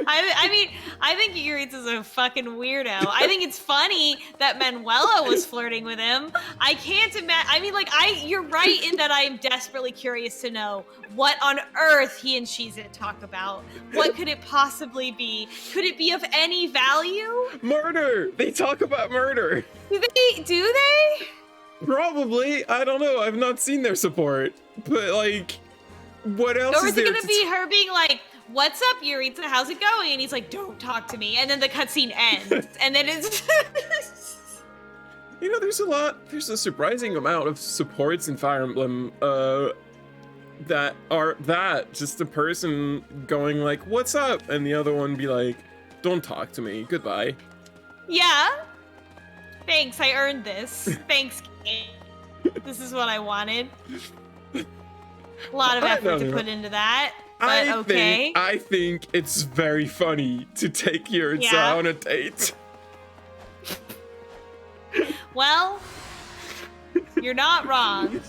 I mean, I think Yuritsa's a fucking weirdo. I think it's funny that Manuela was flirting with him. I can't imagine. I mean, like, you're right in that I am desperately curious to know what on earth he and Shiza talk about. What could it possibly be? Could it be of any value? Murder! They talk about murder! Do they? Probably. I don't know. I've not seen their support. But, like, what else Or is is it there gonna be her being like, "What's up, Yuritsa? How's it going?" And he's like, "Don't talk to me." And then the cutscene ends. And then it's... You know, there's a surprising amount of supports in Fire Emblem, that are just a person going like, "What's up?" And the other one be like, "Don't talk to me. Goodbye." Yeah. Thanks, I earned this. Thanks, game. This is what I wanted. A lot of effort to put into that. But okay. I think it's very funny to take Yuritsa on a date. Well, you're not wrong.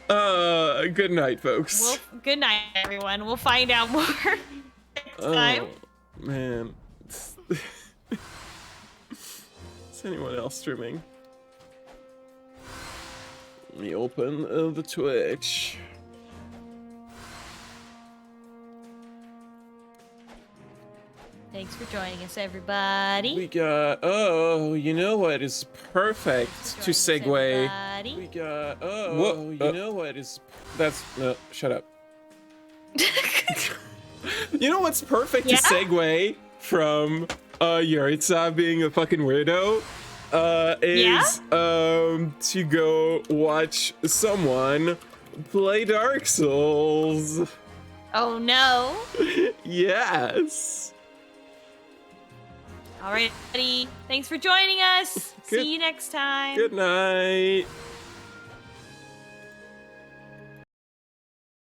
Good night, folks. Good night, everyone. We'll find out more next time. Oh, man. Is anyone else streaming? Let me open the Twitch. Thanks for joining us, everybody. We got, you know what is perfect to segue. We got, you know what is, that's, shut up. You know what's perfect to segue from, Yuritsa being a fucking weirdo? Is, to go watch someone play Dark Souls. Oh no. Yes. Alright, buddy. Thanks for joining us. See you next time. Good night.